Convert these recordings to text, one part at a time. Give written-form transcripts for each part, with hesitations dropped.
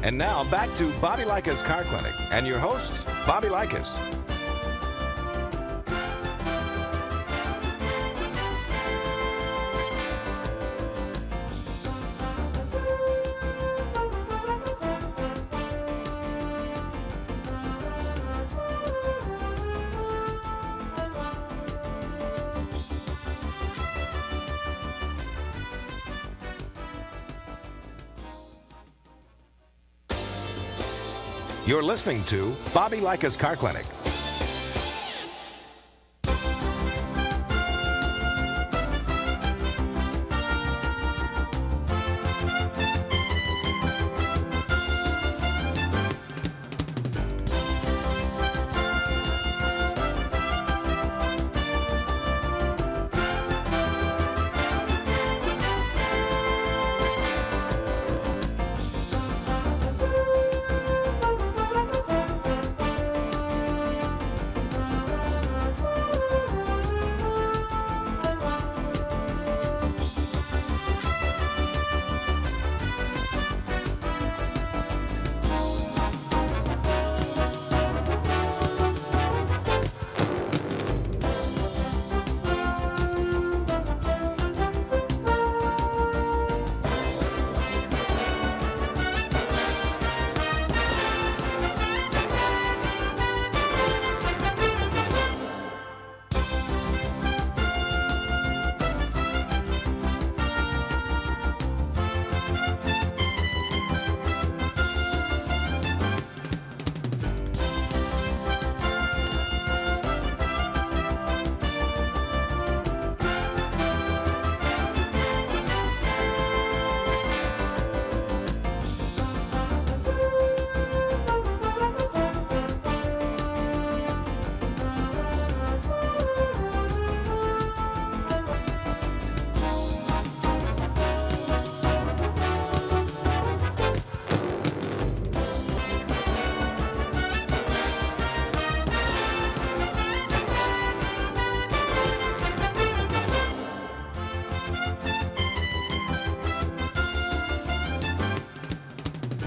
And now back to Bobby Likis Car Clinic and your host, Bobby Likis. You're listening to Bobby Likis Car Clinic.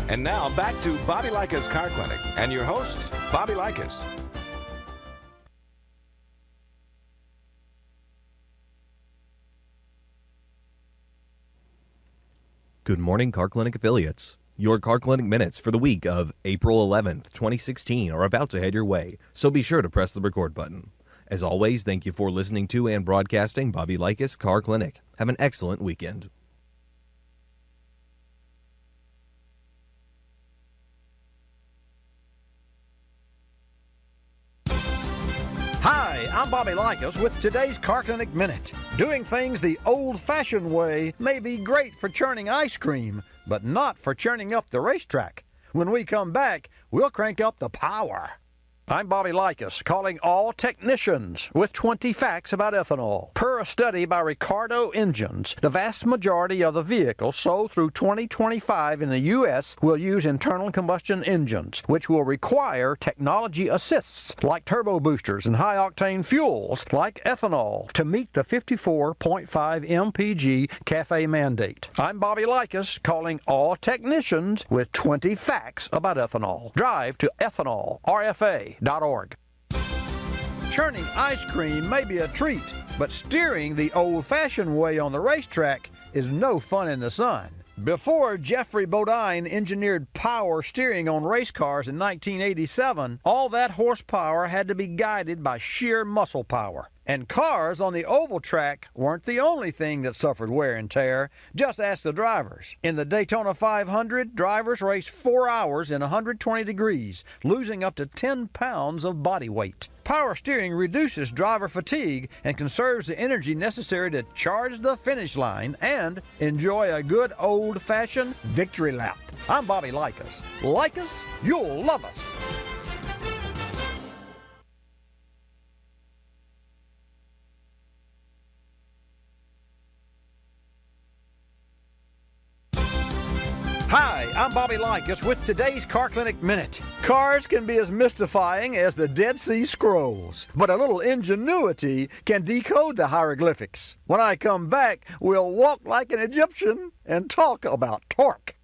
And now back to Bobby Likis Car Clinic and your host, Bobby Likis. Good morning, Car Clinic affiliates. Your Car Clinic minutes for the week of April 11th, 2016 are about to head your way, so be sure to press the record button. As always, thank you for listening to and broadcasting Bobby Likis Car Clinic. Have an excellent weekend. Hi, I'm Bobby Likis with today's Car Clinic Minute. Doing things the old-fashioned way may be great for churning ice cream, but not for churning up the racetrack. When we come back, we'll crank up the power. I'm Bobby Likis, calling all technicians with 20 facts about ethanol. Per a study by Ricardo Engines, the vast majority of the vehicles sold through 2025 in the U.S. will use internal combustion engines, which will require technology assists like turbo boosters and high-octane fuels like ethanol to meet the 54.5 mpg CAFE mandate. I'm Bobby Likis, calling all technicians with 20 facts about ethanol. Drive to ethanolrfa.org. Churning ice cream may be a treat, but steering the old-fashioned way on the racetrack is no fun in the sun. Before Jeffrey Bodine engineered power steering on race cars in 1987, all that horsepower had to be guided by sheer muscle power. And cars on the oval track weren't the only thing that suffered wear and tear. Just ask the drivers. In the Daytona 500, drivers raced 4 hours in 120 degrees, losing up to 10 pounds of body weight. Power steering reduces driver fatigue and conserves the energy necessary to charge the finish line and enjoy a good old-fashioned victory lap. I'm Bobby Likis. Like us, you'll love us. Hi, I'm Bobby Likis with today's Car Clinic Minute. Cars can be as mystifying as the Dead Sea Scrolls, but a little ingenuity can decode the hieroglyphics. When I come back, we'll walk like an Egyptian and talk about torque.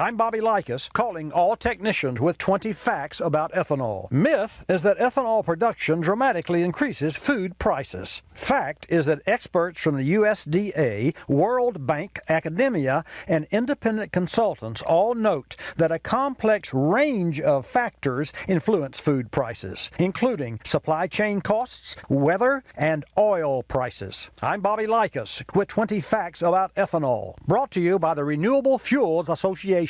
I'm Bobby Likis, calling all technicians with 20 facts about ethanol. Myth is that ethanol production dramatically increases food prices. Fact is that experts from the USDA, World Bank, academia, and independent consultants all note that a complex range of factors influence food prices, including supply chain costs, weather, and oil prices. I'm Bobby Likis with 20 facts about ethanol, brought to you by the Renewable Fuels Association.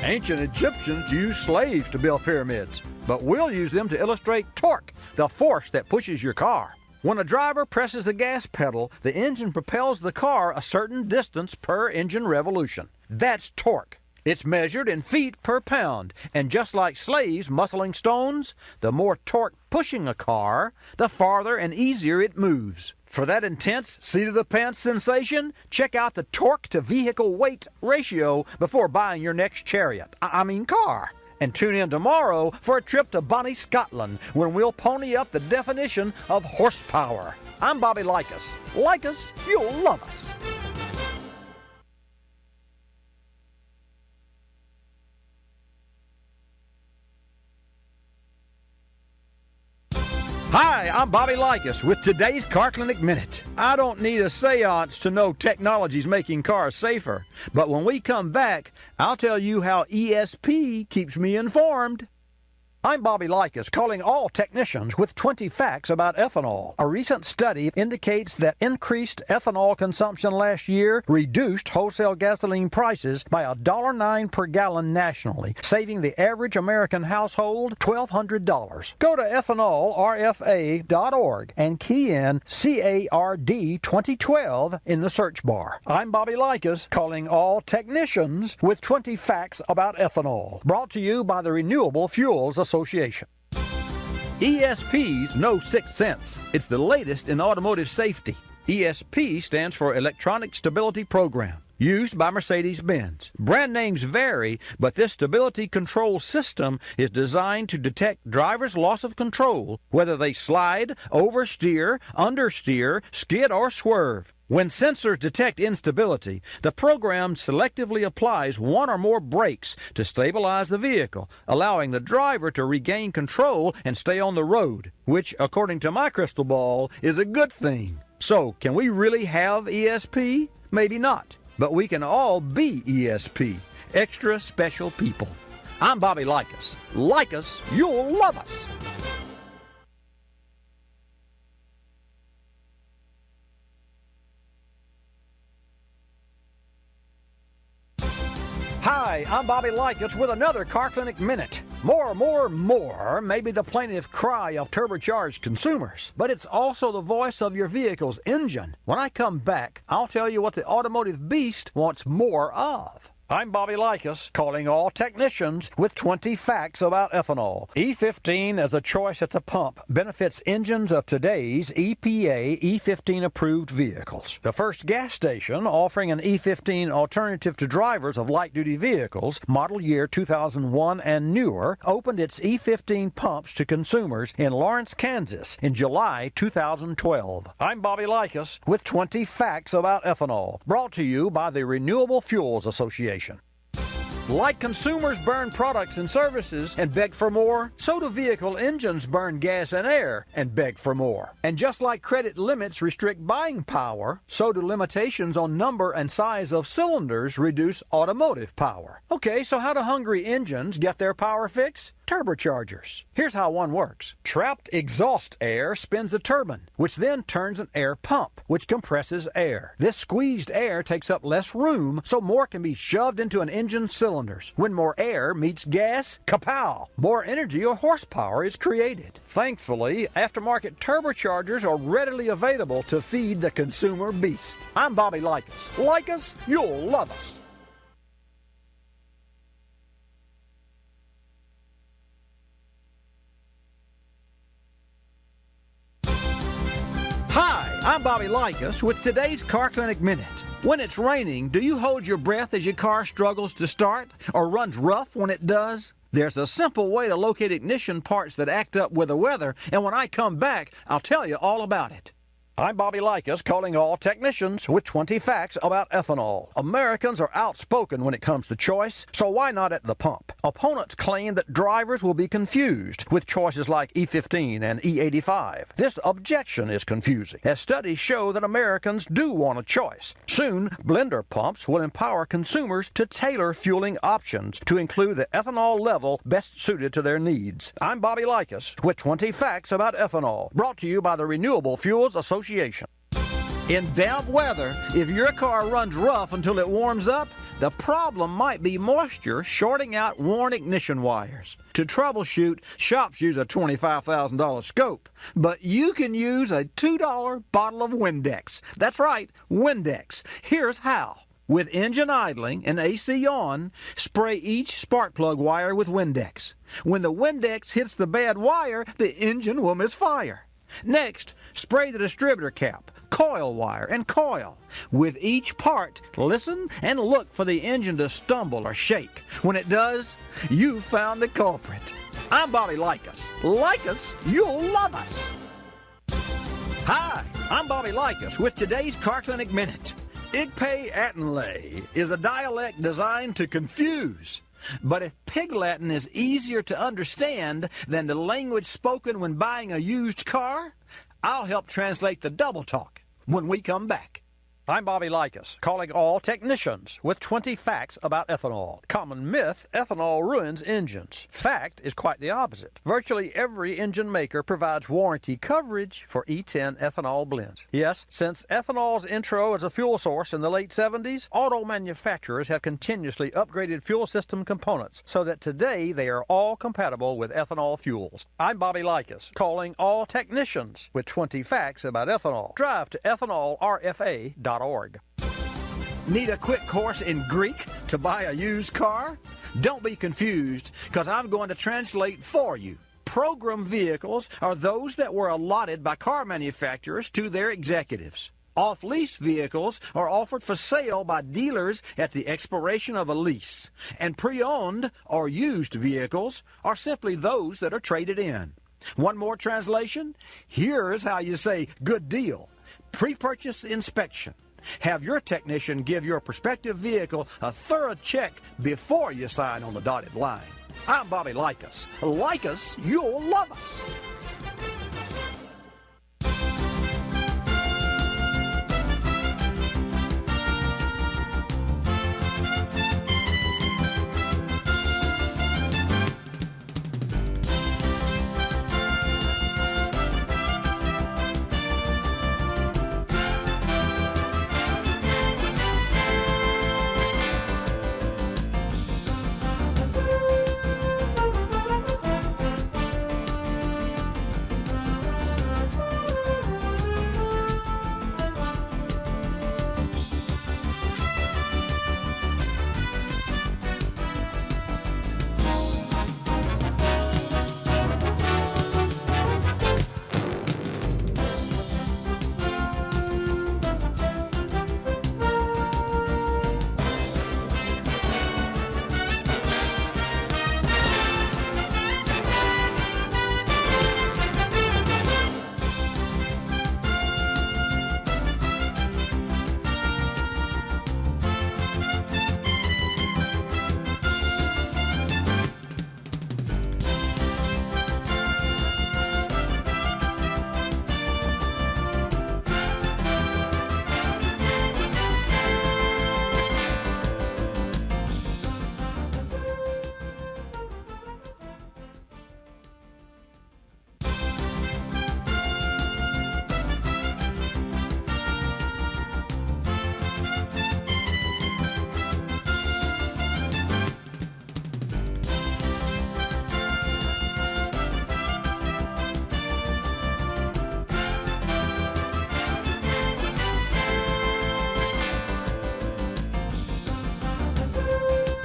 Ancient Egyptians used slaves to build pyramids, but we'll use them to illustrate torque, the force that pushes your car. When a driver presses the gas pedal, the engine propels the car a certain distance per engine revolution. That's torque. It's measured in feet per pound, and just like slaves muscling stones, the more torque pushing a car, the farther and easier it moves. For that intense seat-of-the-pants sensation, check out the torque-to-vehicle weight ratio before buying your next chariot. car. And tune in tomorrow for a trip to Bonnie, Scotland, when we'll pony up the definition of horsepower. I'm Bobby Likis. Like us, you'll love us. Hi, I'm Bobby Likis with today's Car Clinic Minute. I don't need a seance to know technology's making cars safer, but when we come back, I'll tell you how ESP keeps me informed. I'm Bobby Likis, calling all technicians with 20 facts about ethanol. A recent study indicates that increased ethanol consumption last year reduced wholesale gasoline prices by $1.09 per gallon nationally, saving the average American household $1,200. Go to ethanolrfa.org and key in CARD 2012 in the search bar. I'm Bobby Likis, calling all technicians with 20 facts about ethanol. Brought to you by the Renewable Fuels Association. ESP's no sixth sense. It's the latest in automotive safety. ESP stands for Electronic Stability Program, used by Mercedes-Benz. Brand names vary, but this stability control system is designed to detect drivers' loss of control, whether they slide, oversteer, understeer, skid, or swerve. When sensors detect instability, the program selectively applies one or more brakes to stabilize the vehicle, allowing the driver to regain control and stay on the road, which, according to my crystal ball, is a good thing. So, can we really have ESP? Maybe not, but we can all be ESP, extra special people. I'm Bobby Likis. Like us, you'll love us. Hi, I'm Bobby Likis with another Car Clinic Minute. More may be the plaintive cry of turbocharged consumers, but it's also the voice of your vehicle's engine. When I come back, I'll tell you what the automotive beast wants more of. I'm Bobby Likis, calling all technicians with 20 facts about ethanol. E15 as a choice at the pump benefits engines of today's EPA E15 approved vehicles. The first gas station offering an E15 alternative to drivers of light-duty vehicles, model year 2001 and newer, opened its E15 pumps to consumers in Lawrence, Kansas in July 2012. I'm Bobby Likis with 20 facts about ethanol, brought to you by the Renewable Fuels Association. Like consumers burn products and services and beg for more, so do vehicle engines burn gas and air and beg for more. And just like credit limits restrict buying power, so do limitations on number and size of cylinders reduce automotive power. Okay, so how do hungry engines get their power fix? Turbochargers. Here's how one works. Trapped exhaust air spins a turbine, which then turns an air pump, which compresses air. This squeezed air takes up less room, so more can be shoved into an engine's cylinders. When more air meets gas, kapow! More energy or horsepower is created. Thankfully, aftermarket turbochargers are readily available to feed the consumer beast. I'm Bobby Likis. Like us, you'll love us. Hi, I'm Bobby Likis with today's Car Clinic Minute. When it's raining, do you hold your breath as your car struggles to start or runs rough when it does? There's a simple way to locate ignition parts that act up with the weather, and when I come back, I'll tell you all about it. I'm Bobby Likis, calling all technicians with 20 facts about ethanol. Americans are outspoken when it comes to choice, so why not at the pump? Opponents claim that drivers will be confused with choices like E15 and E85. This objection is confusing, as studies show that Americans do want a choice. Soon, blender pumps will empower consumers to tailor fueling options to include the ethanol level best suited to their needs. I'm Bobby Likis with 20 facts about ethanol, brought to you by the Renewable Fuels Association. In damp weather, if your car runs rough until it warms up, the problem might be moisture shorting out worn ignition wires. To troubleshoot, shops use a $25,000 scope, but you can use a $2 bottle of Windex. That's right, Windex. Here's how. With engine idling and AC on, spray each spark plug wire with Windex. When the Windex hits the bad wire, the engine will misfire. Next, spray the distributor cap, coil wire, and coil. With each part, listen and look for the engine to stumble or shake. When it does, you found the culprit. I'm Bobby Likis. Like us, you'll love us. Hi, I'm Bobby Likis with today's Car Clinic Minute. Igpe Attenlay is a dialect designed to confuse. But if Pig Latin is easier to understand than the language spoken when buying a used car, I'll help translate the double talk when we come back. I'm Bobby Likis, calling all technicians with 20 facts about ethanol. Common myth, ethanol ruins engines. Fact is quite the opposite. Virtually every engine maker provides warranty coverage for E10 ethanol blends. Yes, since ethanol's intro as a fuel source in the late 70s, auto manufacturers have continuously upgraded fuel system components so that today they are all compatible with ethanol fuels. I'm Bobby Likis, calling all technicians with 20 facts about ethanol. Drive to ethanolrfa.org. Need a quick course in Greek to buy a used car? Don't be confused, because I'm going to translate for you. Program vehicles are those that were allotted by car manufacturers to their executives. Off-lease vehicles are offered for sale by dealers at the expiration of a lease. And pre-owned or used vehicles are simply those that are traded in. One more translation? Here's how you say good deal. Pre-purchase inspection. Have your technician give your prospective vehicle a thorough check before you sign on the dotted line. I'm Bobby Likis. Like us, you'll love us.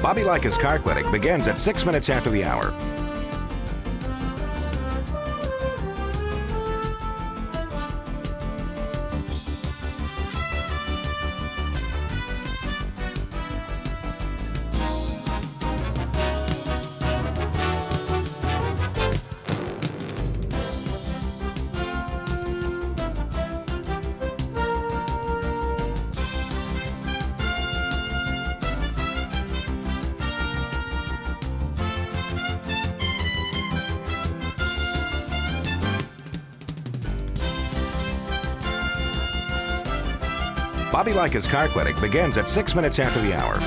Bobby Likis Car Clinic begins at 6 minutes after the hour. Bobby Likis Car Clinic begins at 6 minutes after the hour.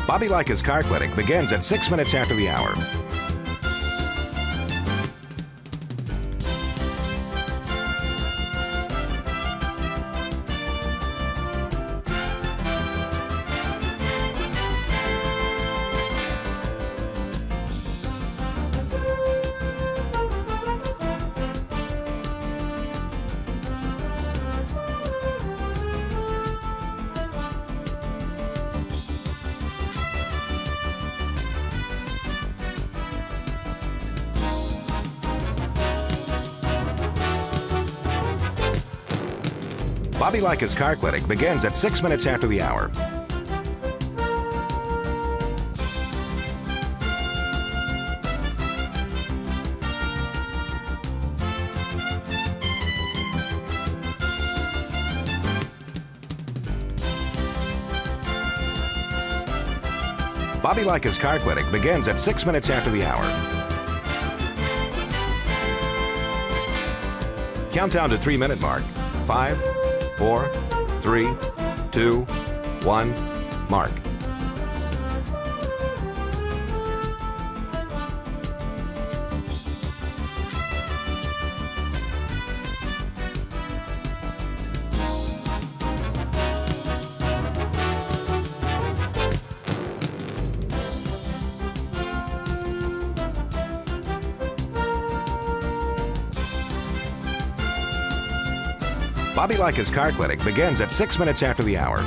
Bobby Likis Car Clinic begins at 6 minutes after the hour. Bobby Likis Car Clinic begins at 6 minutes after the hour. Bobby Likis Car Clinic begins at 6 minutes after the hour. Countdown to 3-minute mark. 5, 4, 3, 2, 1, mark. Bobby Likis Car Clinic begins at 6 minutes after the hour.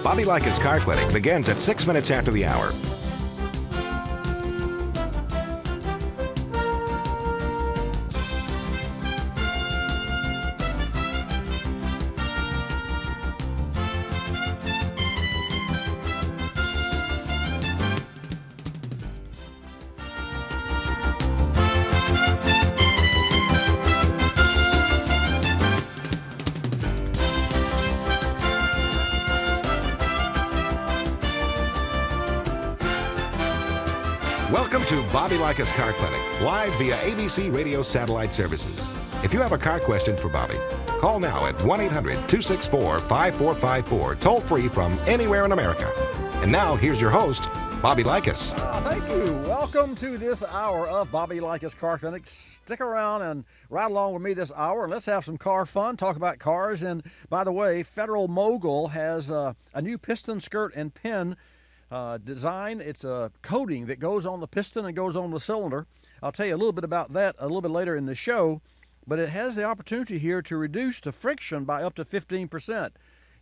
Bobby Likis Car Clinic begins at 6 minutes after the hour. Welcome to Bobby Likis Car Clinic, live via ABC Radio Satellite Services. If you have a car question for Bobby, call now at 1-800-264-5454, toll free from anywhere in America. And now, here's your host, Bobby Likis. Thank you. Welcome to this hour of Bobby Likis Car Clinic. Stick around and ride along with me this hour, and let's have some car fun, talk about cars. And by the way, Federal Mogul has a new piston, skirt, and pin design. It's a coating that goes on the piston and goes on the cylinder. I'll tell you a little bit about that a little bit later in the show, but it has the opportunity here to reduce the friction by up to 15%.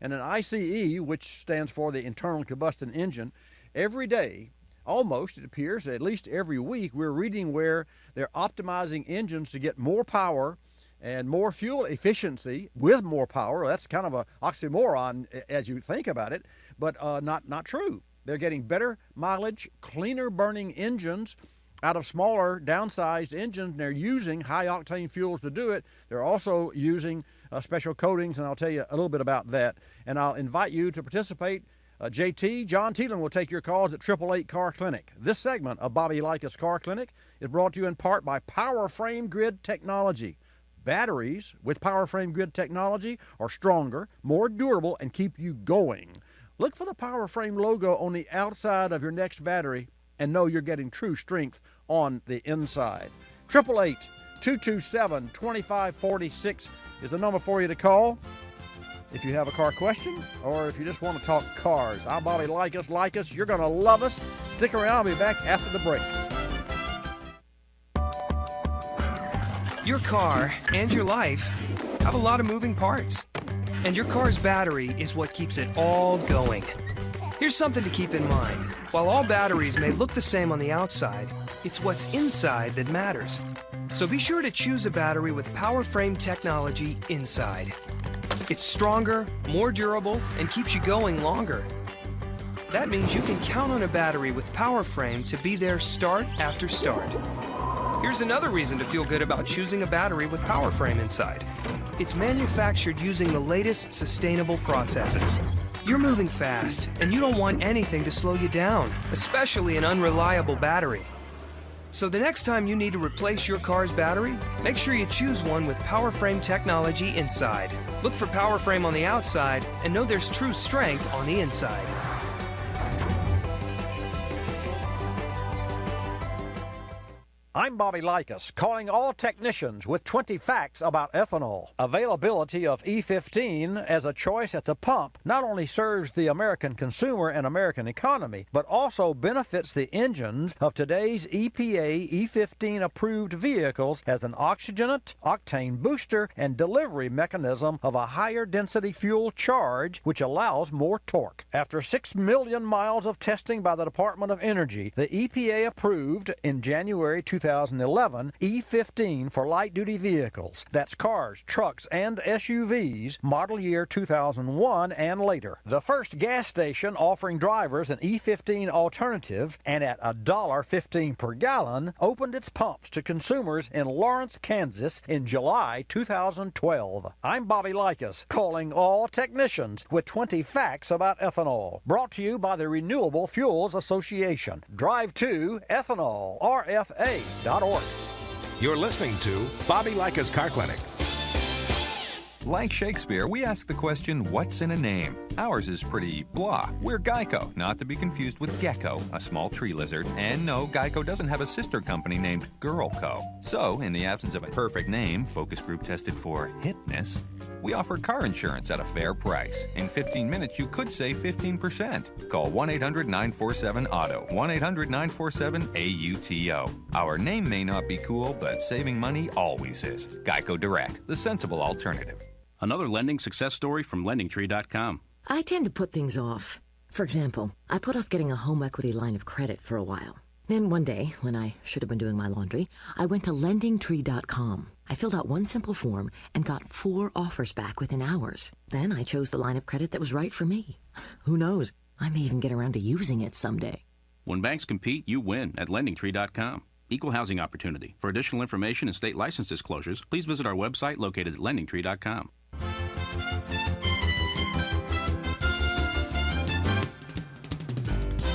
And an ICE, which stands for the internal combustion engine, every day, almost, it appears, at least every week, we're reading where they're optimizing engines to get more power and more fuel efficiency with more power. That's kind of an oxymoron as you think about it, but not true. They're getting better mileage, cleaner burning engines out of smaller, downsized engines, and they're using high-octane fuels to do it. They're also using special coatings, and I'll tell you a little bit about that. And I'll invite you to participate. JT, John Thielen, will take your calls at 888 Car Clinic. This segment of Bobby Likis Car Clinic is brought to you in part by Power Frame Grid Technology. Batteries with Power Frame Grid Technology are stronger, more durable, and keep you going. Look for the Power Frame logo on the outside of your next battery and know you're getting true strength on the inside. 888-227-2546 is the number for you to call if you have a car question or if you just want to talk cars. I'm Bobby Likis. Likis, you're going to love us. Stick around. I'll be back after the break. Your car and your life have a lot of moving parts, and your car's battery is what keeps it all going. Here's something to keep in mind. While all batteries may look the same on the outside, it's what's inside that matters. So be sure to choose a battery with Power Frame technology inside. It's stronger, more durable, and keeps you going longer. That means you can count on a battery with Power Frame to be there start after start. Here's another reason to feel good about choosing a battery with Power Frame inside. It's manufactured using the latest sustainable processes. You're moving fast, and you don't want anything to slow you down, especially an unreliable battery. So the next time you need to replace your car's battery, make sure you choose one with Power Frame technology inside. Look for Power Frame on the outside and know there's true strength on the inside. I'm Bobby Likis, calling all technicians with 20 facts about ethanol. Availability of E15 as a choice at the pump not only serves the American consumer and American economy, but also benefits the engines of today's EPA E15 approved vehicles as an oxygenant, octane booster, and delivery mechanism of a higher density fuel charge, which allows more torque. After 6 million miles of testing by the Department of Energy, the EPA approved in January 2011 E15 for light-duty vehicles. That's cars, trucks, and SUVs, model year 2001 and later. The first gas station offering drivers an E15 alternative and at $1.15 per gallon opened its pumps to consumers in Lawrence, Kansas in July 2012. I'm Bobby Likis, calling all technicians with 20 facts about ethanol. Brought to you by the Renewable Fuels Association. Drive to ethanol, RFA. You're listening to Bobby Likis Car Clinic. Like Shakespeare, we ask the question, what's in a name? Ours is pretty blah. We're Geico, not to be confused with Gecko, a small tree lizard. And no, Geico doesn't have a sister company named Girlco. So, in the absence of a perfect name, focus group tested for hipness, we offer car insurance at a fair price. In 15 minutes, you could save 15%. Call 1-800-947-AUTO, 1-800-947-AUTO. Our name may not be cool, but saving money always is. Geico Direct, the sensible alternative. Another lending success story from LendingTree.com. I tend to put things off. For example, I put off getting a home equity line of credit for a while. Then one day, when I should have been doing my laundry, I went to LendingTree.com. I filled out one simple form and got 4 offers back within hours. Then I chose the line of credit that was right for me. Who knows? I may even get around to using it someday. When banks compete, you win at LendingTree.com. Equal housing opportunity. For additional information and state license disclosures, please visit our website located at LendingTree.com.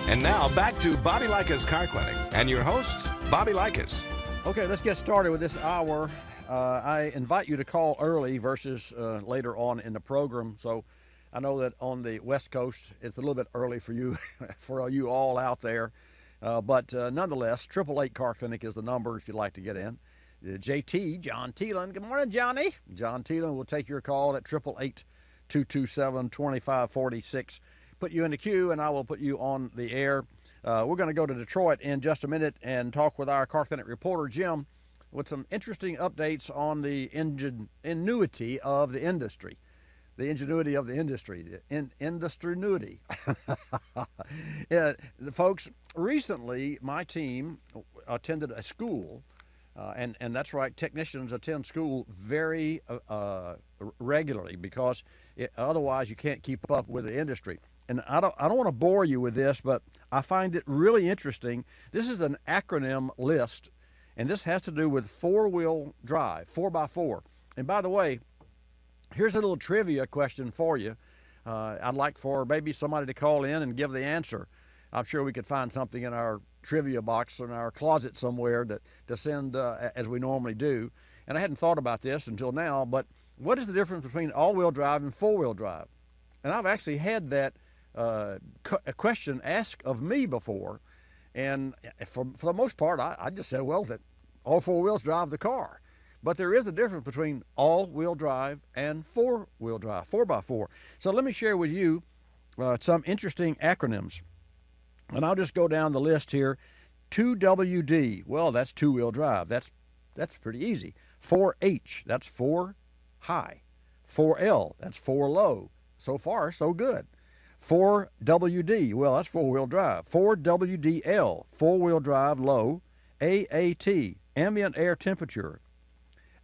And now back to Bobby Likis Car Clinic and your host, Bobby Likis. Okay, let's get started with this hour. I invite you to call early versus later on in the program. So I know that on the West Coast, it's a little bit early for you, for you all out there. But nonetheless, 888 Car Clinic is the number if you'd like to get in. JT, John Thielen. Good morning, Johnny. John Thielen will take your call at 888-227-2546. Put you in the queue, and I will put you on the air. We're going to go to Detroit in just a minute and talk with our Car Clinic reporter, Jim, with some interesting updates on the ingenuity of the industry. The ingenuity of the industry, the industry-nuity. Yeah, folks, recently my team attended a school, and that's right, technicians attend school very regularly because otherwise you can't keep up with the industry. And I don't want to bore you with this, but I find it really interesting. This is an acronym list, and this has to do with four-wheel drive, 4x4. And by the way, here's a little trivia question for you. I'd like for maybe somebody to call in and give the answer. I'm sure we could find something in our trivia box in our closet somewhere to send as we normally do. And I hadn't thought about this until now, but what is the difference between all-wheel drive and four-wheel drive? And I've actually had that a question asked of me before, and for the most part, I just said, well, that all four wheels drive the car. But there is a difference between all-wheel drive and four-wheel drive, 4x4. So let me share with you some interesting acronyms. And I'll just go down the list here. 2WD, well, that's two-wheel drive. That's pretty easy. 4H, that's 4 high. 4L, that's 4 low. So far, so good. 4WD, well, that's four-wheel drive. 4WDL, four-wheel drive low. AAT, ambient air temperature.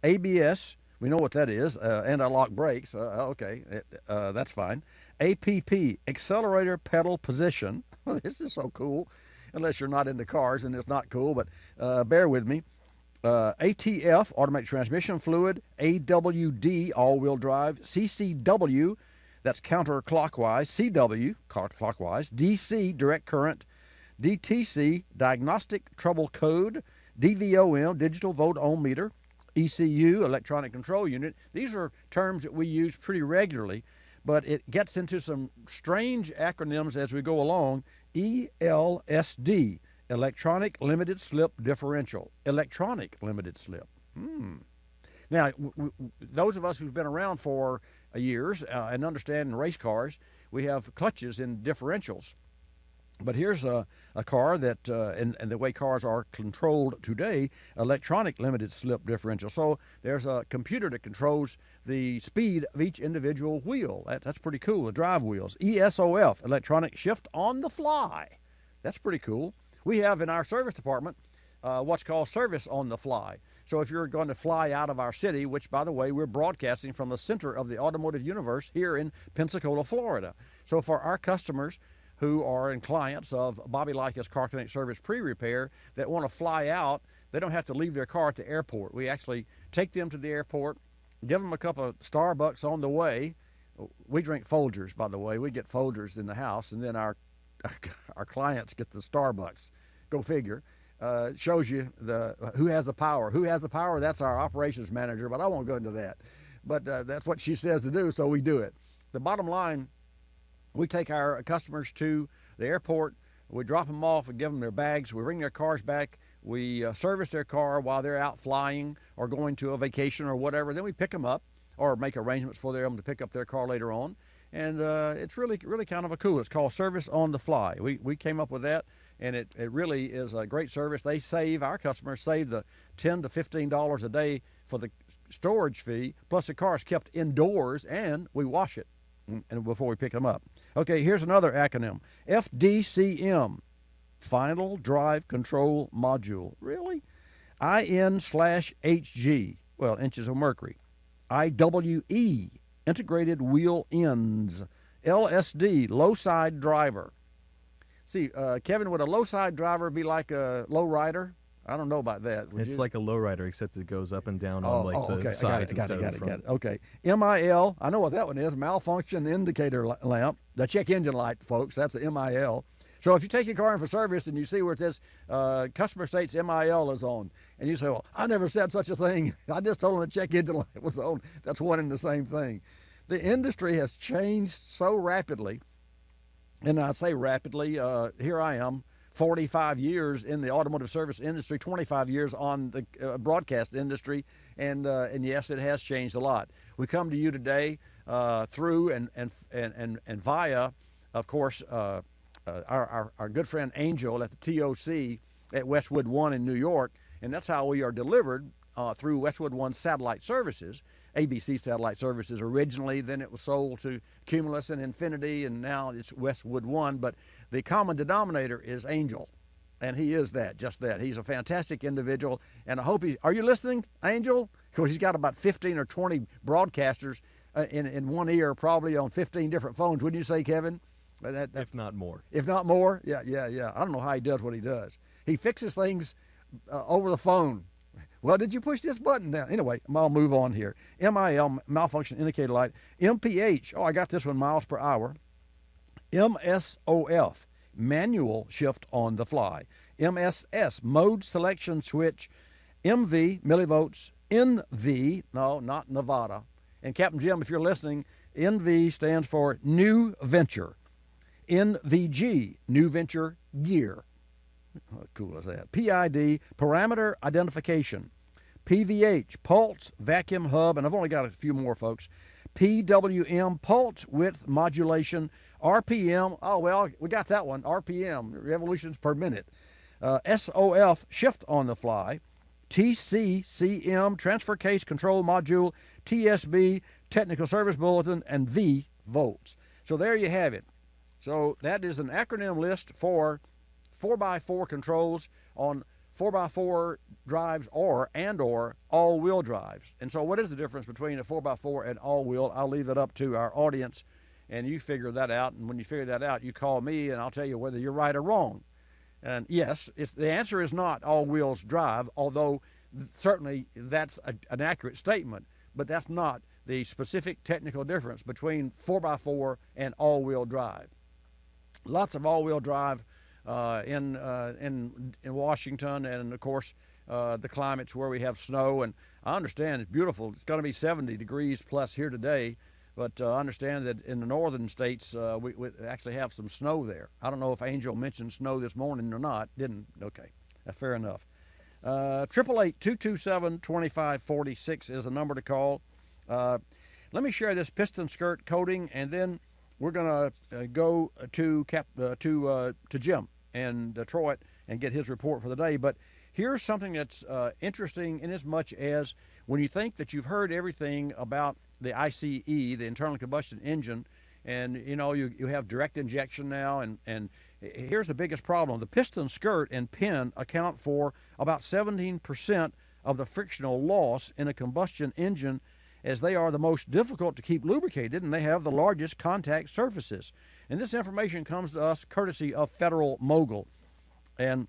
ABS, we know what that is, anti-lock brakes, okay, that's fine. APP, accelerator pedal position. This is so cool, unless you're not into cars and it's not cool, but bear with me. ATF, automatic transmission fluid. AWD, all-wheel drive. CCW, that's counterclockwise. CW, clockwise. DC, direct current. DTC, diagnostic trouble code. DVOM, digital volt ohm meter. ECU, electronic control unit. These are terms that we use pretty regularly, but it gets into some strange acronyms as we go along. ELSD, electronic limited slip differential. Electronic limited slip. Now, those of us who've been around for years and understand in race cars, we have clutches in differentials. But here's a car that, and the way cars are controlled today, electronic limited slip differential. So there's a computer that controls the speed of each individual wheel. That's pretty cool, the drive wheels. ESOF, electronic shift on the fly. That's pretty cool. We have in our service department what's called service on the fly. So if you're going to fly out of our city, which, by the way, we're broadcasting from the center of the automotive universe here in Pensacola, Florida. So for our customers who are in clients of Bobby Likis Car Clinic Service Pre-Repair that want to fly out, they don't have to leave their car at the airport. We actually take them to the airport, give them a cup of Starbucks on the way. We drink Folgers, by the way. We get Folgers in the house, and then our clients get the Starbucks. Go figure. Shows you who has the power. Who has the power? That's our operations manager, but I won't go into that. But that's what she says to do, so we do it. The bottom line, we take our customers to the airport, we drop them off and give them their bags, we bring their cars back, we service their car while they're out flying or going to a vacation or whatever, then we pick them up or make arrangements for them to pick up their car later on. And it's really kind of a cool, it's called Service on the Fly. We came up with that, and it really is a great service. They save, our customers save the $10 to $15 a day for the storage fee, plus the car is kept indoors and we wash it and before we pick them up. Okay, here's another acronym. FDCM, Final Drive Control Module. Really? IN/HG, well, inches of mercury. IWE, Integrated Wheel Ends. LSD, Low Side Driver. See, Kevin, would a low side driver be like a low rider? I don't know about that. It's like a lowrider, except it goes up and down on the sides instead of the front. Okay. MIL, I know what that one is, malfunction indicator lamp. The check engine light, folks, that's the MIL. So if you take your car in for service and you see where it says customer states MIL is on, and you say, well, I never said such a thing. I just told them the check engine light was on. That's one and the same thing. The industry has changed so rapidly, and I say rapidly, here I am, 45 years in the automotive service industry, 25 years on the broadcast industry, and yes, it has changed a lot. We come to you today through and via, of course, our good friend Angel at the TOC at Westwood One in New York, and that's how we are delivered through Westwood One Satellite Services, ABC Satellite Services originally, then it was sold to Cumulus and Infinity, and now it's Westwood One, but the common denominator is Angel, and he is that, just that. He's a fantastic individual, and I hope are you listening, Angel? Because he's got about 15 or 20 broadcasters in one ear, probably on 15 different phones, wouldn't you say, Kevin? If not more. If not more? Yeah. I don't know how he does what he does. He fixes things over the phone. Well, did you push this button down? Anyway, I'll move on here. MIL, malfunction indicator light. MPH, I got this one, miles per hour. MSOF, manual shift on the fly. MSS, mode selection switch. MV, millivolts. NV, no, not Nevada. And Captain Jim, if you're listening, NV stands for New Venture. NVG, New Venture Gear. How cool is that? PID, Parameter Identification. PVH, Pulse Vacuum Hub, and I've only got a few more, folks. PWM, Pulse Width Modulation. RPM, oh, well, we got that one. RPM, revolutions per minute. SOF, Shift on the Fly. TCCM, Transfer Case Control Module. TSB, Technical Service Bulletin, and V, Volts. So there you have it. So that is an acronym list for 4x4 controls on 4x4 drives or all-wheel drives. And so what is the difference between a 4x4 and all-wheel? I'll leave it up to our audience, and you figure that out. And when you figure that out, you call me, and I'll tell you whether you're right or wrong. And yes, the answer is not all-wheels drive, although certainly that's an accurate statement, but that's not the specific technical difference between 4x4 and all-wheel drive. Lots of all-wheel drive in Washington, and of course the climates where we have snow. And I understand it's beautiful. It's going to be 70 degrees plus here today, but I understand that in the northern states we actually have some snow there. I don't know if Angel mentioned snow this morning or not. Didn't? Okay, fair enough. 888-227-2546 is the number to call. Let me share this piston skirt coating, and then we're going to go to Jim in Detroit and get his report for the day. But here's something that's interesting in as much as when you think that you've heard everything about the ICE, the internal combustion engine, and you have direct injection now, and here's the biggest problem. The piston skirt and pin account for about 17% of the frictional loss in a combustion engine, as they are the most difficult to keep lubricated, and they have the largest contact surfaces. And this information comes to us courtesy of Federal Mogul. And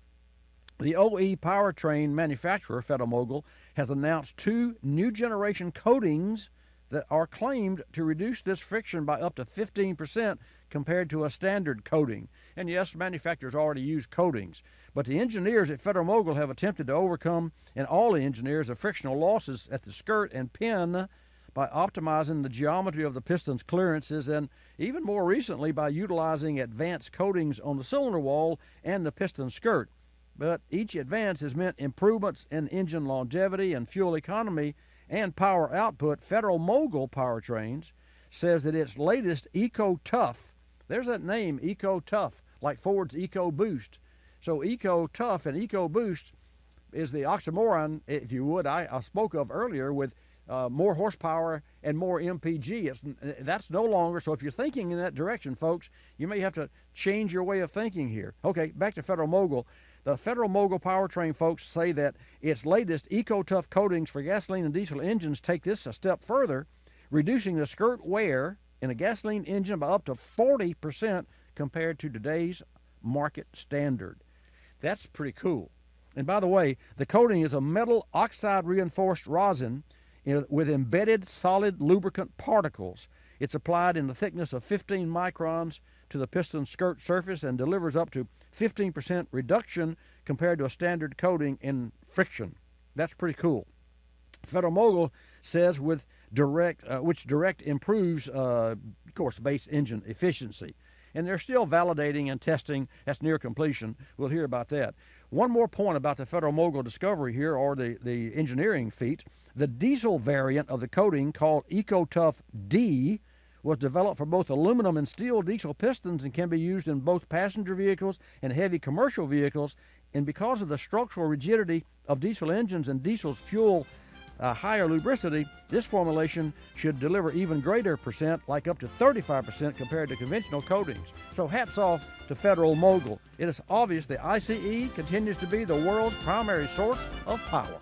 the OE powertrain manufacturer, Federal Mogul, has announced 2 new generation coatings that are claimed to reduce this friction by up to 15% compared to a standard coating. And yes, manufacturers already use coatings, but the engineers at Federal Mogul have attempted to overcome, and all the engineers, the frictional losses at the skirt and pin by optimizing the geometry of the piston's clearances, and even more recently by utilizing advanced coatings on the cylinder wall and the piston skirt. But each advance has meant improvements in engine longevity and fuel economy and power output. Federal Mogul Powertrains says that its latest Eco-Tough, there's that name, Eco-Tough, like Ford's EcoBoost. So Eco-Tough and EcoBoost is the oxymoron, if you would, I spoke of earlier, with more horsepower and more MPG. That's no longer, so if you're thinking in that direction, folks, you may have to change your way of thinking here. Okay, back to Federal Mogul. The Federal Mogul Powertrain folks say that its latest Eco-Tough coatings for gasoline and diesel engines take this a step further, reducing the skirt wear in a gasoline engine by up to 40% compared to today's market standard. That's pretty cool. And by the way, the coating is a metal oxide reinforced rosin with embedded solid lubricant particles. It's applied in the thickness of 15 microns to the piston skirt surface and delivers up to 15% reduction compared to a standard coating in friction. That's pretty cool. Federal Mogul says which direct improves, of course, base engine efficiency. And they're still validating and testing. That's near completion. We'll hear about that. One more point about the Federal Mogul discovery here, or the engineering feat. The diesel variant of the coating, called Eco-Tough D, was developed for both aluminum and steel diesel pistons and can be used in both passenger vehicles and heavy commercial vehicles. And because of the structural rigidity of diesel engines and diesel's fuel higher lubricity, this formulation should deliver even greater percent, like up to 35% compared to conventional coatings. So hats off to Federal Mogul. It is obvious the ICE continues to be the world's primary source of power.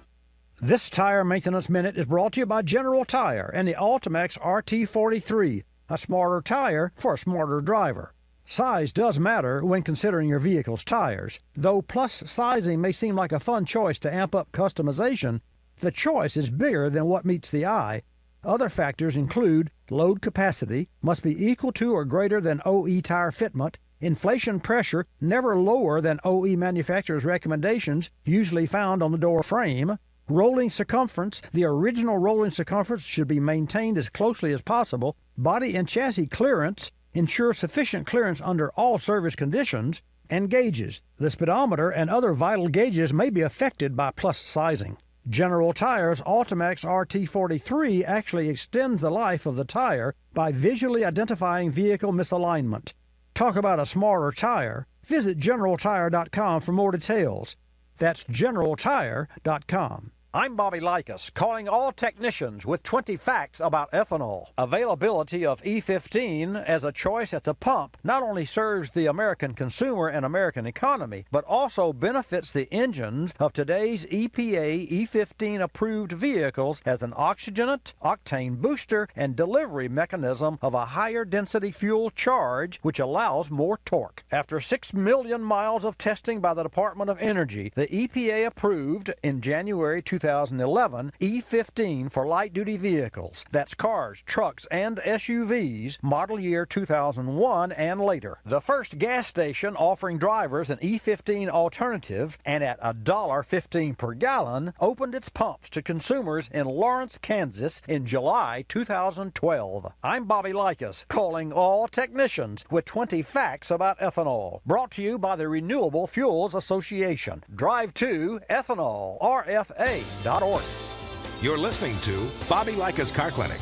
This Tire Maintenance Minute is brought to you by General Tire and the Ultimax RT43, a smarter tire for a smarter driver. Size does matter when considering your vehicle's tires. Though plus sizing may seem like a fun choice to amp up customization, the choice is bigger than what meets the eye. Other factors include load capacity must be equal to or greater than OE tire fitment, inflation pressure never lower than OE manufacturer's recommendations, usually found on the door frame, rolling circumference, the original rolling circumference should be maintained as closely as possible, body and chassis clearance, ensure sufficient clearance under all service conditions, and gauges. The speedometer and other vital gauges may be affected by plus sizing. General Tire's Ultimax RT43 actually extends the life of the tire by visually identifying vehicle misalignment. Talk about a smarter tire. Visit GeneralTire.com for more details. That's GeneralTire.com. I'm Bobby Likis, calling all technicians with 20 facts about ethanol. Availability of E15 as a choice at the pump not only serves the American consumer and American economy, but also benefits the engines of today's EPA E15 approved vehicles as an oxygenant, octane booster, and delivery mechanism of a higher density fuel charge, which allows more torque. After 6 million miles of testing by the Department of Energy, the EPA approved in January 2011 E15 for light-duty vehicles. That's cars, trucks, and SUVs, model year 2001 and later. The first gas station offering drivers an E15 alternative, and at $1.15 per gallon, opened its pumps to consumers in Lawrence, Kansas in July 2012. I'm Bobby Likis, calling all technicians with 20 facts about ethanol. Brought to you by the Renewable Fuels Association. Drive to ethanol, RFA. You're listening to Bobby Likis Car Clinic.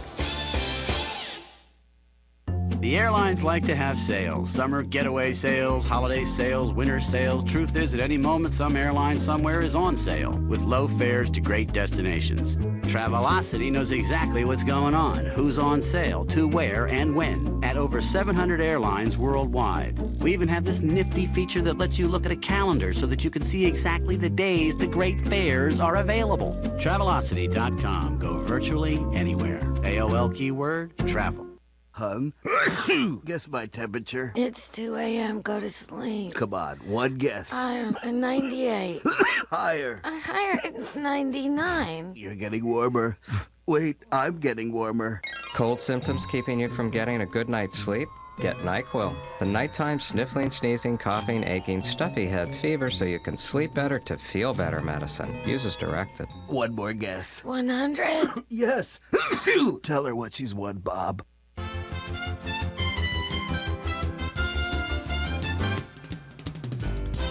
The airlines like to have sales. Summer getaway sales, holiday sales, winter sales. Truth is, at any moment, some airline somewhere is on sale with low fares to great destinations. Travelocity knows exactly what's going on, who's on sale, to where, and when, at over 700 airlines worldwide. We even have this nifty feature that lets you look at a calendar so that you can see exactly the days the great fares are available. Travelocity.com. Go virtually anywhere. AOL keyword, travel. Hun, guess my temperature. It's 2 a.m. Go to sleep. Come on, one guess. I'm 98. Higher. Higher at 99. You're getting warmer. Wait, I'm getting warmer. Cold symptoms keeping you from getting a good night's sleep? Get NyQuil. The nighttime sniffling, sneezing, coughing, aching, stuffy head, fever so you can sleep better to feel better medicine. Use as directed. One more guess. 100? Yes. Tell her what she's won, Bob.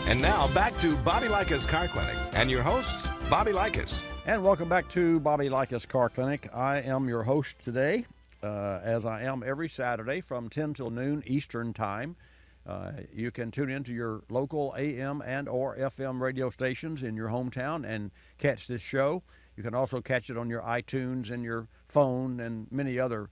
And now back to Bobby Likis Car Clinic and your host, Bobby Likis. And welcome back to Bobby Likis Car Clinic. I am your host today, as I am every Saturday from 10 till noon Eastern Time. You can tune into your local AM and or FM radio stations in your hometown and catch this show. You can also catch it on your iTunes and your phone and many other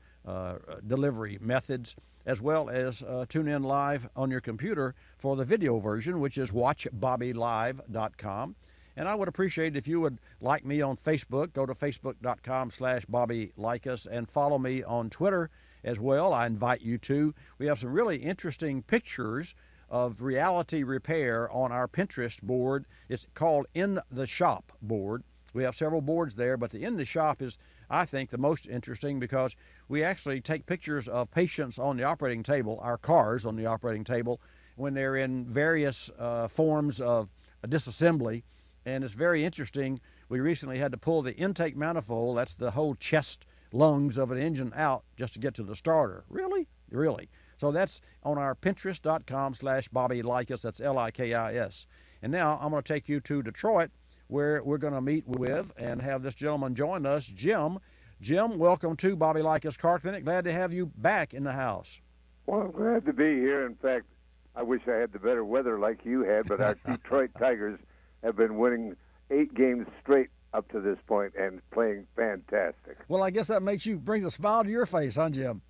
delivery methods, as well as tune in live on your computer for the video version, which is watchbobbylive.com. And I would appreciate if you would like me on Facebook. Go to facebook.com/Bobby Likis and follow me on Twitter as well. I invite you to. We have some really interesting pictures of reality repair on our Pinterest board. It's called In the Shop board. We have several boards there, but the In the Shop is, I think, the most interesting because we actually take pictures of patients on the operating table, our cars on the operating table, when they're in various forms of disassembly. And it's very interesting. We recently had to pull the intake manifold, that's the whole chest lungs of an engine, out just to get to the starter. Really? Really. So that's on our Pinterest.com/Bobby Likis. That's Likis. And now I'm going to take you to Detroit, where we're going to meet with and have this gentleman join us, Jim. Jim, welcome to Bobby Likis Car Clinic. Glad to have you back in the house. Well, I'm glad to be here. In fact, I wish I had the better weather like you had, but our Detroit Tigers have been winning 8 games straight up to this point and playing fantastic. Well, I guess that brings a smile to your face, huh, Jim?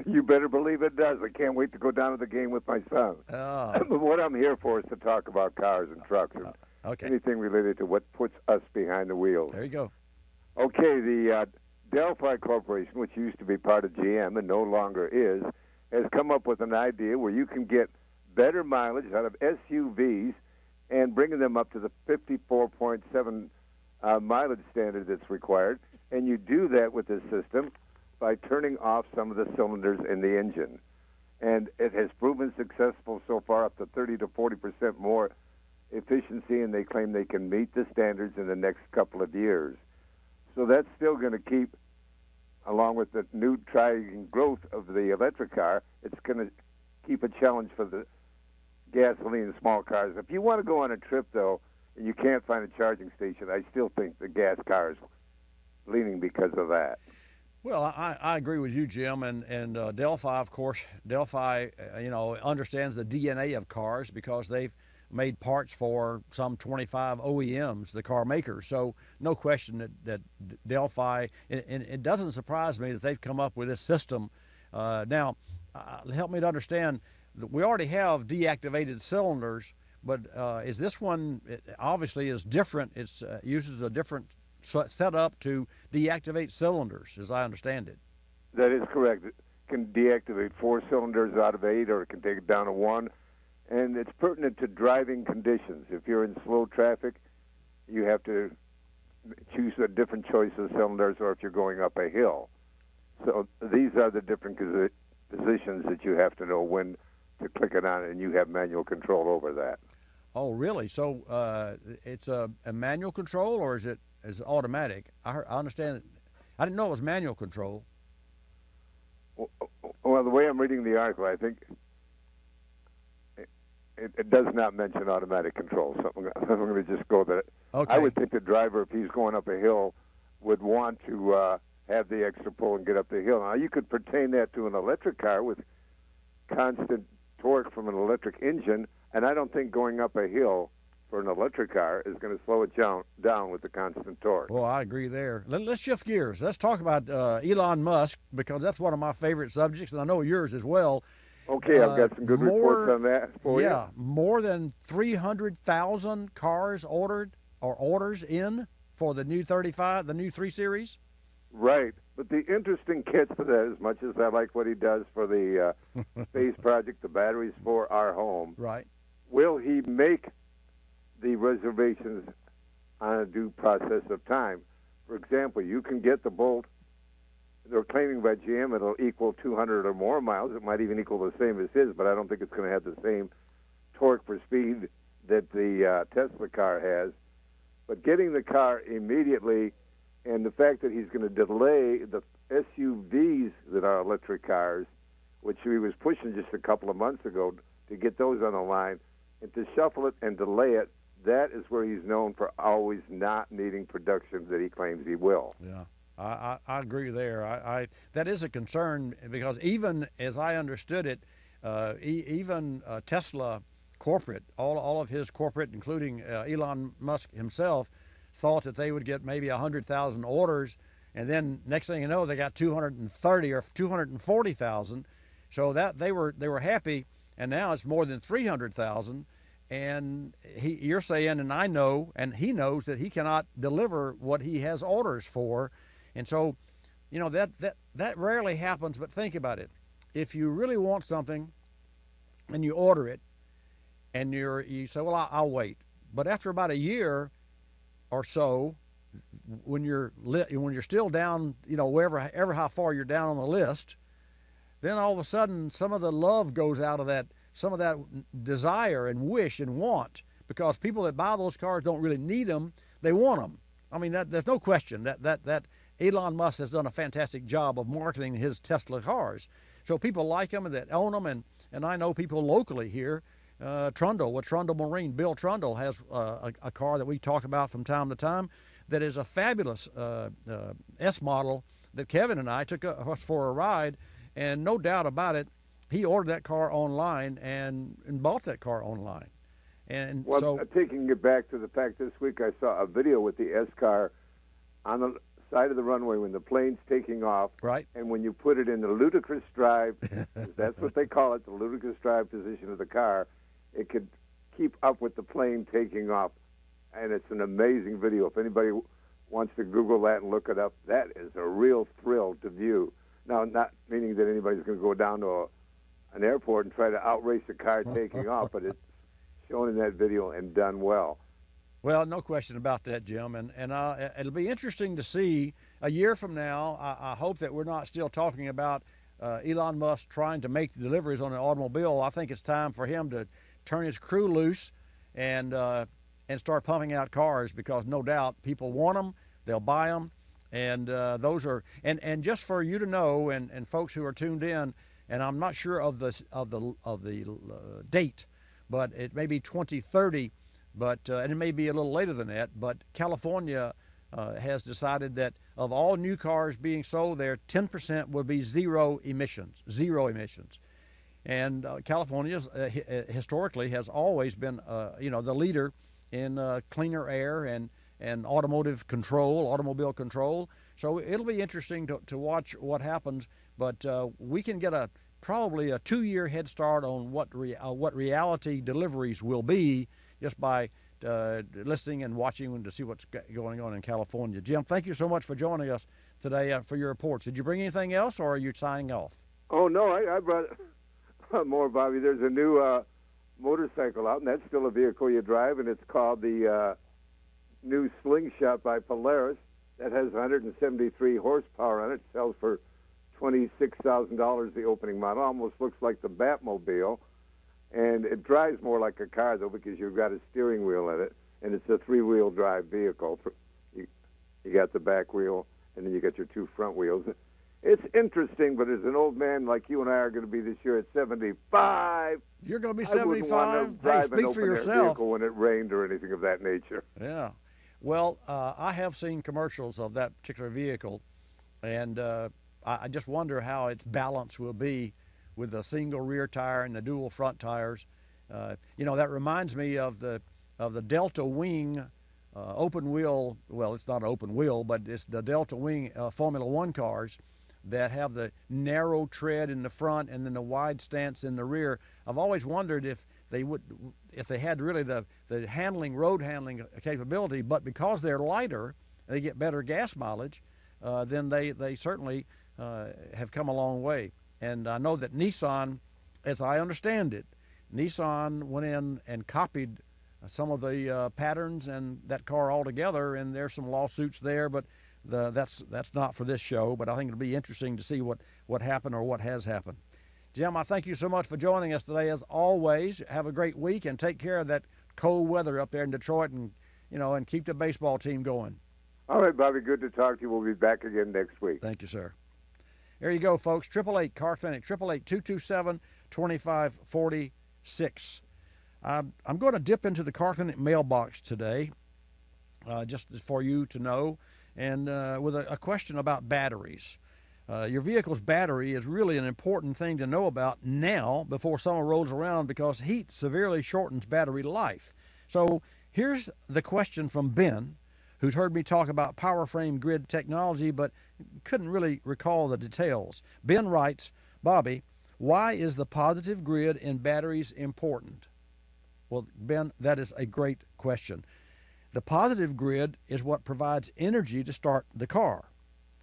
You better believe it does. I can't wait to go down to the game with my son. But what I'm here for is to talk about cars and trucks and anything related to what puts us behind the wheels. There you go. Okay, the Delphi Corporation, which used to be part of GM and no longer is, has come up with an idea where you can get better mileage out of SUVs and bringing them up to the 54.7 mileage standard that's required. And you do that with this system by turning off some of the cylinders in the engine. And it has proven successful so far, up to 30 to 40% more efficiency, and they claim they can meet the standards in the next couple of years. So that's still going to keep along with the new trying growth of the electric car, it's going to keep a challenge for the gasoline small cars. If you want to go on a trip, though, and you can't find a charging station, I still think the gas car is leaning because of that. Well, I agree with you, Jim, and Delphi, of course, understands the DNA of cars because they've made parts for some 25 OEMs, the car makers. So no question that Delphi, and it doesn't surprise me that they've come up with this system. Now, help me to understand, we already have deactivated cylinders, but is this one, it obviously is different. It uses a different setup to deactivate cylinders, as I understand it. That is correct. It can deactivate 4 cylinders out of 8, or it can take it down to 1. And it's pertinent to driving conditions. If you're in slow traffic, you have to choose a different choice of cylinders, or if you're going up a hill. So these are the different positions that you have to know when to click it on, and you have manual control over that. Oh, really? So it's a manual control, or is it automatic? I understand. I didn't know it was manual control. Well, the way I'm reading the article, I think it does not mention automatic control. So I'm going to just go that. Okay. I would think the driver, if he's going up a hill, would want to have the extra pull and get up the hill. Now, you could pertain that to an electric car with constant torque from an electric engine, and I don't think going up a hill for an electric car is going to slow it down with the constant torque. Well, I agree there. Let's shift gears. Let's talk about Elon Musk, because that's one of my favorite subjects, and I know yours as well. Okay, I've got some good reports on that for you. Yeah, more than 300,000 cars ordered or orders in for the new 35, the new 3 Series. Right, but the interesting catch to that, as much as I like what he does for the space project, the batteries for our home, right? Will he make the reservations on a due process of time? For example, you can get the Bolt. They're claiming by GM it'll equal 200 or more miles. It might even equal the same as his, but I don't think it's going to have the same torque for speed that the Tesla car has. But getting the car immediately, and the fact that he's going to delay the SUVs that are electric cars, which he was pushing just a couple of months ago, to get those on the line, and to shuffle it and delay it, that is where he's known for always not needing production that he claims he will. Yeah. I agree there. That is a concern, because even as I understood it, even Tesla corporate, all of his corporate, including Elon Musk himself, thought that they would get maybe 100,000 orders, and then next thing you know, they got 230 or 240,000. So that they were happy, and now it's more than 300,000. And you're saying, and I know, and he knows that he cannot deliver what he has orders for. And so, that rarely happens, but think about it. If you really want something and you order it, and you say, well, I'll wait. But after about a year or so, when you're still down, wherever how far you're down on the list, then all of a sudden some of the love goes out of that, some of that desire and wish and want, because people that buy those cars don't really need them, they want them. I mean, there's no question that Elon Musk has done a fantastic job of marketing his Tesla cars. So people like them and that own them, and I know people locally here, Trundle Marine, Bill Trundle has a car that we talk about from time to time that is a fabulous S model that Kevin and I took us for a ride, and no doubt about it, he ordered that car online and bought that car online. And well, so, taking it back to the fact this week, I saw a video with the S car on the side of the runway when the plane's taking off. Right. And when you put it in the ludicrous drive, that's what they call it, the ludicrous drive position of the car, it could keep up with the plane taking off. And it's an amazing video. If anybody wants to Google that and look it up, that is a real thrill to view. Now, not meaning that anybody's going to go down to an airport and try to outrace a car taking off, but it's shown in that video and done well. Well, no question about that, Jim. And it'll be interesting to see a year from now. I hope that we're not still talking about Elon Musk trying to make the deliveries on an automobile. I think it's time for him to turn his crew loose and start pumping out cars, because no doubt people want them, they'll buy them, And those are, and just for you to know, and folks who are tuned in, and I'm not sure of the date, but it may be 2030, but and it may be a little later than that. But California has decided that of all new cars being sold there, 10% will be zero emissions. And California historically has always been, the leader in cleaner air and automotive control, automobile control. So it'll be interesting to watch what happens. But we can get probably a 2-year head start on what reality deliveries will be just by listening and watching to see what's going on in California. Jim, thank you so much for joining us today for your reports. Did you bring anything else, or are you signing off? Oh, no, I brought more, Bobby. There's a new motorcycle out, and that's still a vehicle you drive, and it's called the new Slingshot by Polaris. That has 173 horsepower on it. Sells for $26,000, the opening model. Almost looks like the Batmobile. And it drives more like a car, though, because you've got a steering wheel in it, and it's a 3-wheel drive vehicle. You got the back wheel, and then you got your 2 front wheels. It's interesting, but as an old man like you and I are going to be this year at 75, you're going to be 75. I wouldn't want to drive an open-air vehicle when it rained or anything of that nature. Yeah. Well, I have seen commercials of that particular vehicle, and I just wonder how its balance will be with the single rear tire and the dual front tires. That reminds me of the Delta Wing open wheel. Well, it's not an open wheel, but it's the Delta Wing Formula One cars that have the narrow tread in the front and then the wide stance in the rear. I've always wondered if they had really the road handling capability, but because they're lighter, they get better gas mileage. Then they certainly have come a long way. And I know that Nissan, as I understand it, Nissan went in and copied some of the patterns and that car altogether, and there's some lawsuits there, but that's not for this show. But I think it'll be interesting to see what happened or what has happened. Jim, I thank you so much for joining us today. As always, have a great week and take care of that cold weather up there in Detroit, and keep the baseball team going. All right, Bobby, good to talk to you. We'll be back again next week. Thank you, sir. There you go, folks. 888 Car Clinic, 888-227-2546. I'm going to dip into the Car Clinic mailbox today, just for you to know, and with a question about batteries. Your vehicle's battery is really an important thing to know about now before summer rolls around, because heat severely shortens battery life. So here's the question from Ben, who's heard me talk about power frame grid technology but couldn't really recall the details. Ben writes, Bobby, why is the positive grid in batteries important? Well, Ben, that is a great question. The positive grid is what provides energy to start the car.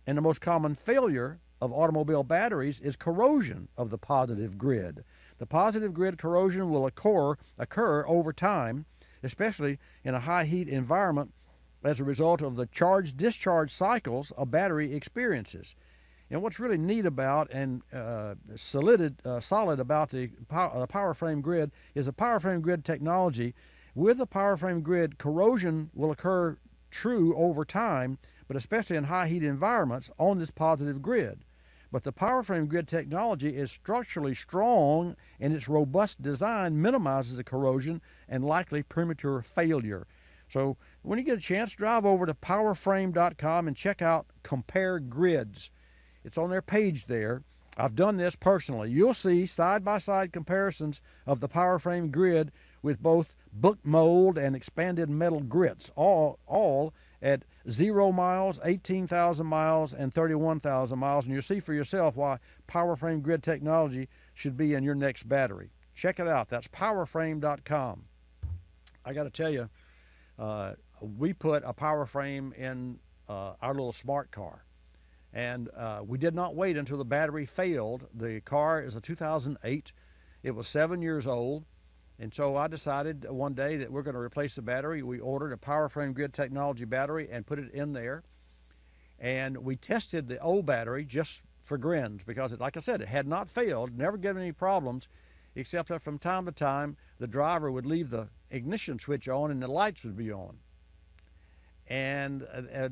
And the most common failure of automobile batteries is corrosion of the positive grid. The positive grid corrosion will occur over time, especially in a high heat environment, as a result of the charge-discharge cycles a battery experiences. And what's really neat about and solid about the power frame grid is the power frame grid technology. With the power frame grid, corrosion will occur true over time, but especially in high heat environments on this positive grid. But the power frame grid technology is structurally strong, and its robust design minimizes the corrosion and likely premature failure. So when you get a chance, drive over to powerframe.com and check out Compare Grids. It's on their page there. I've done this personally. You'll see side-by-side comparisons of the power frame grid with both book mold and expanded metal grits, all at 0 miles, 18,000 miles, and 31,000 miles. And you'll see for yourself why power frame grid technology should be in your next battery. Check it out. That's powerframe.com. I got to tell you, we put a power frame in our little smart car, and we did not wait until the battery failed. The car is a 2008. It was 7 years old, and so I decided one day that we're going to replace the battery. We ordered a power frame grid technology battery and put it in there, and we tested the old battery just for grins because, like I said, it had not failed, never given any problems, except that from time to time the driver would leave the ignition switch on and the lights would be on. And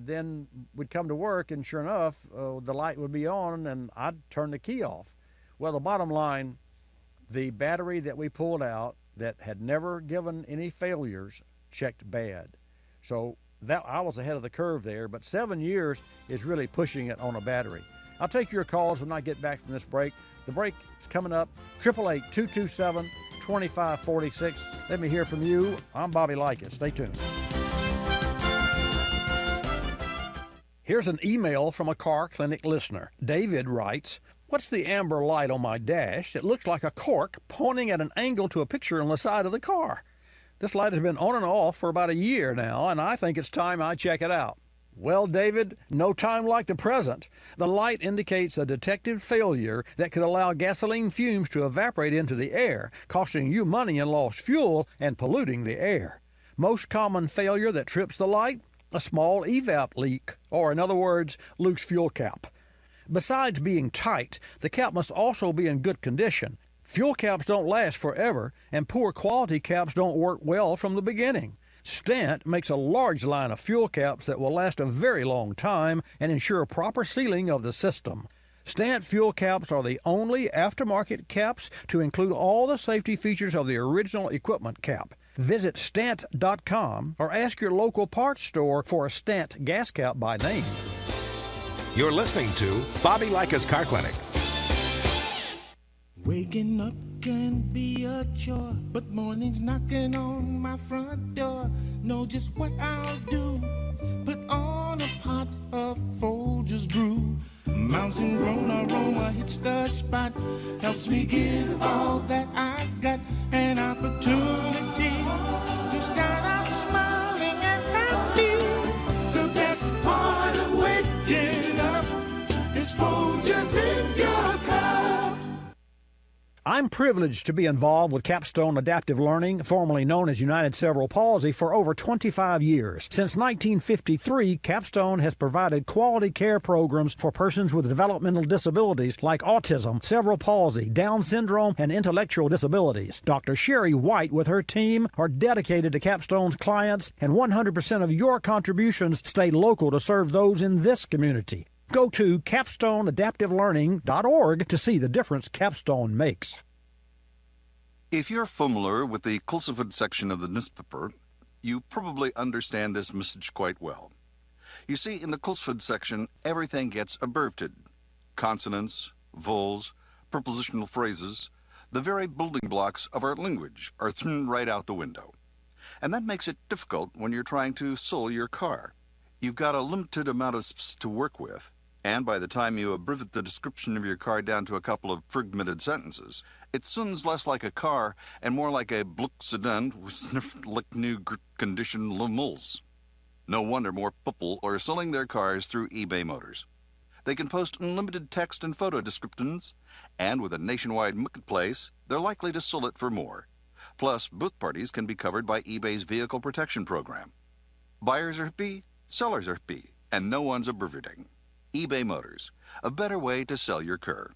then we'd come to work, and sure enough, the light would be on, and I'd turn the key off. Well, the bottom line, the battery that we pulled out that had never given any failures checked bad. So that I was ahead of the curve there, but 7 years is really pushing it on a battery. I'll take your calls when I get back from this break. The break is coming up, 888-227-2546. Let me hear from you. I'm Bobby Likis. Stay tuned. Here's an email from a car clinic listener. David writes, "What's the amber light on my dash? It looks like a cork pointing at an angle to a picture on the side of the car. This light has been on and off for about a year now, and I think it's time I check it out." Well, David, no time like the present. The light indicates a detected failure that could allow gasoline fumes to evaporate into the air, costing you money in lost fuel and polluting the air. Most common failure that trips the light? A small evap leak, or in other words, loose fuel cap. Besides being tight, the cap must also be in good condition. Fuel caps don't last forever, and poor quality caps don't work well from the beginning. Stant makes a large line of fuel caps that will last a very long time and ensure proper sealing of the system. Stant fuel caps are the only aftermarket caps to include all the safety features of the original equipment cap. Visit Stant.com or ask your local parts store for a Stant gas cap by name. You're listening to Bobby Likis Car Clinic. Waking up can be a chore, but mornings knocking on my front door. Know just what I'll do. Put on a pot of Folgers brew. Mountain grown aroma hits the spot. Helps me give all that I've got. An opportunity to start out smiling and happy. The best part of waking up is Folgers in your cup. I'm privileged to be involved with Capstone Adaptive Learning, formerly known as United Cerebral Palsy, for over 25 years. Since 1953, Capstone has provided quality care programs for persons with developmental disabilities like autism, cerebral palsy, Down syndrome, and intellectual disabilities. Dr. Sherry White with her team are dedicated to Capstone's clients, and 100% of your contributions stay local to serve those in this community. Go to capstoneadaptivelearning.org to see the difference Capstone makes. If you're familiar with the Kulseford section of the newspaper, you probably understand this message quite well. You see, in the Kulseford section, everything gets abbreviated. Consonants, vowels, prepositional phrases, the very building blocks of our language are thrown right out the window. And that makes it difficult when you're trying to sell your car. You've got a limited amount of space to work with. And by the time you abbreviate the description of your car down to a couple of fragmented sentences, it sounds less like a car and more like a Bluck sedan with sniffed like new condition lemals. No wonder more people are selling their cars through eBay Motors. They can post unlimited text and photo descriptions, and with a nationwide marketplace, they're likely to sell it for more. Plus, both parties can be covered by eBay's vehicle protection program. Buyers are happy, sellers are happy, and no one's abbreviating. eBay Motors, a better way to sell your car.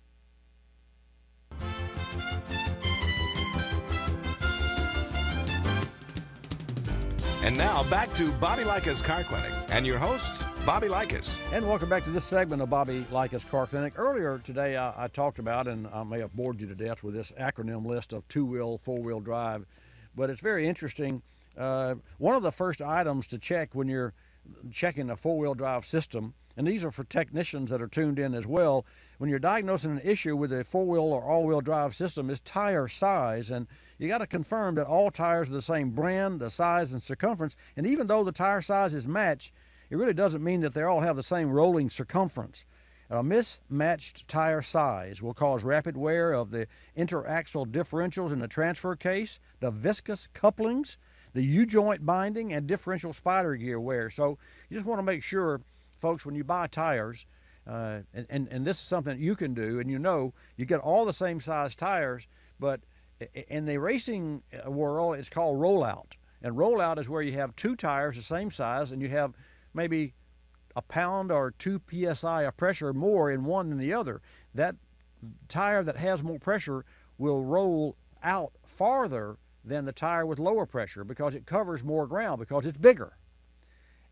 And now back to Bobby Likis Car Clinic and your host, Bobby Likis. And welcome back to this segment of Bobby Likis Car Clinic. Earlier today, I talked about, and I may have bored you to death with this acronym list of two-wheel, four-wheel drive, but it's very interesting. One of the first items to check when you're checking a four-wheel drive system, and these are for technicians that are tuned in as well, when you're diagnosing an issue with a four-wheel or all-wheel drive system, is tire size. And you got to confirm that all tires are the same brand, the size and circumference. And even though the tire sizes match, it really doesn't mean that they all have the same rolling circumference. A mismatched tire size will cause rapid wear of the interaxle differentials in the transfer case, the viscous couplings, the U-joint binding, and differential spider gear wear. So you just want to make sure, folks, when you buy tires, and this is something that you can do, and you get all the same size tires, but in the racing world, it's called rollout. And rollout is where you have two tires the same size, and you have maybe a pound or 2 psi of pressure more in one than the other. That tire that has more pressure will roll out farther than the tire with lower pressure because it covers more ground, because it's bigger.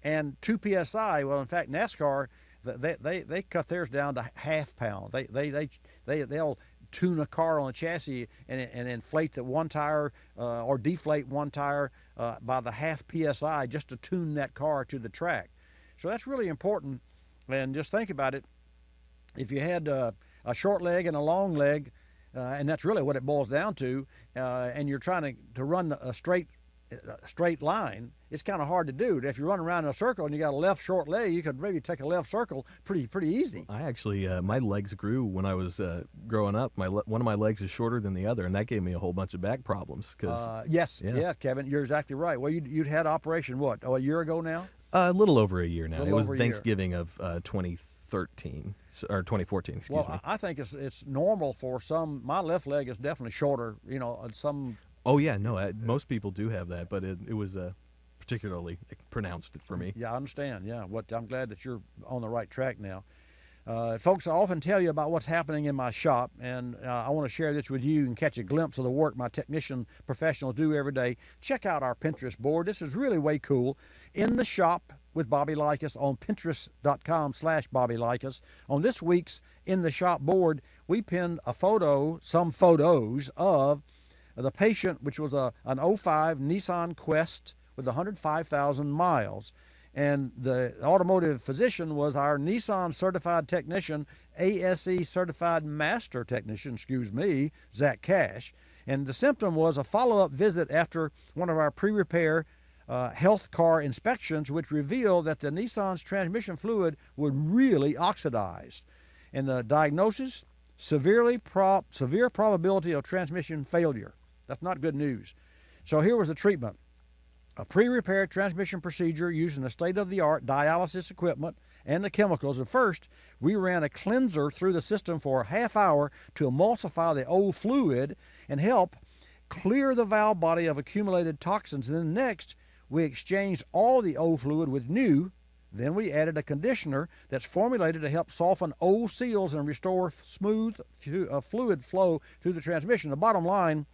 and 2 psi. Well, in fact, NASCAR they cut theirs down to half pound. They'll tune a car on a chassis and inflate the one tire or deflate one tire by the half psi just to tune that car to the track. So that's really important. And just think about it. If you had a short leg and a long leg, and that's really what it boils down to, and you're trying to run a straight line, it's kind of hard to do. If you run around in a circle and you got a left short leg, you could maybe take a left circle pretty easy. I actually, my legs grew when I was growing up. One of my legs is shorter than the other, and that gave me a whole bunch of back problems. Yes, Kevin, you're exactly right. Well, you'd had operation, what, a year ago now? A little over a year now. It was Thanksgiving of 2013, or 2014, excuse me. Well, I think it's normal for some. My left leg is definitely shorter, some. Oh, yeah, no, most people do have that, but it was particularly pronounced for me. Yeah, I understand, yeah. I'm glad that you're on the right track now. Folks, I often tell you about what's happening in my shop, and I want to share this with you and catch a glimpse of the work my technician professionals do every day. Check out our Pinterest board. This is really way cool. In the Shop with Bobby Likis on Pinterest.com/Bobby Likis. On this week's In the Shop board, we pinned some photos of the patient, which was an 05 Nissan Quest with 105,000 miles. And the automotive physician was our Nissan certified technician, ASE certified master technician, Zach Cash. And the symptom was a follow-up visit after one of our pre-repair health car inspections, which revealed that the Nissan's transmission fluid was really oxidized. And the diagnosis, severe probability of transmission failure. That's not good news. So here was the treatment. A pre-repaired transmission procedure using the state-of-the-art dialysis equipment and the chemicals. At first, we ran a cleanser through the system for a half hour to emulsify the old fluid and help clear the valve body of accumulated toxins. And then next, we exchanged all the old fluid with new. Then we added a conditioner that's formulated to help soften old seals and restore smooth fluid flow through the transmission. The bottom line,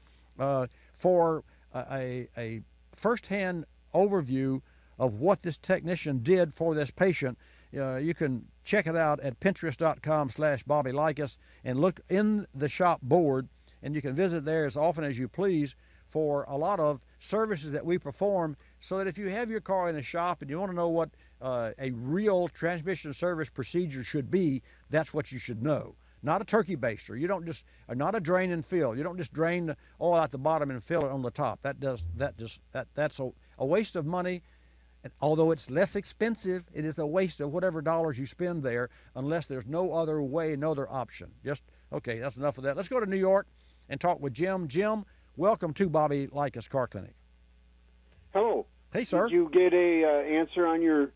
for a first-hand overview of what this technician did for this patient, you can check it out at Pinterest.com/Bobby Likis and look in the shop board, and you can visit there as often as you please for a lot of services that we perform, so that if you have your car in a shop and you want to know what a real transmission service procedure should be, that's what you should know. Not a turkey baster. You don't just, not a drain and fill. You don't just drain the oil out the bottom and fill it on the top. That's a waste of money. And although it's less expensive, it is a waste of whatever dollars you spend there, unless there's no other way, no other option. Okay, that's enough of that. Let's go to New York and talk with Jim. Jim, welcome to Bobby Likis Car Clinic. Hello. Hey, sir. Did you get a answer on your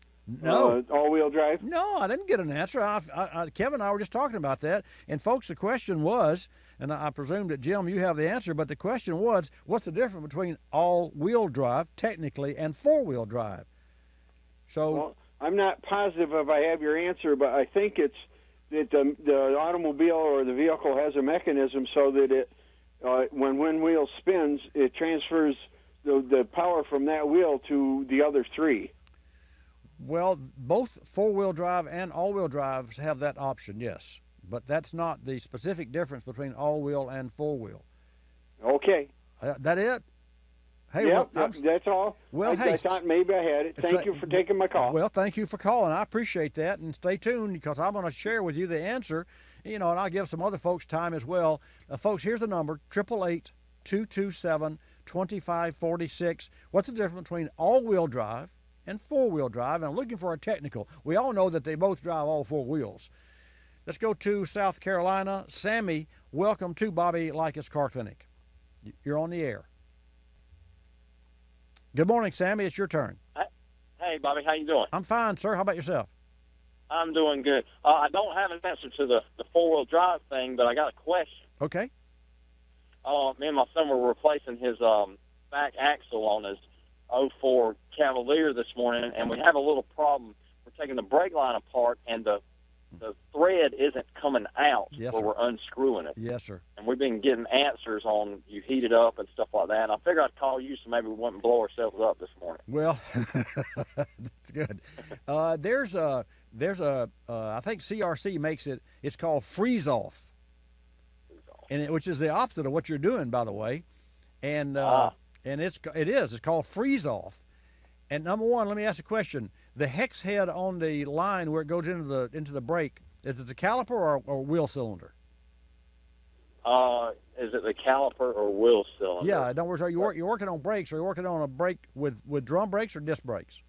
all-wheel drive? No, I didn't get an answer. Kevin and I were just talking about that. And, folks, the question was, and I presume that, Jim, you have the answer, but the question was, what's the difference between all-wheel drive, technically, and four-wheel drive? Well, I'm not positive if I have your answer, but I think it's that the automobile or the vehicle has a mechanism so that it, when one wheel spins, it transfers the power from that wheel to the other three. Well, both four-wheel drive and all-wheel drives have that option, yes. But that's not the specific difference between all-wheel and four-wheel. Okay. That it? Hey, yep, that's all. Well, I thought maybe I had it. Thank you for taking my call. Well, thank you for calling. I appreciate that. And stay tuned, because I'm going to share with you the answer, and I'll give some other folks time as well. Folks, here's the number, 888-227-2546. What's the difference between all-wheel drive and four-wheel drive? And I'm looking for a technical. We all know that they both drive all four wheels. Let's go to South Carolina. Sammy, welcome to Bobby Likis Car Clinic. You're on the air. Good morning, Sammy. It's your turn. Hey, Bobby. How you doing? I'm fine, sir. How about yourself? I'm doing good. I don't have an answer to the four-wheel drive thing, but I got a question. Okay. Me and my son were replacing his back axle on his 04 Cavalier this morning, and we have a little problem. We're taking the brake line apart, and the the thread isn't coming out Yes, where sir. we're unscrewing it. Yes, sir. And we've been getting answers on you heat it up and stuff like that. And I figured I'd call you so maybe we wouldn't blow ourselves up this morning. Well, that's good. There's a I think CRC makes it. It's called freeze off, which is the opposite of what you're doing, by the way. And it's called freeze off. And number one, let me ask a question: the hex head on the line where it goes into the brake, is it the caliper or wheel cylinder? Is it the caliper or wheel cylinder? Yeah. In other words, are you working on brakes? Or are you working on a brake with drum brakes or disc brakes?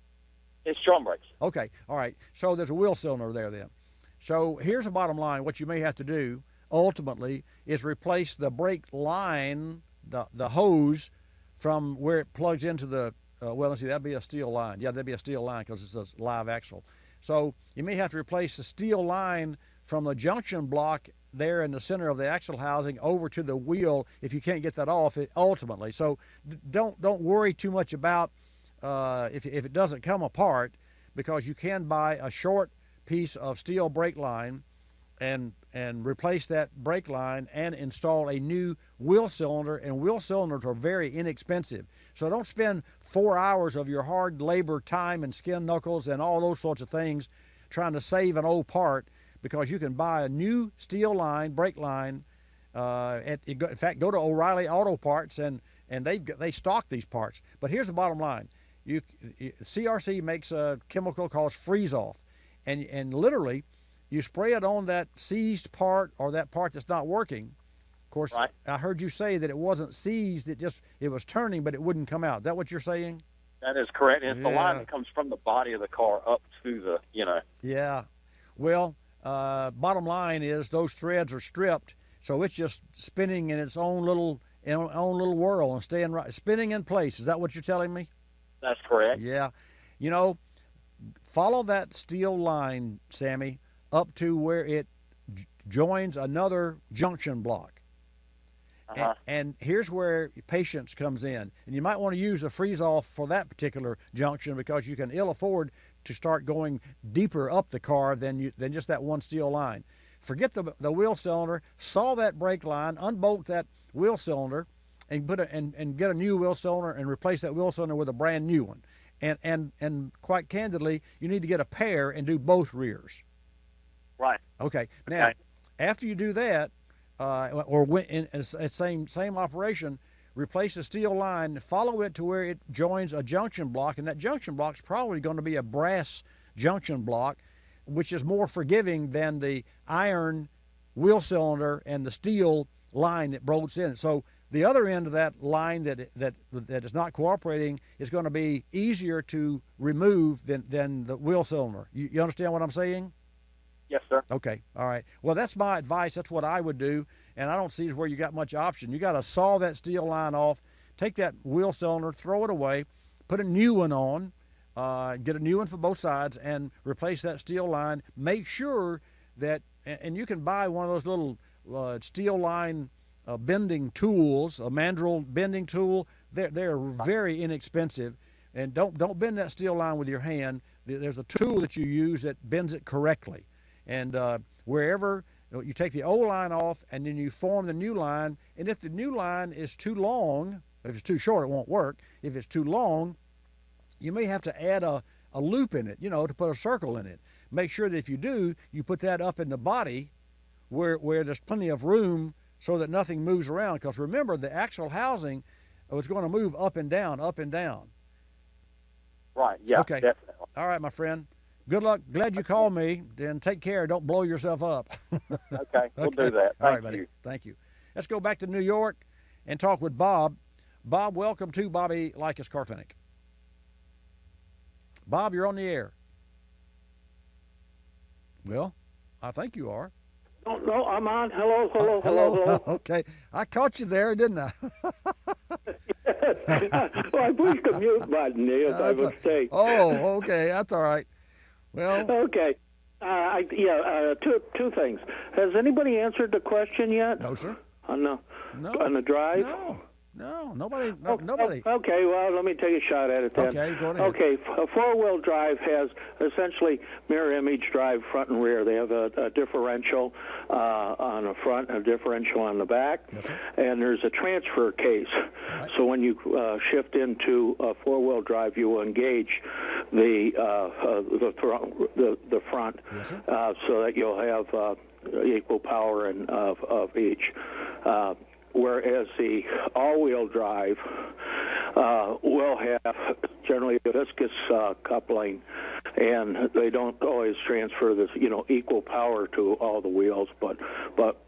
It's drum brakes. Okay, all right. So there's a wheel cylinder there then. So here's the bottom line. What you may have to do ultimately is replace the brake line, the hose, from where it plugs into the, well, let's see, that'd be a steel line. Yeah, that'd be a steel line because it's a live axle. So you may have to replace the steel line from the junction block there in the center of the axle housing over to the wheel if you can't get that off ultimately. So don't worry too much about if it doesn't come apart, because you can buy a short piece of steel brake line and replace that brake line and install a new wheel cylinder, and wheel cylinders are very inexpensive. So don't spend 4 hours of your hard labor time and skin knuckles and all those sorts of things trying to save an old part, because you can buy a new steel line, brake line. In fact, go to O'Reilly Auto Parts and they stock these parts. But here's the bottom line. CRC makes a chemical called freeze off, and literally you spray it on that seized part or that part that's not working. Of course, right. I heard you say that it wasn't seized, it was turning, but it wouldn't come out. Is that what you're saying? That is correct. And it's the line that comes from the body of the car up to the, Yeah. Well, bottom line is those threads are stripped, so it's just spinning in its own little whirl and staying right, spinning in place. Is that what you're telling me? That's correct. Yeah. Follow that steel line, Sammy, up to where it joins another junction block. And here's where patience comes in. And you might want to use a freeze off for that particular junction, because you can ill afford to start going deeper up the car than just that one steel line. Forget the wheel cylinder, saw that brake line, unbolt that wheel cylinder, and and get a new wheel cylinder and replace that wheel cylinder with a brand new one. And quite candidly, you need to get a pair and do both rears. Right. Okay. Now, after you do that, or in same operation, replace the steel line, follow it to where it joins a junction block, and that junction block is probably going to be a brass junction block, which is more forgiving than the iron wheel cylinder and the steel line that bolts in. So the other end of that line that is not cooperating is going to be easier to remove than the wheel cylinder. You understand what I'm saying? Yes, sir. Okay. All right. Well, that's my advice. That's what I would do, and I don't see where you got much option. You got to saw that steel line off, take that wheel cylinder, throw it away, put a new one on, get a new one for both sides, and replace that steel line. Make sure that, and you can buy one of those little steel line bending tools, a mandrel bending tool. They're very inexpensive, and don't bend that steel line with your hand. There's a tool that you use that bends it correctly. And wherever you take the old line off, and then you form the new line, and if the new line is too long, if it's too short, it won't work. If it's too long, you may have to add a loop in it, to put a circle in it. Make sure that if you do, you put that up in the body where there's plenty of room so that nothing moves around. Because remember, the axle housing is going to move up and down, up and down. Right, yeah, okay. Definitely. All right, my friend. Good luck. Glad you called me. Then take care. Don't blow yourself up. Okay, we'll do that. All right, buddy. Thank you. Let's go back to New York and talk with Bob. Bob, welcome to Bobby Likis Car Clinic. Bob, you're on the air. Well, I think you are. No, I'm on. Hello. Okay. I caught you there, didn't I? Well, I pushed the mute button there by mistake. Oh, okay. That's all right. Well. Okay. Two things. Has anybody answered the question yet? No, sir. On the drive? No, nobody. Nobody. Okay, well, let me take a shot at it then. Okay, go ahead. Okay, a four-wheel drive has essentially mirror image drive front and rear. They have a differential on the front, a differential on the back, and there's a transfer case. Right. So when you shift into a four-wheel drive, you will engage the front, so that you'll have equal power of each. Whereas the all-wheel drive will have generally a viscous coupling, and they don't always transfer this, equal power to all the wheels. But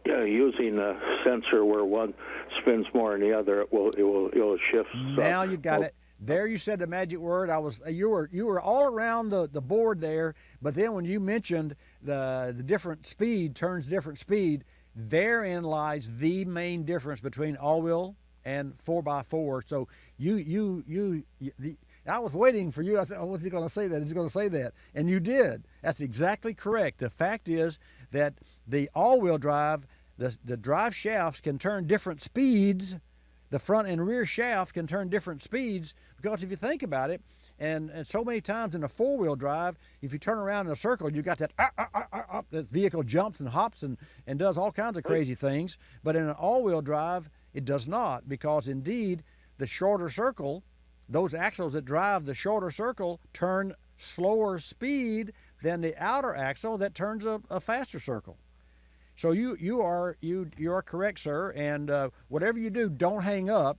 using a sensor where one spins more than the other, it will shift. Now you got it. There, you said the magic word. You were all around the board there, but then when you mentioned the different speed, turns different speed, therein lies the main difference between all-wheel and 4x4. So I was waiting for you. I said, what's he going to say that? He's going to say that. And you did. That's exactly correct. The fact is that the all-wheel drive, the drive shafts can turn different speeds. The front and rear shaft can turn different speeds, because if you think about it, and so many times in a four-wheel drive, if you turn around in a circle, you got that the vehicle jumps and hops and does all kinds of crazy things. But in an all-wheel drive, it does not, because indeed the shorter circle, those axles that drive the shorter circle turn slower speed than the outer axle that turns a faster circle. So you are correct, sir. And whatever you do, don't hang up.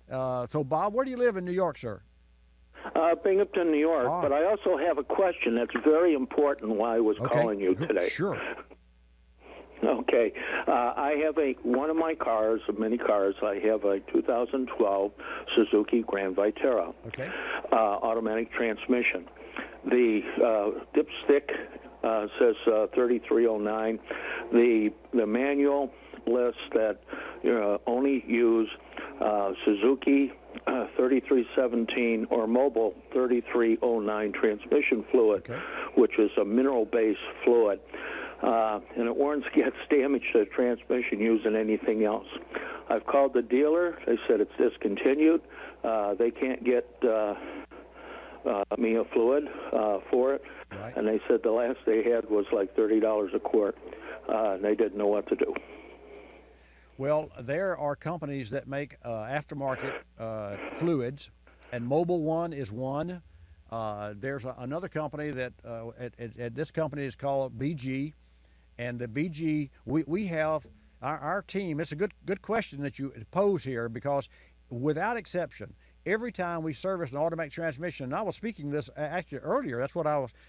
So Bob, where do you live in New York, sir? Binghamton, New York. But I also have a question that's very important why I was calling you today. Sure. Okay. I have one of my cars, many cars. I have a 2012 Suzuki Grand Vitara. Okay. Automatic transmission. The dipstick says 3309. The manual lists that only use Suzuki 3317 or Mobile 3309 transmission fluid, which is a mineral-based fluid. And it warns against damage to the transmission using anything else. I've called the dealer. They said it's discontinued. They can't get me a fluid for it. Right. And they said the last they had was like $30 a quart, and they didn't know what to do. Well, there are companies that make aftermarket fluids, and Mobile One is one. There's another company that at this company is called BG, and the BG, we have our team. It's a good question that you pose here, because without exception, every time we service an automatic transmission, and I was speaking this actually earlier,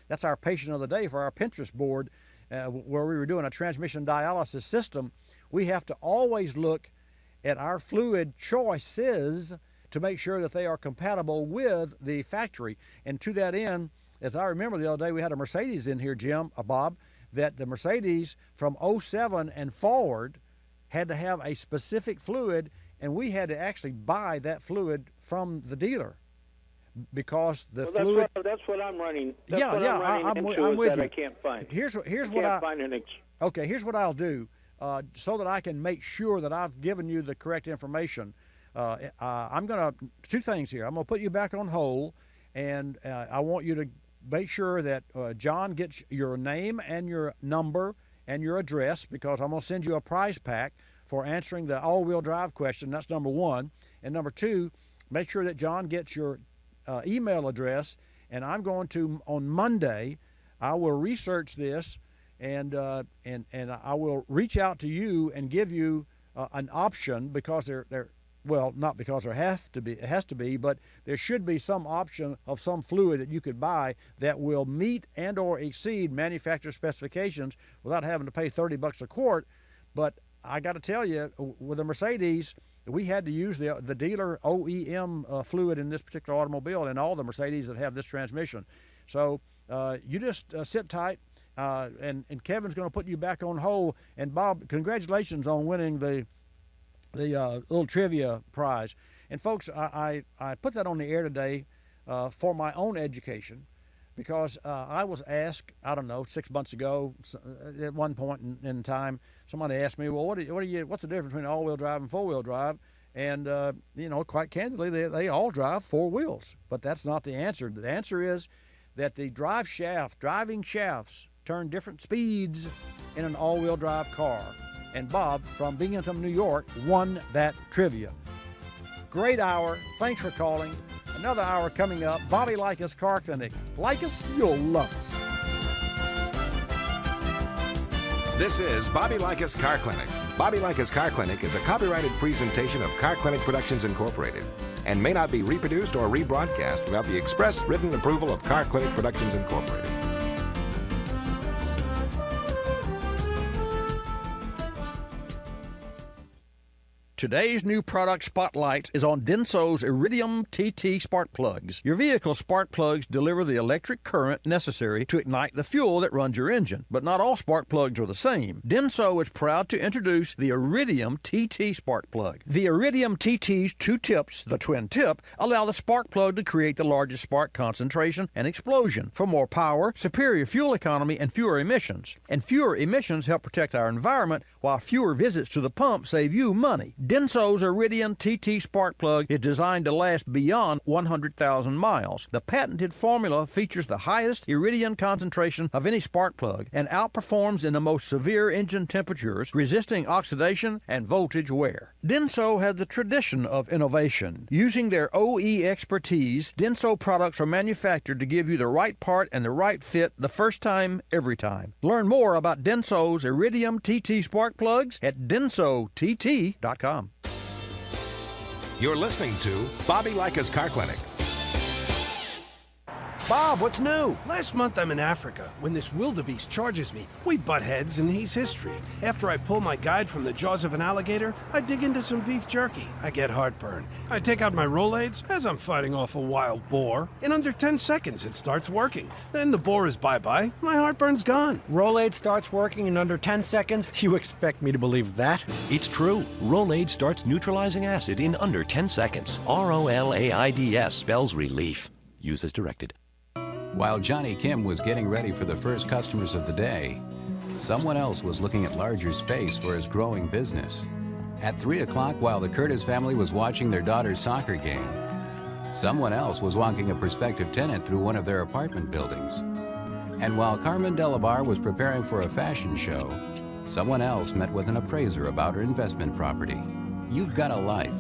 that's our patient of the day for our Pinterest board, where we were doing a transmission dialysis system. We have to always look at our fluid choices to make sure that they are compatible with the factory. And to that end, as I remember the other day, we had a Mercedes in here, Jim, Bob, that the Mercedes from 07 and forward had to have a specific fluid, and we had to actually buy that fluid from the dealer, because the fluid. That's what I'm running. I'm with you. I can't find. Here's what I'll do, so that I can make sure that I've given you the correct information. I'm gonna two things here. I'm gonna put you back on hold, and I want you to make sure that John gets your name and your number and your address, because I'm gonna send you a prize pack for answering the all-wheel drive question. That's number one. And number two, make sure that John gets your email address, and I'm going to, on Monday, I will research this, and I will reach out to you and give you an option, because well, not because it has to be, but there should be some option of some fluid that you could buy that will meet and or exceed manufacturer specifications without having to pay $30 a quart. But I got to tell you, with the Mercedes, we had to use the dealer OEM fluid in this particular automobile, and all the Mercedes that have this transmission. So you just sit tight, and Kevin's going to put you back on hold. And Bob, congratulations on winning the little trivia prize. And folks, I put that on the air today for my own education, because I was asked, I don't know, 6 months ago, at one point in time, somebody asked me, well, what's the difference between all-wheel drive and four-wheel drive? And, quite candidly, they all drive four wheels. But that's not the answer. The answer is that the driving shafts turn different speeds in an all-wheel drive car. And Bob from Binghamton, New York, won that trivia. Great hour. Thanks for calling. Another hour coming up. Bobby Likis Car Clinic. Likis, you'll love us. This is Bobby Likis Car Clinic. Bobby Likis Car Clinic is a copyrighted presentation of Car Clinic Productions Incorporated and may not be reproduced or rebroadcast without the express written approval of Car Clinic Productions Incorporated. Today's new product spotlight is on Denso's Iridium TT spark plugs. Your vehicle's spark plugs deliver the electric current necessary to ignite the fuel that runs your engine. But not all spark plugs are the same. Denso is proud to introduce the Iridium TT spark plug. The Iridium TT's two tips, the twin tip, allow the spark plug to create the largest spark concentration and explosion for more power, superior fuel economy, and fewer emissions. And fewer emissions help protect our environment, while fewer visits to the pump save you money. Denso's Iridium TT spark plug is designed to last beyond 100,000 miles. The patented formula features the highest iridium concentration of any spark plug and outperforms in the most severe engine temperatures, resisting oxidation and voltage wear. Denso has the tradition of innovation. Using their OE expertise, Denso products are manufactured to give you the right part and the right fit the first time, every time. Learn more about Denso's Iridium TT spark plugs at densott.com. You're listening to Bobby Likis Car Clinic. Bob, what's new? Last month I'm in Africa. When this wildebeest charges me, we butt heads and he's history. After I pull my guide from the jaws of an alligator, I dig into some beef jerky. I get heartburn. I take out my Rolaids as I'm fighting off a wild boar. In under 10 seconds it starts working. Then the boar is bye-bye, my heartburn's gone. Rolaids starts working in under 10 seconds? You expect me to believe that? It's true. Rolaids starts neutralizing acid in under 10 seconds. ROLAIDS spells relief. Use as directed. While Johnny Kim was getting ready for the first customers of the day, someone else was looking at larger space for his growing business. At 3 o'clock, while the Curtis family was watching their daughter's soccer game, someone else was walking a prospective tenant through one of their apartment buildings. And while Carmen Delabar was preparing for a fashion show, someone else met with an appraiser about her investment property. You've got a life.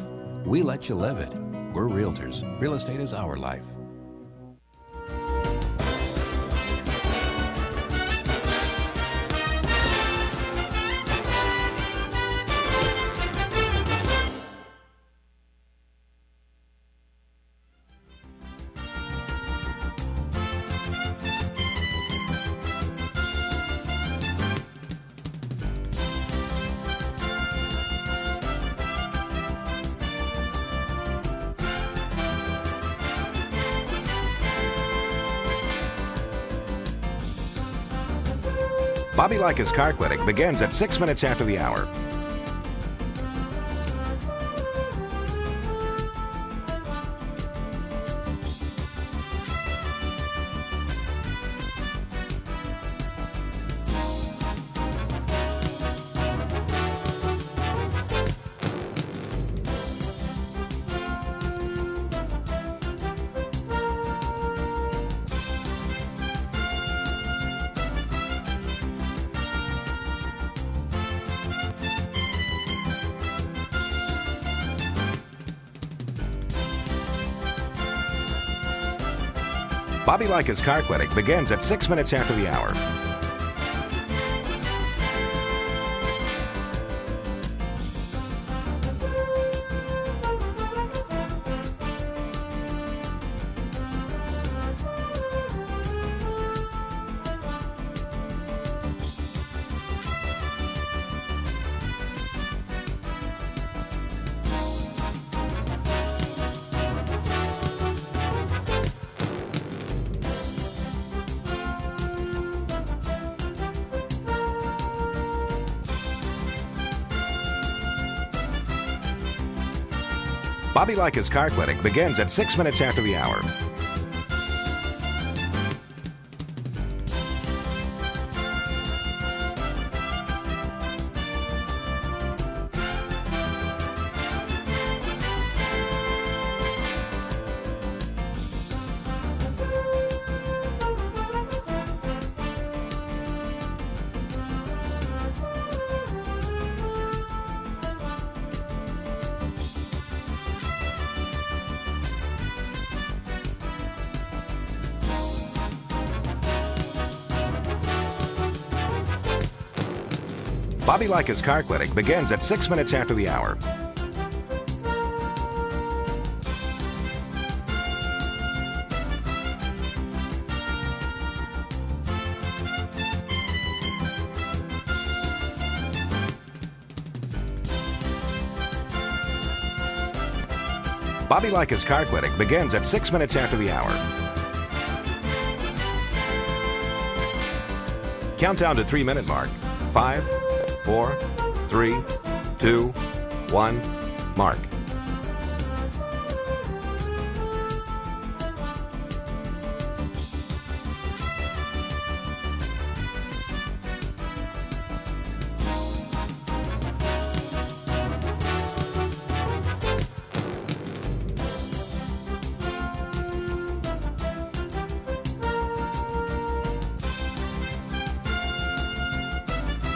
We let you live it. We're realtors. Real estate is our life. Bobby Likis Car Clinic begins at 6 minutes after the hour. Bobby Likis Car Clinic begins at 6 minutes after the hour. Bobby Likis Car Clinic begins at 6 minutes after the hour. Bobby Likis Car Clinic begins at 6 minutes after the hour. Bobby Likis Car Clinic begins at 6 minutes after the hour. Countdown to 3-minute mark. 5, 4, 3, 2, 1, mark.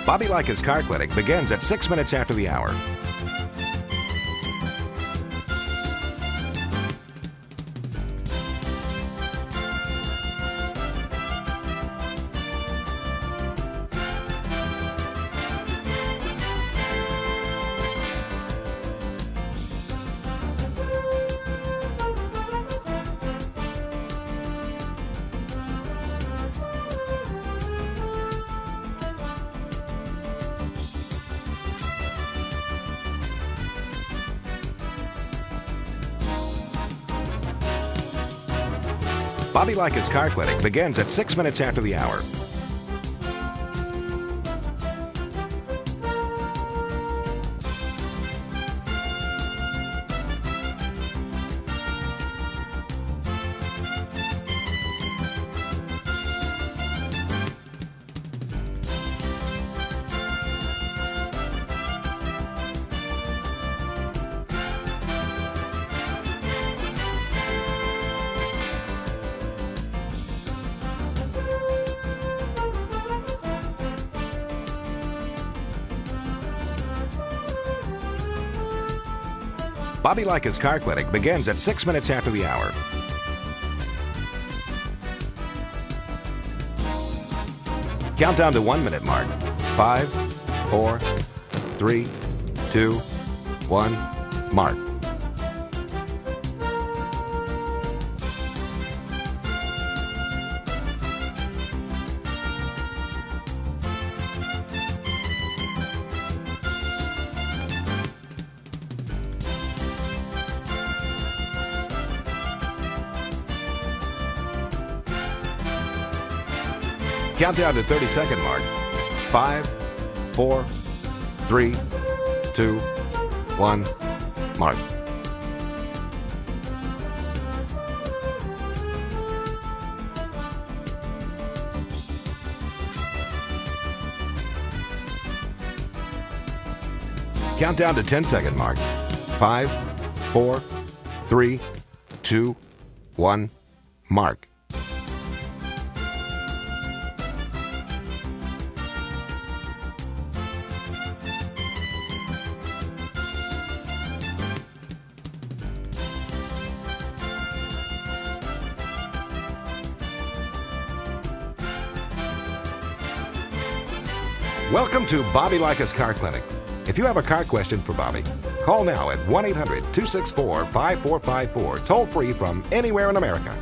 Bobby Likis Car Clinic begins at 6 minutes after the hour. Bobby Likis Car Clinic begins at 6 minutes after the hour. Bobby Likis Car Clinic begins at 6 minutes after the hour. Countdown to 1-minute mark. 5, 4, 3, 2, 1, mark. Countdown to 30-second mark. 5, 4, 3, 2, 1, mark. Countdown to 10-second mark. 5, 4, 3, 2, 1, mark. Welcome to Bobby Likis Car Clinic. If you have a car question for Bobby, call now at 1-800-264-5454, toll free from anywhere in America.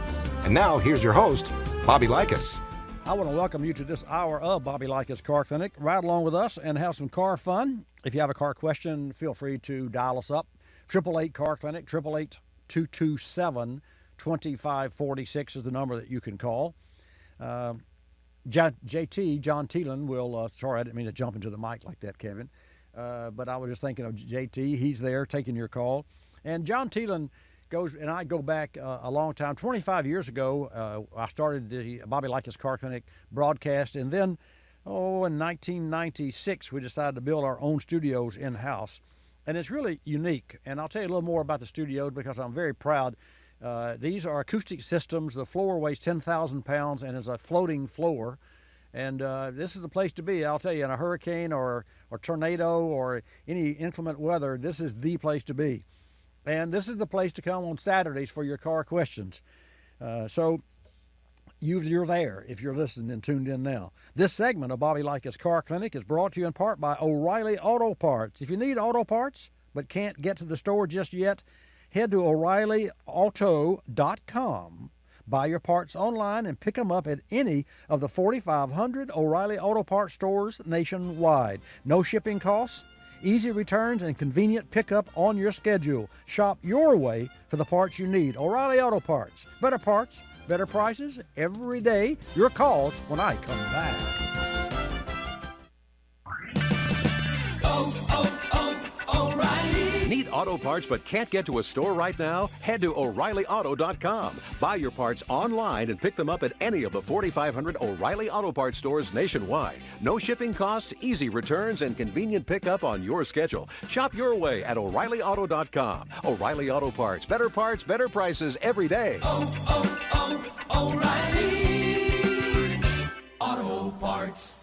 And now, here's your host, Bobby Likis. I want to welcome you to this hour of Bobby Likis Car Clinic. Ride along with us and have some car fun. If you have a car question, feel free to dial us up. 888 Car Clinic, 888-227-2546 is the number that you can call. John Thielen will, sorry, I didn't mean to jump into the mic like that, Kevin. But I was just thinking of JT. He's there taking your call. And John Thielen goes, and I go back a long time. 25 years ago, I started the Bobby Likis Car Clinic broadcast. And then, in 1996, we decided to build our own studios in-house. And it's really unique. And I'll tell you a little more about the studios because I'm very proud. These are acoustic systems. The floor weighs 10,000 pounds and is a floating floor. And this is the place to be. I'll tell you, in a hurricane or tornado or any inclement weather, this is the place to be. And this is the place to come on Saturdays for your car questions. So you're there if you're listening and tuned in now. This segment of Bobby Likis Car Clinic is brought to you in part by O'Reilly Auto Parts. If you need auto parts but can't get to the store just yet, head to O'ReillyAuto.com. Buy your parts online and pick them up at any of the 4,500 O'Reilly Auto Parts stores nationwide. No shipping costs, easy returns, and convenient pickup on your schedule. Shop your way for the parts you need. O'Reilly Auto Parts. Better parts, better prices every day. Your calls when I come back. O'Reilly. Need auto parts but can't get to a store right now? Head to O'ReillyAuto.com. Buy your parts online and pick them up at any of the 4,500 O'Reilly Auto Parts stores nationwide. No shipping costs, easy returns, and convenient pickup on your schedule. Shop your way at O'ReillyAuto.com. O'Reilly Auto Parts, better prices every day. O'Reilly Auto Parts.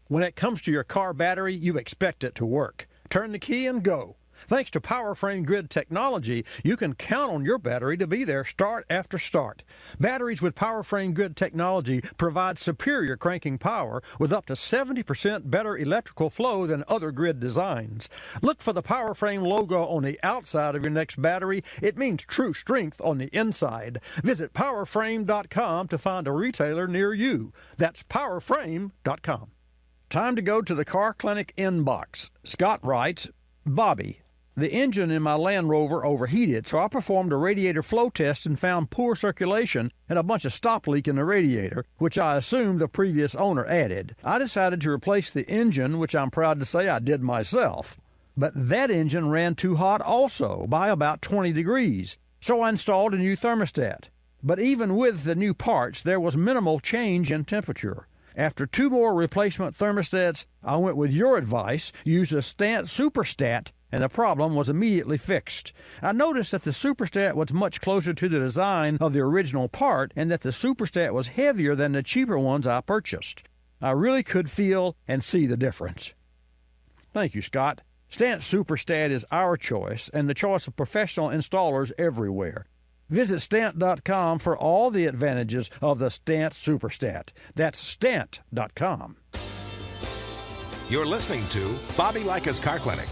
When it comes to your car battery, you expect it to work. Turn the key and go. Thanks to PowerFrame Grid technology, you can count on your battery to be there start after start. Batteries with PowerFrame Grid technology provide superior cranking power with up to 70% better electrical flow than other grid designs. Look for the PowerFrame logo on the outside of your next battery. It means true strength on the inside. Visit PowerFrame.com to find a retailer near you. That's PowerFrame.com. Time to go to the Car Clinic inbox. Scott writes, Bobby, the engine in my Land Rover overheated, so I performed a radiator flow test and found poor circulation and a bunch of stop leak in the radiator, which I assumed the previous owner added. I decided to replace the engine, which I'm proud to say I did myself. But that engine ran too hot also, by about 20 degrees, so I installed a new thermostat. But even with the new parts, there was minimal change in temperature. After 2 more replacement thermostats, I went with your advice, used a Stant Superstat, and the problem was immediately fixed. I noticed that the Superstat was much closer to the design of the original part and that the Superstat was heavier than the cheaper ones I purchased. I really could feel and see the difference. Thank you, Scott. Stant Superstat is our choice and the choice of professional installers everywhere. Visit Stant.com for all the advantages of the Stant Superstat. That's Stant.com. You're listening to Bobby Likis Car Clinic.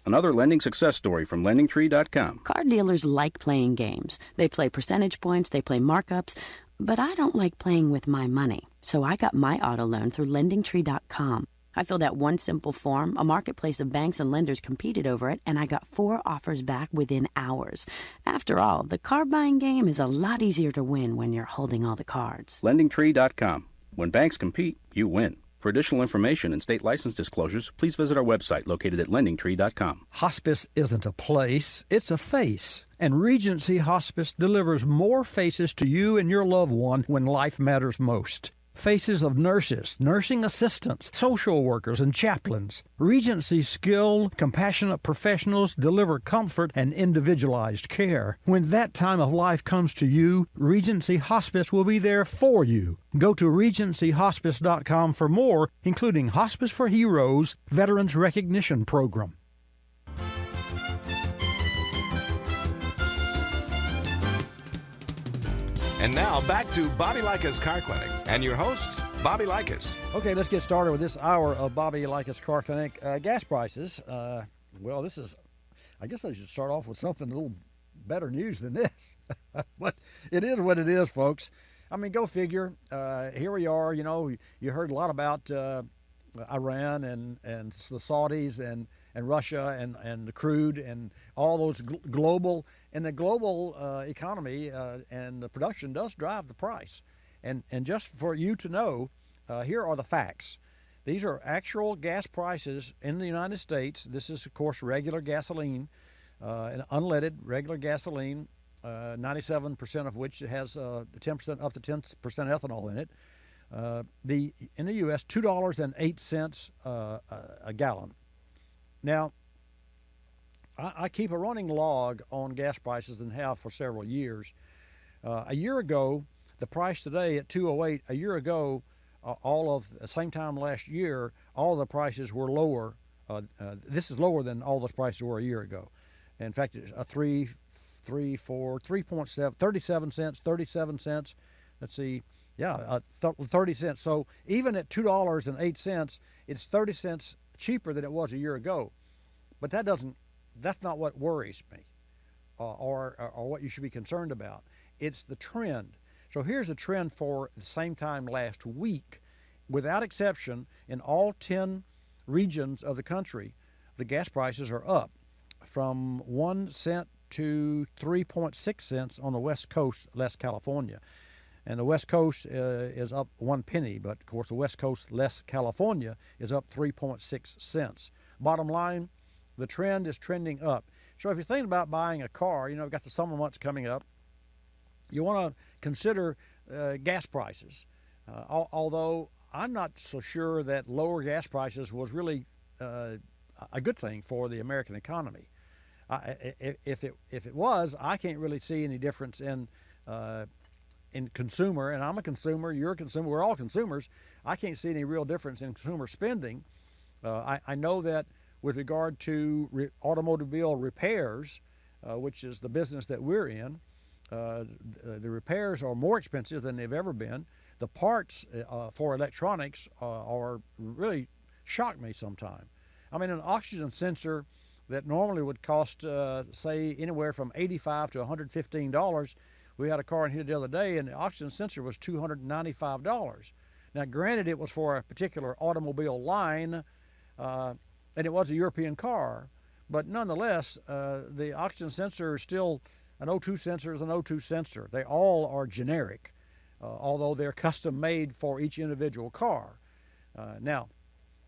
Another lending success story from LendingTree.com. Car dealers like playing games. They play percentage points, they play markups, but I don't like playing with my money. So I got my auto loan through LendingTree.com. I filled out one simple form, a marketplace of banks and lenders competed over it, and I got 4 offers back within hours. After all, the car buying game is a lot easier to win when you're holding all the cards. LendingTree.com. When banks compete, you win. For additional information and state license disclosures, please visit our website located at LendingTree.com. Hospice isn't a place, it's a face. And Regency Hospice delivers more faces to you and your loved one when life matters most. Faces of nurses, nursing assistants, social workers, and chaplains. Regency's skilled, compassionate professionals deliver comfort and individualized care. When that time of life comes to you, Regency Hospice will be there for you. Go to RegencyHospice.com for more, including Hospice for Heroes Veterans Recognition Program. And now back to Bobby Likis Car Clinic and your host, Bobby Likis. Okay, let's get started with this hour of Bobby Likis Car Clinic. Gas prices. Well, this is, I guess I should start off with something a little better news than this. But it is what it is, folks. I mean, go figure. Here we are. You know, you heard a lot about Iran and the Saudis and Russia and the crude and all those global, and the global economy and the production does drive the price. And just for you to know, here are the facts. These are actual gas prices in the United States. This is, of course, regular gasoline, and unleaded regular gasoline, 97% of which has 10% up to 10% ethanol in it. In the U.S., $2.08 a gallon. Now, I keep a running log on gas prices and have for several years. A year ago, the price today at $2.08. A year ago, all of the same time last year, all of the prices were lower. This is lower than all those prices were a year ago. In fact, a 3.7, 37 cents, 37 cents. Let's see, 30 cents. So even at $2.08, it's 30 cents cheaper than it was a year ago. But that's not what worries me, or what you should be concerned about. It's the trend. So here's the trend for the same time last week. Without exception, in all 10 regions of the country, the gas prices are up from 1 cent to 3.6 cents on the West Coast, less California. And the West Coast is up 1 penny, but of course the West Coast, less California, is up 3.6 cents. Bottom line, the trend is trending up. So if you're thinking about buying a car, we've got the summer months coming up, you want to consider gas prices. Although I'm not so sure that lower gas prices was really a good thing for the American economy. If it was, I can't really see any difference in consumer, and I'm a consumer, you're a consumer, we're all consumers. I can't see any real difference in consumer spending. I know that with regard to automobile repairs, which is the business that we're in, the repairs are more expensive than they've ever been. The parts for electronics are really shock me sometimes. I mean, an oxygen sensor that normally would cost, say, anywhere from $85 to $115. We had a car in here the other day, and the oxygen sensor was $295. Now, granted, it was for a particular automobile line, and it was a European car, but nonetheless, the oxygen sensor is still an O2 sensor is an O2 sensor. They all are generic, although they're custom made for each individual car. Now,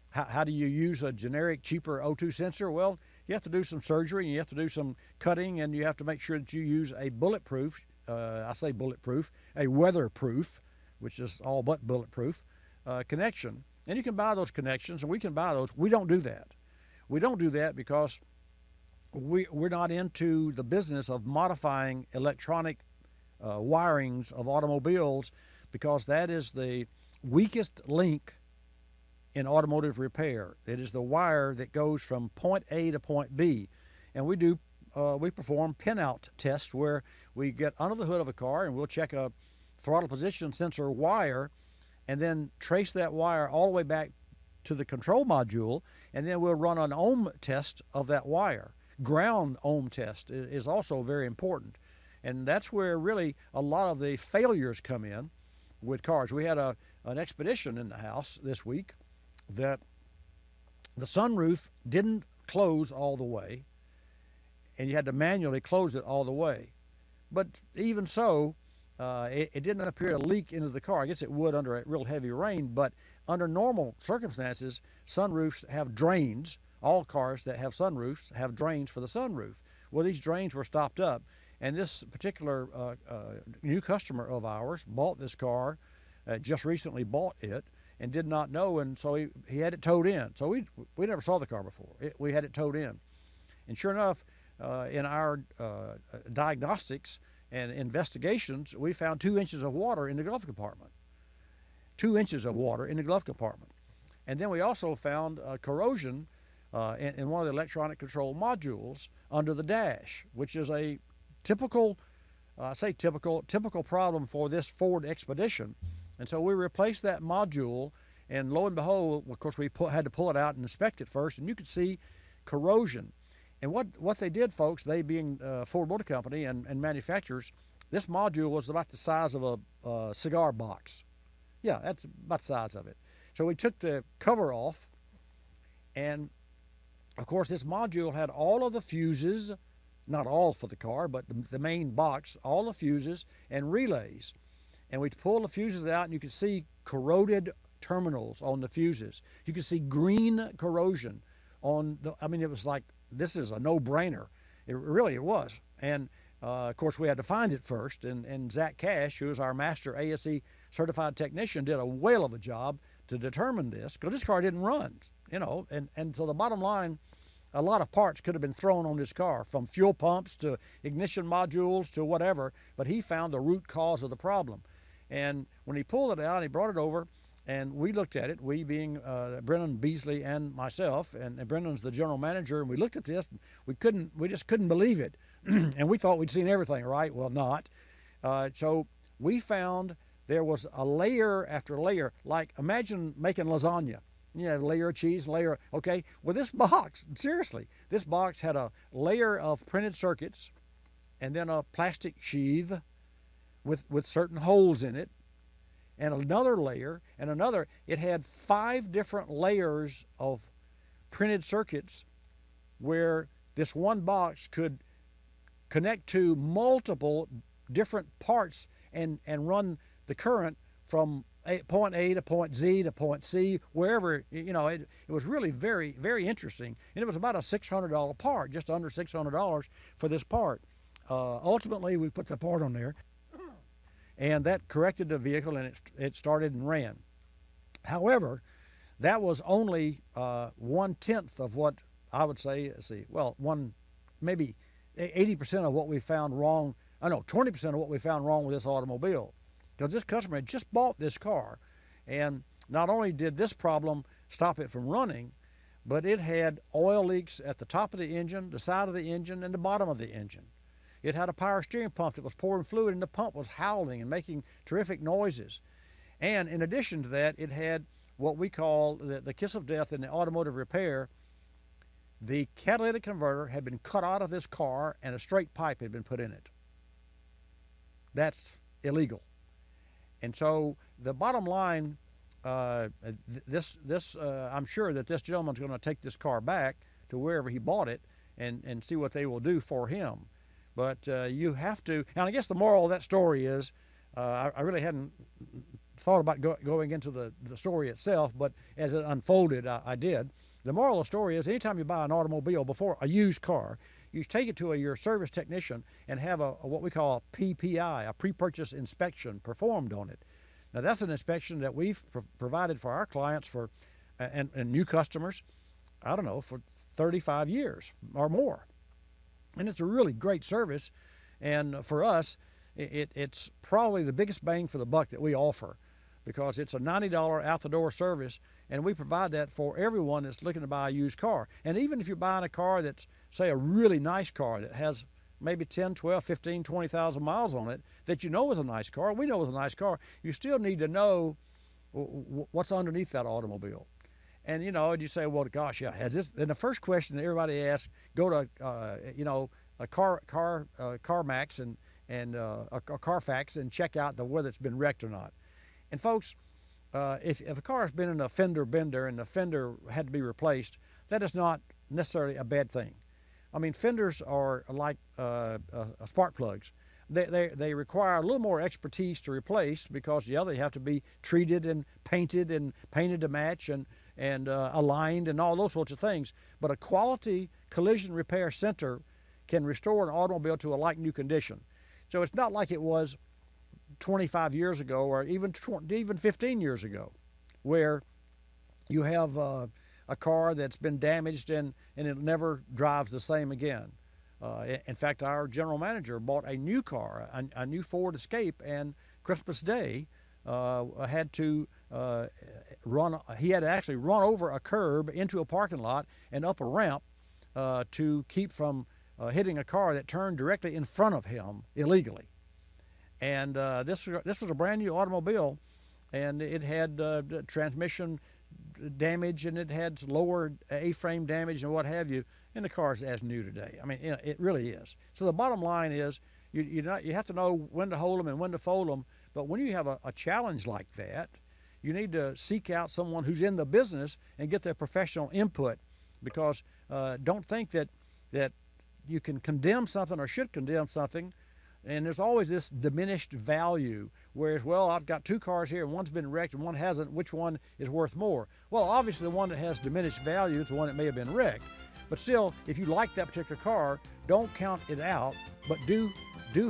how do you use a generic, cheaper O2 sensor? Well, you have to do some surgery, and you have to do some cutting, and you have to make sure that you use a bulletproof, I say bulletproof, a weatherproof, which is all but bulletproof, connection. And you can buy those connections, and we can buy those. We don't do that. We don't do that because we're not into the business of modifying electronic wirings of automobiles, because that is the weakest link in automotive repair. It is the wire that goes from point A to point B. And we perform pin-out tests where we get under the hood of a car and we'll check a throttle position sensor wire and then trace that wire all the way back to the control module, and then we'll run an ohm test of that wire. Ground ohm test is also very important. And that's where really a lot of the failures come in with cars. We had an expedition in the house this week that the sunroof didn't close all the way, and you had to manually close it all the way. But even so, it didn't appear to leak into the car. I guess it would under a real heavy rain, but under normal circumstances, sunroofs have drains. All cars that have sunroofs have drains for the sunroof. Well, these drains were stopped up, and this particular new customer of ours bought this car, just recently bought it, and did not know, and so he had it towed in. So we never saw the car before. We had it towed in. And sure enough, in our diagnostics and investigations, we found 2 inches of water in the glove compartment. 2 inches of water in the glove compartment. And then we also found corrosion in one of the electronic control modules under the dash, which is a typical problem for this Ford Expedition. And so we replaced that module, and lo and behold, of course, we had to pull it out and inspect it first, and you could see corrosion. And what they did, folks, they being Ford Motor Company and manufacturers, this module was about the size of a cigar box. Yeah, that's about the size of it. So we took the cover off, and of course, this module had all of the fuses, not all for the car, but the main box, all the fuses and relays. And we pulled the fuses out, and you could see corroded terminals on the fuses. You could see green corrosion on the, I mean, it was like, this is a no-brainer. It was. And of course, we had to find it first, and Zach Cash, who is our master ASE certified technician, did a whale of a job to determine this, because this car didn't run, and so the bottom line, a lot of parts could have been thrown on this car, from fuel pumps to ignition modules to whatever, but he found the root cause of the problem. And when he pulled it out, he brought it over, and we looked at it, we being Brennan Beasley and myself, and Brennan's the general manager, and we looked at this, and we just couldn't believe it. And we thought we'd seen everything, right? Well, not. So we found there was a layer after layer, like imagine making lasagna. You have a layer of cheese, layer, okay? Well, this box, seriously, this box had a layer of printed circuits and then a plastic sheath with certain holes in it, and another layer, and another. It had 5 different layers of printed circuits where this one box could connect to multiple different parts and run the current from point A to point Z to point C, wherever, you know, it was really very, very interesting. And it was about a $600 part, just under $600 for this part. Ultimately, we put the part on there, and that corrected the vehicle, and it started and ran. However, that was only 1/10 of what I would say, maybe 80% of what we found wrong. 20% of what we found wrong with this automobile. Because this customer had just bought this car, and not only did this problem stop it from running, but it had oil leaks at the top of the engine, the side of the engine, and the bottom of the engine. It had a power steering pump that was pouring fluid, and the pump was howling and making terrific noises. And in addition to that, it had what we call the kiss of death in the automotive repair. The catalytic converter had been cut out of this car, and a straight pipe had been put in it. That's illegal. And so the bottom line, I'm sure that this gentleman's going to take this car back to wherever he bought it and see what they will do for him. But you have to, and I guess the moral of that story is, I really hadn't thought about going into the story itself, but as it unfolded, I did. The moral of the story is, anytime you buy an automobile, before a used car, you take it to your service technician and have what we call a PPI, a pre-purchase inspection, performed on it. Now, that's an inspection that we've provided for our clients and new customers, for 35 years or more. And it's a really great service. And for us, it's probably the biggest bang for the buck that we offer, because it's a $90 out-the-door service, and we provide that for everyone that's looking to buy a used car. And even if you're buying a car that's, say, a really nice car that has maybe 10, 12, 15, 20,000 miles on it, that you know is a nice car, we know is a nice car, you still need to know what's underneath that automobile. And, you say, well, gosh, yeah, has this, and the first question that everybody asks, go to, a CarMax and a Carfax and check out whether it's been wrecked or not. And folks, if a car has been in a fender bender and the fender had to be replaced, that is not necessarily a bad thing. I mean, fenders are like spark plugs. They require a little more expertise to replace, because they have to be treated and painted to match and aligned and all those sorts of things. But a quality collision repair center can restore an automobile to a like new condition. So it's not like it was 25 years ago or even 15 years ago, where you have a car that's been damaged and it never drives the same again. In fact, our general manager bought a new car, a new Ford Escape, and Christmas Day had to actually run over a curb into a parking lot and up a ramp to keep from hitting a car that turned directly in front of him illegally. And this was a brand new automobile, and it had transmission damage, and it had lower A-frame damage and what have you, and the car's as new today. I mean, it really is. So the bottom line is, you have to know when to hold them and when to fold them. But when you have a challenge like that, you need to seek out someone who's in the business and get their professional input, because don't think that you can condemn something or should condemn something. And there's always this diminished value, whereas, well, I've got 2 cars here and one's been wrecked and one hasn't. Which one is worth more? Well, obviously the one that has diminished value is the one that may have been wrecked. But still, if you like that particular car, don't count it out, but do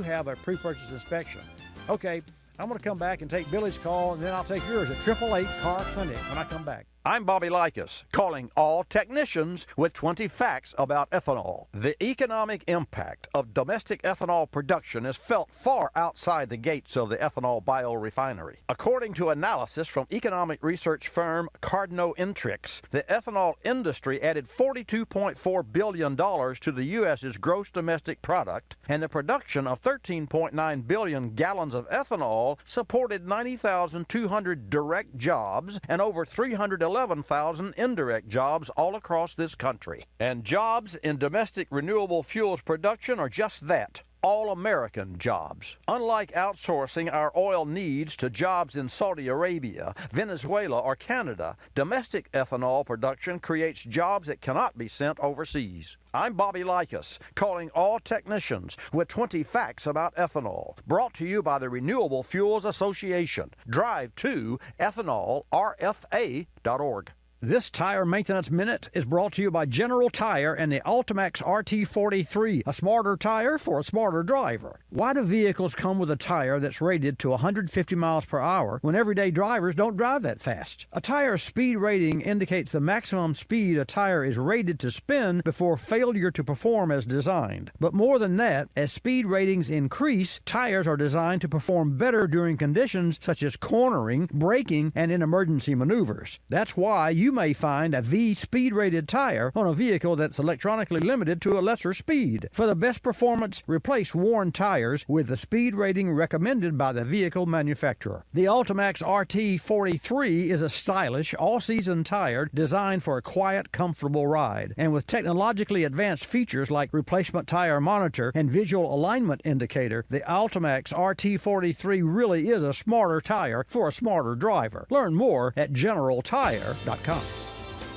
have a pre-purchase inspection. Okay, I'm going to come back and take Billy's call, and then I'll take yours at 888 Car Clinic when I come back. I'm Bobby Likis, calling all technicians with 20 facts about ethanol. The economic impact of domestic ethanol production is felt far outside the gates of the ethanol biorefinery. According to analysis from economic research firm Cardno Intrix, the ethanol industry added $42.4 billion to the U.S.'s gross domestic product, and the production of 13.9 billion gallons of ethanol supported 90,200 direct jobs and over 311,000 indirect jobs all across this country. And jobs in domestic renewable fuels production are just that. All-American jobs. Unlike outsourcing our oil needs to jobs in Saudi Arabia, Venezuela, or Canada, domestic ethanol production creates jobs that cannot be sent overseas. I'm Bobby Likis, calling all technicians with 20 facts about ethanol. Brought to you by the Renewable Fuels Association. Drive to ethanolrfa.org. This Tire Maintenance Minute is brought to you by General Tire and the Ultimax RT43, a smarter tire for a smarter driver. Why do vehicles come with a tire that's rated to 150 miles per hour when everyday drivers don't drive that fast? A tire's speed rating indicates the maximum speed a tire is rated to spin before failure to perform as designed. But more than that, as speed ratings increase, tires are designed to perform better during conditions such as cornering, braking, and in emergency maneuvers. That's why you may find a V speed-rated tire on a vehicle that's electronically limited to a lesser speed. For the best performance, replace worn tires with the speed rating recommended by the vehicle manufacturer. The Ultimax RT43 is a stylish, all-season tire designed for a quiet, comfortable ride. And with technologically advanced features like replacement tire monitor and visual alignment indicator, the Ultimax RT43 really is a smarter tire for a smarter driver. Learn more at GeneralTire.com.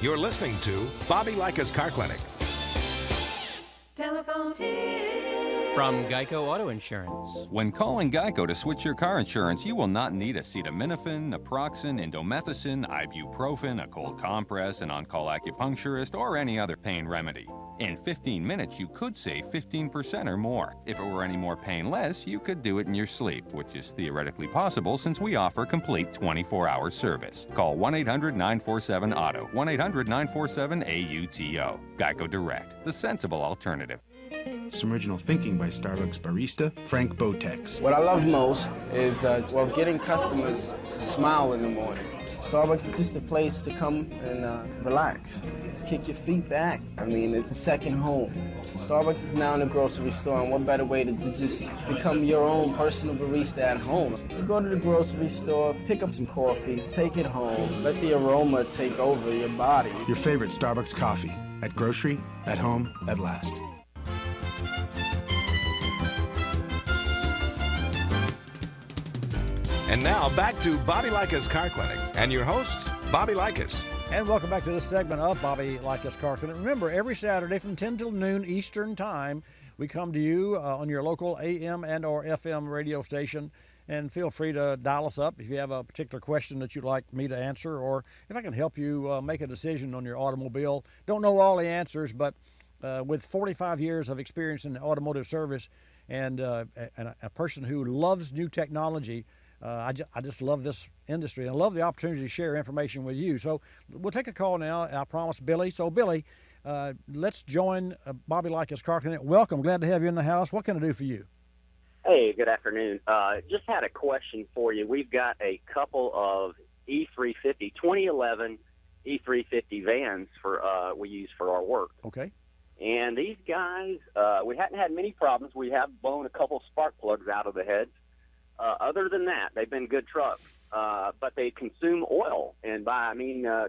You're listening to Bobby Likis Car Clinic. Telephone tip from Geico Auto Insurance. When calling Geico to switch your car insurance, you will not need acetaminophen, naproxen, indomethacin, ibuprofen, a cold compress, an on-call acupuncturist, or any other pain remedy. In 15 minutes, you could save 15% or more. If it were any more painless, you could do it in your sleep, which is theoretically possible since we offer complete 24-hour service. Call 1-800-947-AUTO, 1-800-947-AUTO. Geico Direct, the sensible alternative. Some original thinking by Starbucks barista Frank Botex. What I love most is getting customers to smile in the morning. Starbucks is just a place to come and relax. Kick your feet back. I mean, it's a second home. Starbucks is now in a grocery store, and what better way to just become your own personal barista at home? You go to the grocery store, pick up some coffee, take it home, let the aroma take over your body. Your favorite Starbucks coffee. At grocery, at home, at last. And now back to Bobby Likis Car Clinic and your host, Bobby Likis. And welcome back to this segment of Bobby Likis Car Clinic. Remember, every Saturday from 10 till noon Eastern Time, we come to you on your local AM and or FM radio station. And feel free to dial us up if you have a particular question that you'd like me to answer, or if I can help you make a decision on your automobile. Don't know all the answers, but with 45 years of experience in automotive service and a person who loves new technology, I just love this industry and I love the opportunity to share information with you. So we'll take a call now. I promised Billy. So Billy, let's join Bobby Likis Car Clinic. Welcome. Glad to have you in the house. What can I do for you? Hey, good afternoon. Just had a question for you. We've got a couple of E350, 2011 E350 vans we use for our work. Okay. And these guys, we hadn't had many problems. We have blown a couple spark plugs out of the heads. Other than that, they've been good trucks, but they consume oil, and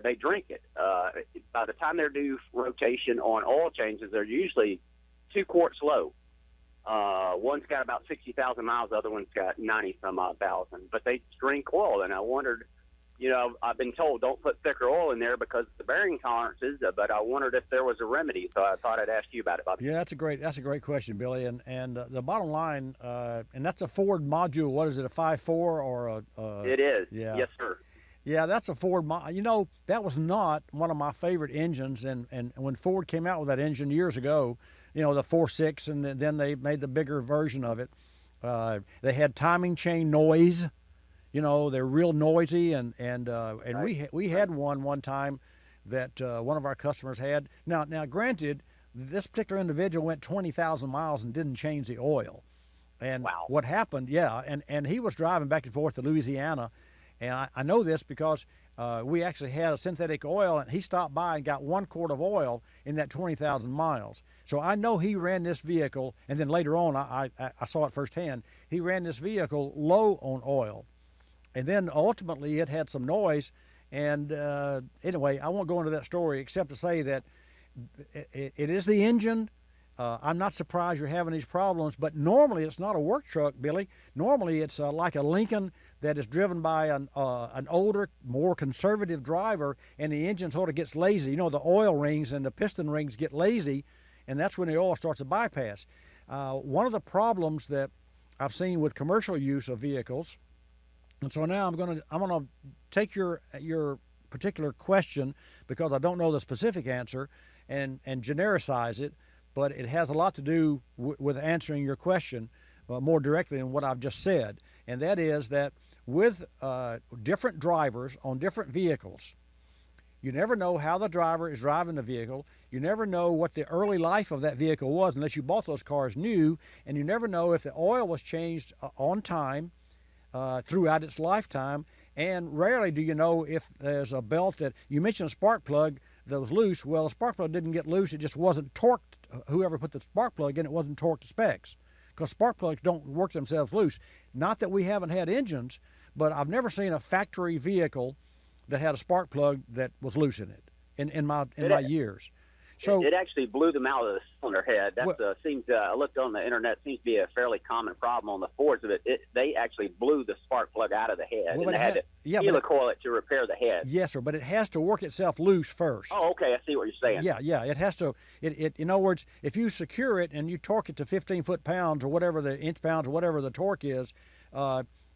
they drink it. By the time they're due rotation on oil changes, they're usually 2 quarts low. One's got about 60,000 miles, the other one's got 90-some-odd thousand. But they drink oil, and I wondered, I've been told don't put thicker oil in there because of the bearing tolerances, but I wondered if there was a remedy, so I thought I'd ask you about it, Bobby. Yeah, that's a great question, Billy. And the bottom line, and that's a Ford module. What is it, a 5.4 or a? It is. Yeah. Yes, sir. Yeah, that's a Ford. That was not one of my favorite engines. And when Ford came out with that engine years ago, the 4.6, and then they made the bigger version of it. They had timing chain noise. they're real noisy, and we had one time that one of our customers had. Now, granted, this particular individual went 20,000 miles and didn't change the oil. And what happened, and he was driving back and forth to Louisiana, and I know this because we actually had a synthetic oil, and he stopped by and got 1 quart of oil in that 20,000 miles. So I know he ran this vehicle, and then later on I saw it firsthand. He ran this vehicle low on oil, and then ultimately it had some noise. And anyway, I won't go into that story except to say that it is the engine. I'm not surprised you're having these problems, but normally it's not a work truck, Billy. Normally it's like a Lincoln that is driven by an older, more conservative driver, and the engine sort of gets lazy. The oil rings and the piston rings get lazy, and that's when the oil starts to bypass. One of the problems that I've seen with commercial use of vehicles, and so now I'm gonna take your particular question, because I don't know the specific answer, and genericize it, but it has a lot to do with answering your question more directly than what I've just said. And that is that with different drivers on different vehicles, you never know how the driver is driving the vehicle. You never know what the early life of that vehicle was unless you bought those cars new, and you never know if the oil was changed on time throughout its lifetime. And rarely do you know if there's a belt that, you mentioned a spark plug that was loose. Well, the spark plug didn't get loose, it just wasn't torqued. Whoever put the spark plug in, it wasn't torqued to specs, because spark plugs don't work themselves loose. Not that we haven't had engines, but I've never seen a factory vehicle that had a spark plug that was loose in it in my years. So it actually blew them out of the cylinder head. That seems. I looked on the internet. Seems to be a fairly common problem on the Fords. They actually blew the spark plug out of the head, and they had to helicoil it to repair the head. Yes, sir. But it has to work itself loose first. Oh, okay. I see what you're saying. Yeah. It has to. In other words, if you secure it and you torque it to 15 foot-pounds or whatever the inch-pounds or whatever the torque is,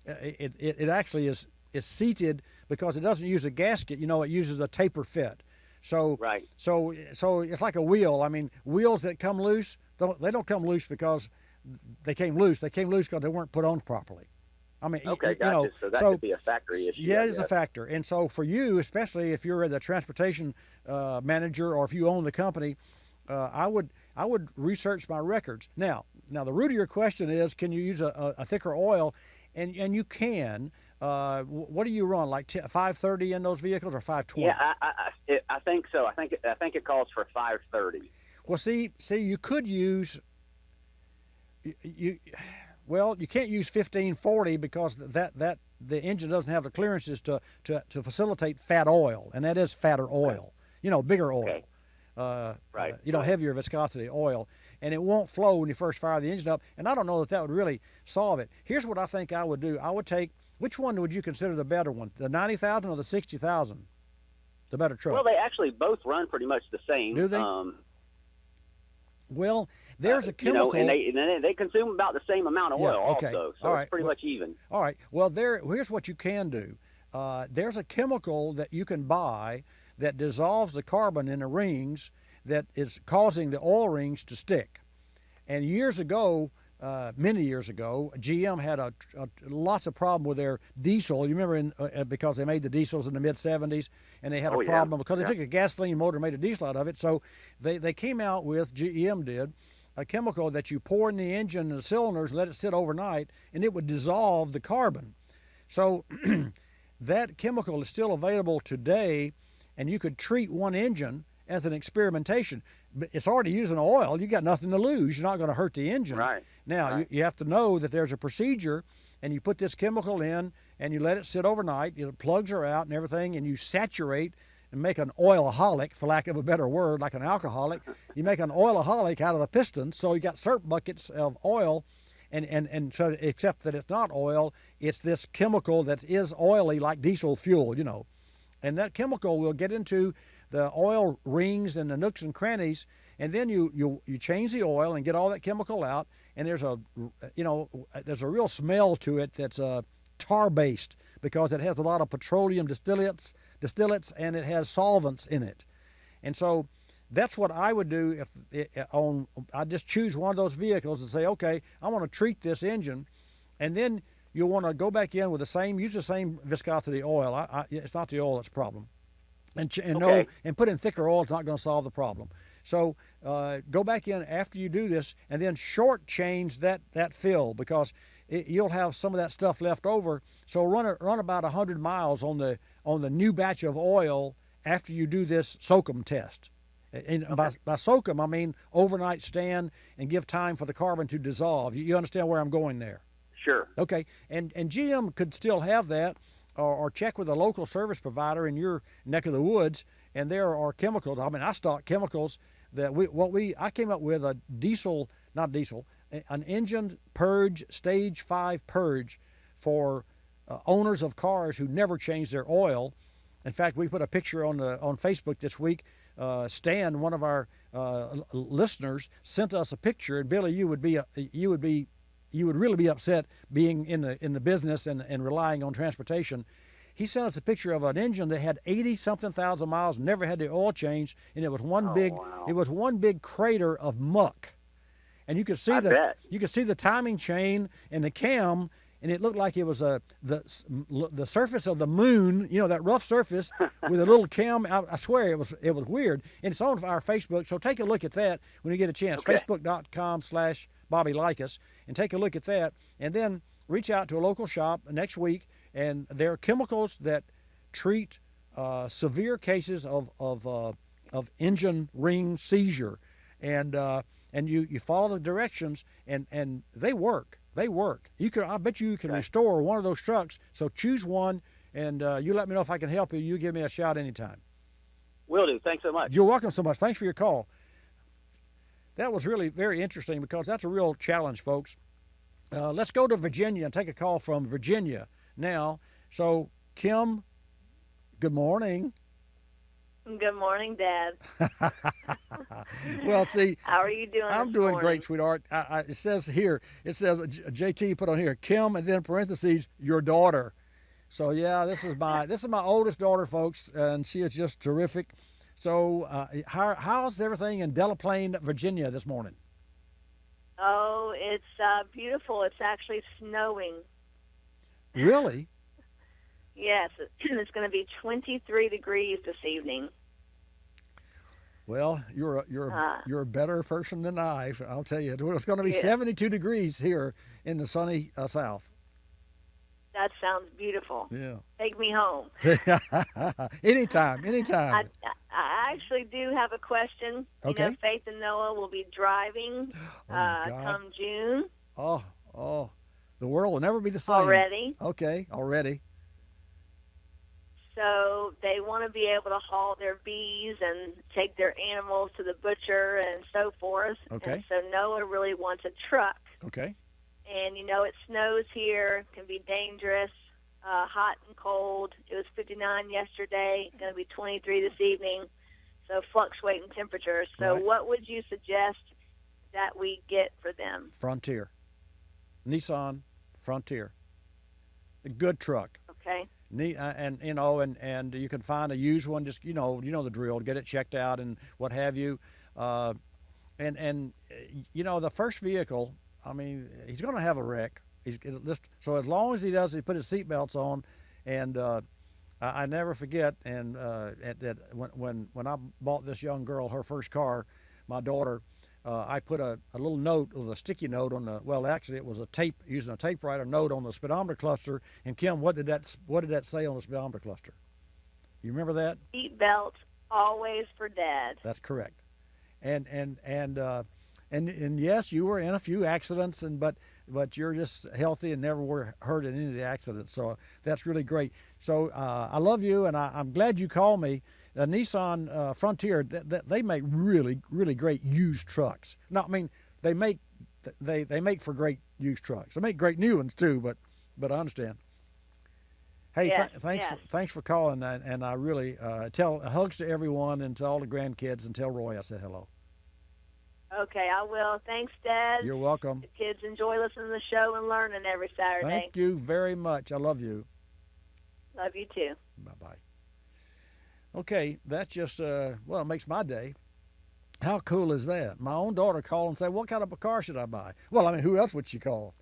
it actually is seated, because it doesn't use a gasket. It uses a taper fit. So it's like a wheel. I mean, wheels that come loose, they don't come loose because they came loose. They came loose because they weren't put on properly. I mean, okay, gotcha. So that could be a factory issue. Yeah, it is a factor. And so for you, especially if you're the transportation manager or if you own the company, I would research my records. Now the root of your question is, can you use a thicker oil? And you can. What do you run, like 530 in those vehicles, or 520? Yeah, I think so. I think it calls for 530. Well, see, you could use you can't use 1540 because that the engine doesn't have the clearances to facilitate fat oil, and that is fatter oil. Bigger oil. Heavier viscosity oil, and it won't flow when you first fire the engine up. And I don't know that would really solve it. Here's what I think I would do. I would take. Which one would you consider the better one, the 90,000 or the 60,000? The better truck? Well, they actually both run pretty much the same. Do they? Well, there's a chemical. And they consume about the same amount of oil also, so it's pretty much even. All right. Well, here's what you can do. There's a chemical that you can buy that dissolves the carbon in the rings that is causing the oil rings to stick. And years ago, many years ago, GM had lots of problem with their diesel. You remember because they made the diesels in the mid-'70s, and they had a problem because they took a gasoline motor and made a diesel out of it. So they came out with, GM did, a chemical that you pour in the engine and the cylinders, let it sit overnight, and it would dissolve the carbon. So that chemical is still available today, and you could treat one engine as an experimentation. But it's already using oil. You got nothing to lose. You're not going to hurt the engine. Right. Now, you have to know that there's a procedure, and you put this chemical in, and you let it sit overnight. The plugs are out and everything, and you saturate and make an oilaholic, for lack of a better word, like an alcoholic. You make an oilaholic out of the pistons, so you got syrup buckets of oil, and so except that it's not oil, it's this chemical that is oily like diesel fuel, And that chemical will get into the oil rings and the nooks and crannies, and then you change the oil and get all that chemical out, and there's a real smell to it that's tar based, because it has a lot of petroleum distillates, and it has solvents in it. And so that's what I would do I just choose one of those vehicles and say, okay, I want to treat this engine, and then you'll want to go back in with use the same viscosity oil. It's not the oil that's a problem. And put in thicker oil is not going to solve the problem. So go back in after you do this, and then short change that fill, because you'll have some of that stuff left over. So run about 100 miles on the new batch of oil after you do this soak 'em test. And by soak 'em, I mean overnight stand and give time for the carbon to dissolve. You understand where I'm going there? Sure. Okay, and GM could still have that, or check with a local service provider in your neck of the woods, and there are chemicals. I mean, I stock chemicals that I came up with an engine purge, stage 5 purge for owners of cars who never change their oil. In fact, we put a picture on Facebook this week. Stan, one of our listeners, sent us a picture, and Billy, you would really be upset being in the business and relying on transportation. He sent us a picture of an engine that had 80-something thousand miles, never had the oil changed, and it was one big crater of muck. And you could see the timing chain and the cam, and it looked like it was the surface of the moon, that rough surface with a little cam. I swear it was weird. And it's on our Facebook, so take a look at that when you get a chance. Okay. Facebook.com/Bobby Likis, and take a look at that, and then reach out to a local shop next week. And there are chemicals that treat severe cases of engine ring seizure, and you follow the directions, and they work. They work. I bet you can restore one of those trucks. So choose one, and you let me know if I can help you. You give me a shout anytime. Will do. Thanks so much. You're welcome so much. Thanks for your call. That was really very interesting, because that's a real challenge, folks. Let's go to Virginia and take a call from Virginia now. So, Kim, good morning. Good morning, Dad. Well, see, how are you doing? I'm doing great, sweetheart. It says JT put on here, Kim, and then parentheses, your daughter. So yeah, this is my oldest daughter, folks, and she is just terrific. So how's everything in Delaplane, Virginia this morning? Oh, it's beautiful. It's actually snowing. Really? Yes, it's going to be 23 degrees this evening. Well, you're a better person than I'll tell you. It's going to be 72 degrees here in the sunny South. That sounds beautiful. Yeah. Take me home. Anytime. I actually do have a question. Okay. Faith and Noah will be driving come June. Oh, the world will never be the same. Already? Okay, already. So they want to be able to haul their bees and take their animals to the butcher and so forth. Okay. And so Noah really wants a truck. Okay. And, it snows here, can be dangerous, hot and cold. It was 59 yesterday, going to be 23 this evening, so fluctuating temperatures. So what would you suggest that we get for them? Frontier. Nissan Frontier. A good truck. Okay. And you can find a used one, just, the drill, get it checked out and what have you. The first vehicle, I mean, he's going to have a wreck. So as long as he put his seatbelts on, and I never forget. And that when I bought this young girl her first car, my daughter, I put a little note, a sticky note on actually it was using a typewriter note on the speedometer cluster. And Kim, what did that say on the speedometer cluster? You remember that? Seatbelt always for Dad. That's correct. And yes, you were in a few accidents, but you're just healthy and never were hurt in any of the accidents. So that's really great. So I love you, and I'm glad you called me. Nissan Frontier, they make really, really great used trucks. No, I mean they make for great used trucks. They make great new ones too, but I understand. Hey, yes, thanks for calling, and I really tell hugs to everyone and to all the grandkids, and tell Roy I said hello. Okay, I will. Thanks, Dad. You're welcome. The kids enjoy listening to the show and learning every Saturday. Thank you very much. I love you. Love you too. Bye-bye. Okay, that's just, it makes my day. How cool is that? My own daughter called and said, what kind of a car should I buy? Well, I mean, who else would she call?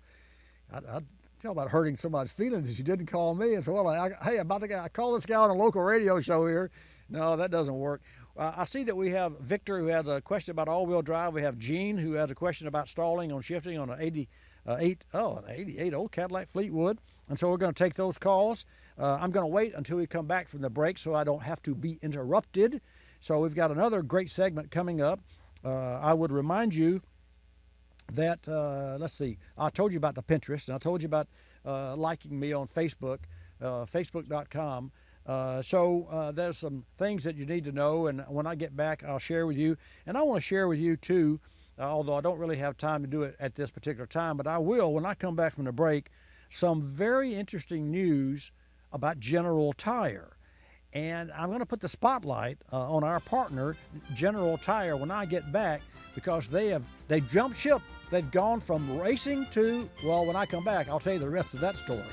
talk about hurting somebody's feelings if you didn't call me and say, well, hey, I call this guy on a local radio show here. No, that doesn't work. I see that we have Victor, who has a question about all-wheel drive. We have Gene, who has a question about stalling on shifting on an 88 old Cadillac Fleetwood. And so we're going to take those calls. I'm going to wait until we come back from the break so I don't have to be interrupted. So we've got another great segment coming up. I would remind you that, let's see, I told you about the Pinterest, and I told you about liking me on Facebook, facebook.com. So there's some things that you need to know, and when I get back, I'll share with you. And I want to share with you, too, although I don't really have time to do it at this particular time, but I will when I come back from the break, some very interesting news about General Tire. And I'm going to put the spotlight on our partner, General Tire, when I get back, because they jumped ship. They've gone from racing to, well, when I come back, I'll tell you the rest of that story.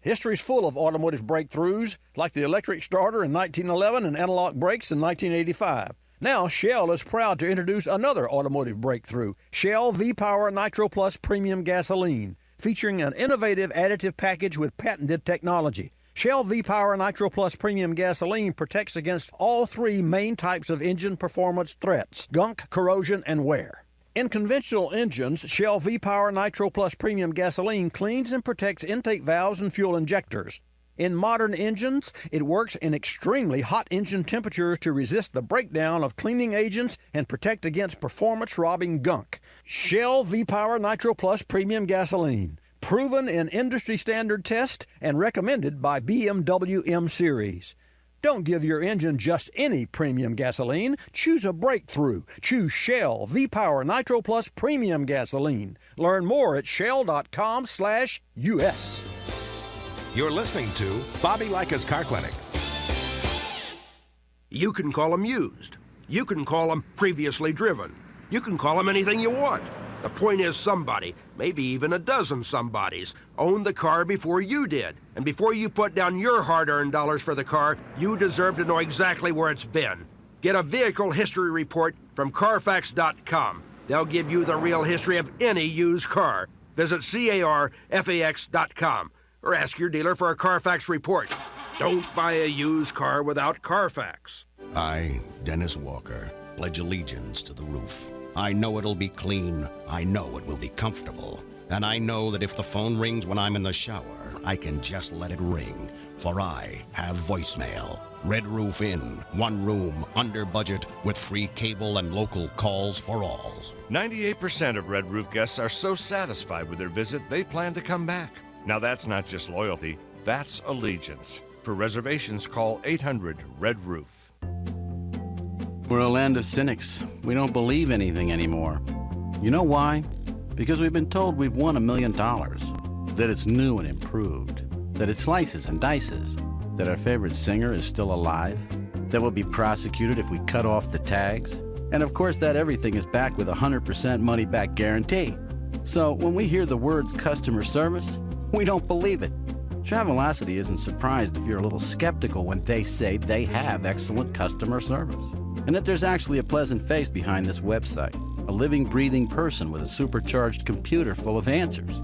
History's full of automotive breakthroughs, like the electric starter in 1911 and analog brakes in 1985. Now, Shell is proud to introduce another automotive breakthrough, Shell V-Power Nitro Plus Premium Gasoline, featuring an innovative additive package with patented technology. Shell V-Power Nitro Plus Premium Gasoline protects against all three main types of engine performance threats: gunk, corrosion, and wear. In conventional engines, Shell V-Power Nitro Plus Premium Gasoline cleans and protects intake valves and fuel injectors. In modern engines, it works in extremely hot engine temperatures to resist the breakdown of cleaning agents and protect against performance-robbing gunk. Shell V-Power Nitro Plus Premium Gasoline, proven in industry-standard tests and recommended by BMW M Series. Don't give your engine just any premium gasoline. Choose a breakthrough. Choose Shell V-Power Nitro Plus Premium Gasoline. Learn more at shell.com/US. You're listening to Bobby Likis Car Clinic. You can call them used. You can call them previously driven. You can call them anything you want. The point is somebody, maybe even a dozen somebodies, owned the car before you did. And before you put down your hard-earned dollars for the car, you deserve to know exactly where it's been. Get a vehicle history report from Carfax.com. They'll give you the real history of any used car. Visit CARFAX.com or ask your dealer for a Carfax report. Don't buy a used car without Carfax. I, Dennis Walker, pledge allegiance to the roof. I know it'll be clean. I know it will be comfortable. And I know that if the phone rings when I'm in the shower, I can just let it ring. For I have voicemail. Red Roof Inn. One room, under budget, with free cable and local calls for all. 98% of Red Roof guests are so satisfied with their visit, they plan to come back. Now that's not just loyalty, that's allegiance. For reservations, call 800-RED-ROOF. We're a land of cynics. We don't believe anything anymore. You know why? Because we've been told we've won $1 million, that it's new and improved, that it slices and dices, that our favorite singer is still alive, that we'll be prosecuted if we cut off the tags, and of course that everything is backed with a 100% money-back guarantee. So when we hear the words customer service, we don't believe it. Travelocity isn't surprised if you're a little skeptical when they say they have excellent customer service, and that there's actually a pleasant face behind this website, a living, breathing person with a supercharged computer full of answers.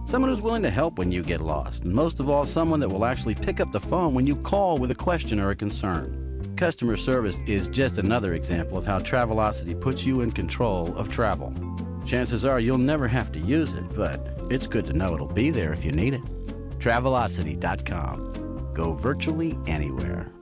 Someone who's willing to help when you get lost, and most of all, someone that will actually pick up the phone when you call with a question or a concern. Customer service is just another example of how Travelocity puts you in control of travel. Chances are you'll never have to use it, but it's good to know it'll be there if you need it. Travelocity.com. Go virtually anywhere.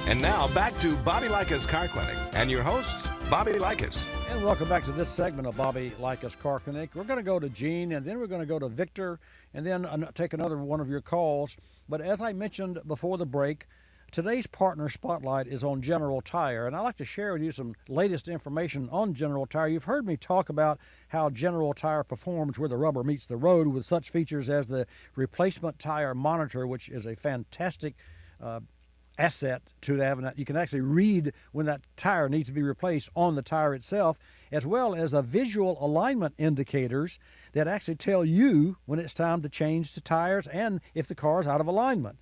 And now back to Bobby Likis Car Clinic and your host, Bobby Likis. And welcome back to this segment of Bobby Likis Car Clinic. We're going to go to Gene, and then we're going to go to Victor, and then take another one of your calls. But as I mentioned before the break, today's partner spotlight is on General Tire, and I'd like to share with you some latest information on General Tire. You've heard me talk about how General Tire performs where the rubber meets the road with such features as the replacement tire monitor, which is a fantastic asset to have, and you can actually read when that tire needs to be replaced on the tire itself, as well as the visual alignment indicators that actually tell you when it's time to change the tires and if the car is out of alignment.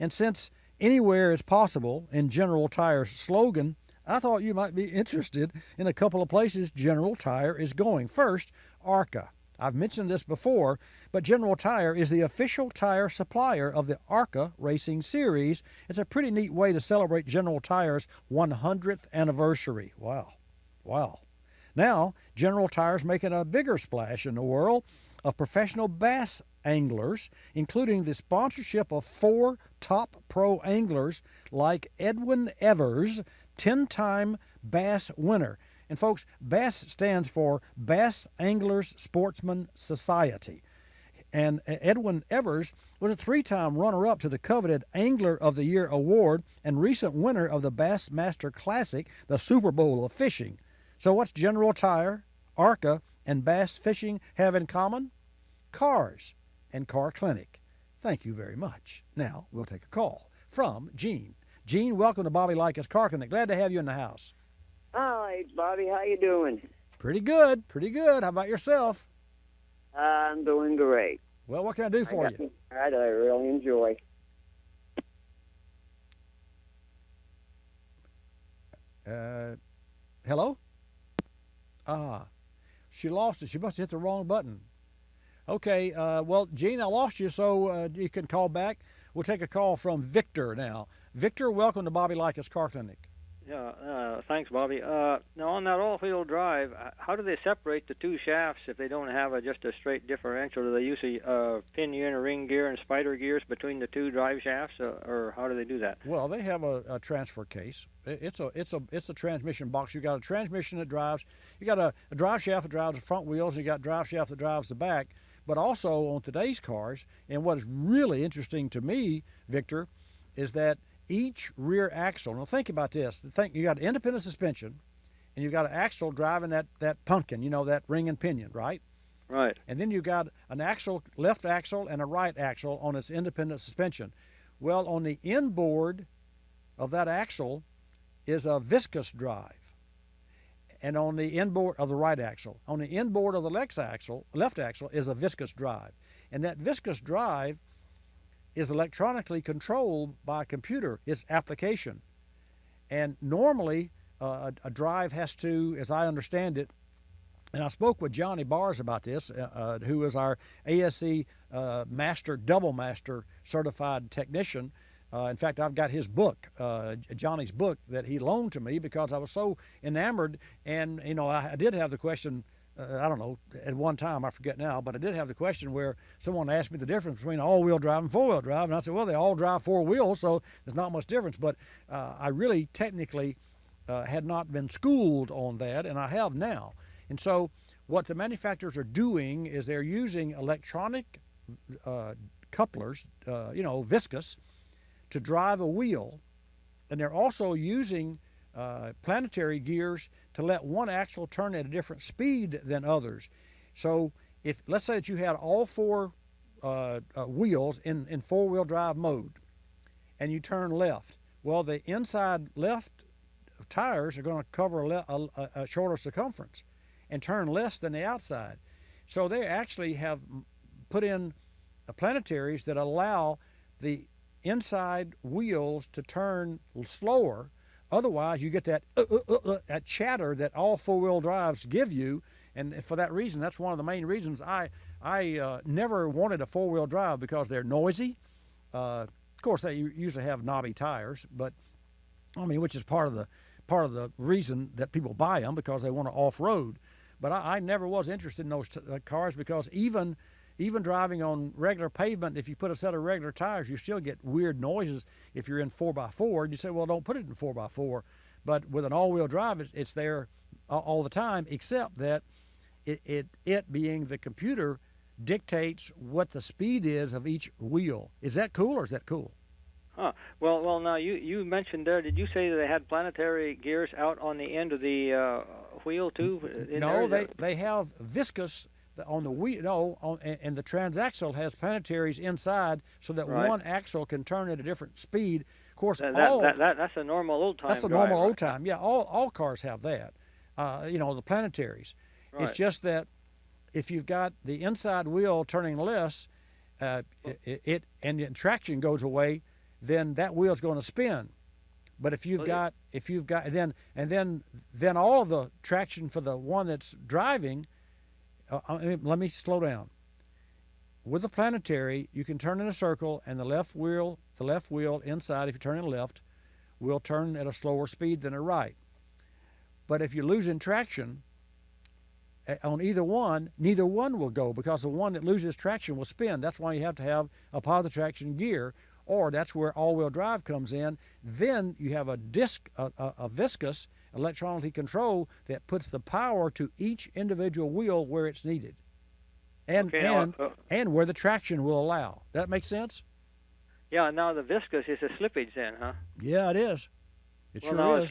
And since anywhere is possible in General Tire's slogan, I thought you might be interested in a couple of places General Tire is going. First, ARCA. I've mentioned this before, but General Tire is the official tire supplier of the ARCA Racing Series. It's a pretty neat way to celebrate General Tire's 100th anniversary. Wow. Wow. Now, General Tire's making a bigger splash in the world of professional bass anglers, including the sponsorship of 4 top pro anglers like Edwin Evers, 10-time bass winner. And folks, BASS stands for Bass Anglers Sportsman Society. And Edwin Evers was a 3-time runner-up to the coveted Angler of the Year award and recent winner of the Bassmaster Classic, the Super Bowl of fishing. So what's General Tire, ARCA, and Bass Fishing have in common? Cars and Car Clinic. Thank you very much. Now we'll take a call from Gene. Gene, welcome to Bobby Likis Car Clinic. Glad to have you in the house. Hi, Bobby. How you doing? Pretty good. Pretty good. How about yourself? I'm doing great. Well, what can I do for you? I really enjoy. Hello? She lost it. She must have hit the wrong button. Okay, well, Gene, I lost you, so you can call back. We'll take a call from Victor now. Victor, welcome to Bobby Likis Car Clinic. Yeah, thanks, Bobby. Now, on that all-wheel drive, how do they separate the 2 shafts if they don't have just a straight differential? Do they use a pin in a ring gear and spider gears between the 2 drive shafts, or how do they do that? Well, they have a transfer case. It's a transmission box. You got a transmission that drives. You got a drive shaft that drives the front wheels. You got a drive shaft that drives the back. But also on today's cars, and what is really interesting to me, Victor, is that each rear axle, now think about this, you got independent suspension, and you got an axle driving that pumpkin, that ring and pinion, right? Right. And then you got an axle, left axle, and a right axle on its independent suspension. Well, on the inboard of that axle is a viscous drive. And on the inboard of the right axle. On the inboard of the left axle is a viscous drive. And that viscous drive is electronically controlled by a computer, its application. And normally a drive has to, as I understand it, and I spoke with Johnny Bars about this, who is our ASE double master certified technician. In fact, I've got his book, Johnny's book, that he loaned to me because I was so enamored. And, I did have the question, I don't know, at one time, I forget now, but I did have the question where someone asked me the difference between all-wheel drive and four-wheel drive. And I said, well, they all drive 4 wheels, so there's not much difference. But I really technically had not been schooled on that, and I have now. And so what the manufacturers are doing is they're using electronic couplers, viscous, to drive a wheel, and they're also using planetary gears to let one axle turn at a different speed than others. So if let's say that you had all 4 wheels in 4-wheel drive mode, and you turn left, well, the inside left tires are going to cover a shorter circumference and turn less than the outside. So they actually have put in planetaries that allow the inside wheels to turn slower. Otherwise, you get that chatter that all 4-wheel drives give you. And for that reason, that's one of the main reasons I never wanted a 4-wheel drive, because they're noisy. Of course, they usually have knobby tires, but which is part of the reason that people buy them, because they want to off-road. But I never was interested in those cars, because even driving on regular pavement, if you put a set of regular tires, you still get weird noises if you're in 4x4. And you say, well, don't put it in 4x4. But with an all-wheel drive, it's there all the time, except that it being the computer dictates what the speed is of each wheel. Is that cool, or is that cool? Huh. Well, now you mentioned there, did you say that they had planetary gears out on the end of the wheel too? No, they have viscous on the wheel. No, and the transaxle has planetaries inside, so that one axle can turn at a different speed. Of course, that's a normal old time. That's a normal old time. Yeah, all cars have that. The planetaries. Right. It's just that if you've got the inside wheel turning less, and the traction goes away, then that wheel's going to spin. But if you've got then all of the traction for the one that's driving. Let me slow down. With the planetary, you can turn in a circle, and the left wheel inside, if you turn in left, will turn at a slower speed than the right. But if you're losing traction on either one, neither one will go, because the one that loses traction will spin. That's why you have to have a positive traction gear, or that's where all-wheel drive comes in. Then you have a viscous electronically control that puts the power to each individual wheel where it's needed, and where the traction will allow. That makes sense? Yeah. Now the viscous is a slippage then, huh? Yeah, it is. It sure is.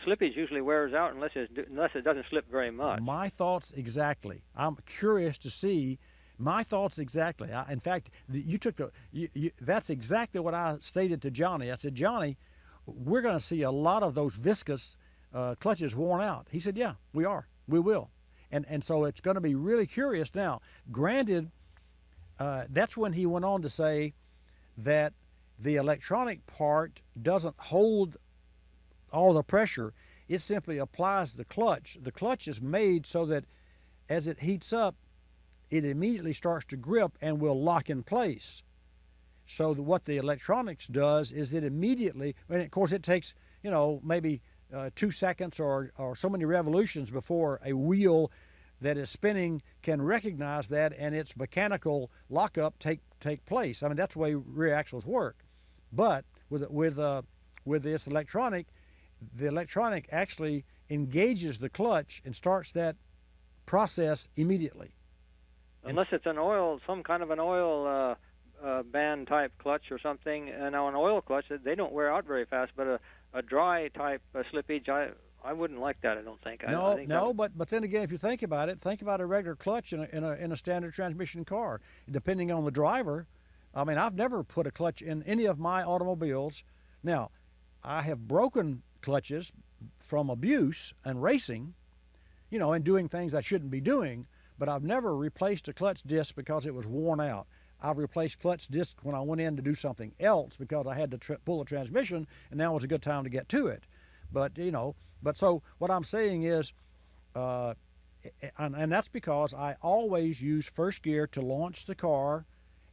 Slippage usually wears out unless it doesn't slip very much. My thoughts exactly. I'm curious to see my thoughts exactly. In fact, that's exactly what I stated to Johnny. I said, Johnny, we're going to see a lot of those viscous clutches worn out. He said, yeah, we are. We will. And so it's going to be really curious. Now, granted, that's when he went on to say that the electronic part doesn't hold all the pressure. It simply applies the clutch. The clutch is made so that as it heats up, it immediately starts to grip and will lock in place. So what the electronics does is it immediately, and of course it takes, maybe 2 seconds or so many revolutions before a wheel that is spinning can recognize that and its mechanical lockup take place. I mean, that's the way rear axles work. But with this electronic, the electronic actually engages the clutch and starts that process immediately. Unless it's some kind of an oil band type clutch or something. And now an oil clutch, they don't wear out very fast, but a dry type slippage, I wouldn't like that, I don't think. But then again, if you think about it, think about a regular clutch in a standard transmission car. Depending on the driver, I mean, I've never put a clutch in any of my automobiles. Now, I have broken clutches from abuse and racing, and doing things I shouldn't be doing, but I've never replaced a clutch disc because it was worn out. I've replaced clutch discs when I went in to do something else because I had to pull the transmission, and now was a good time to get to it. But so what I'm saying is, and that's because I always use first gear to launch the car,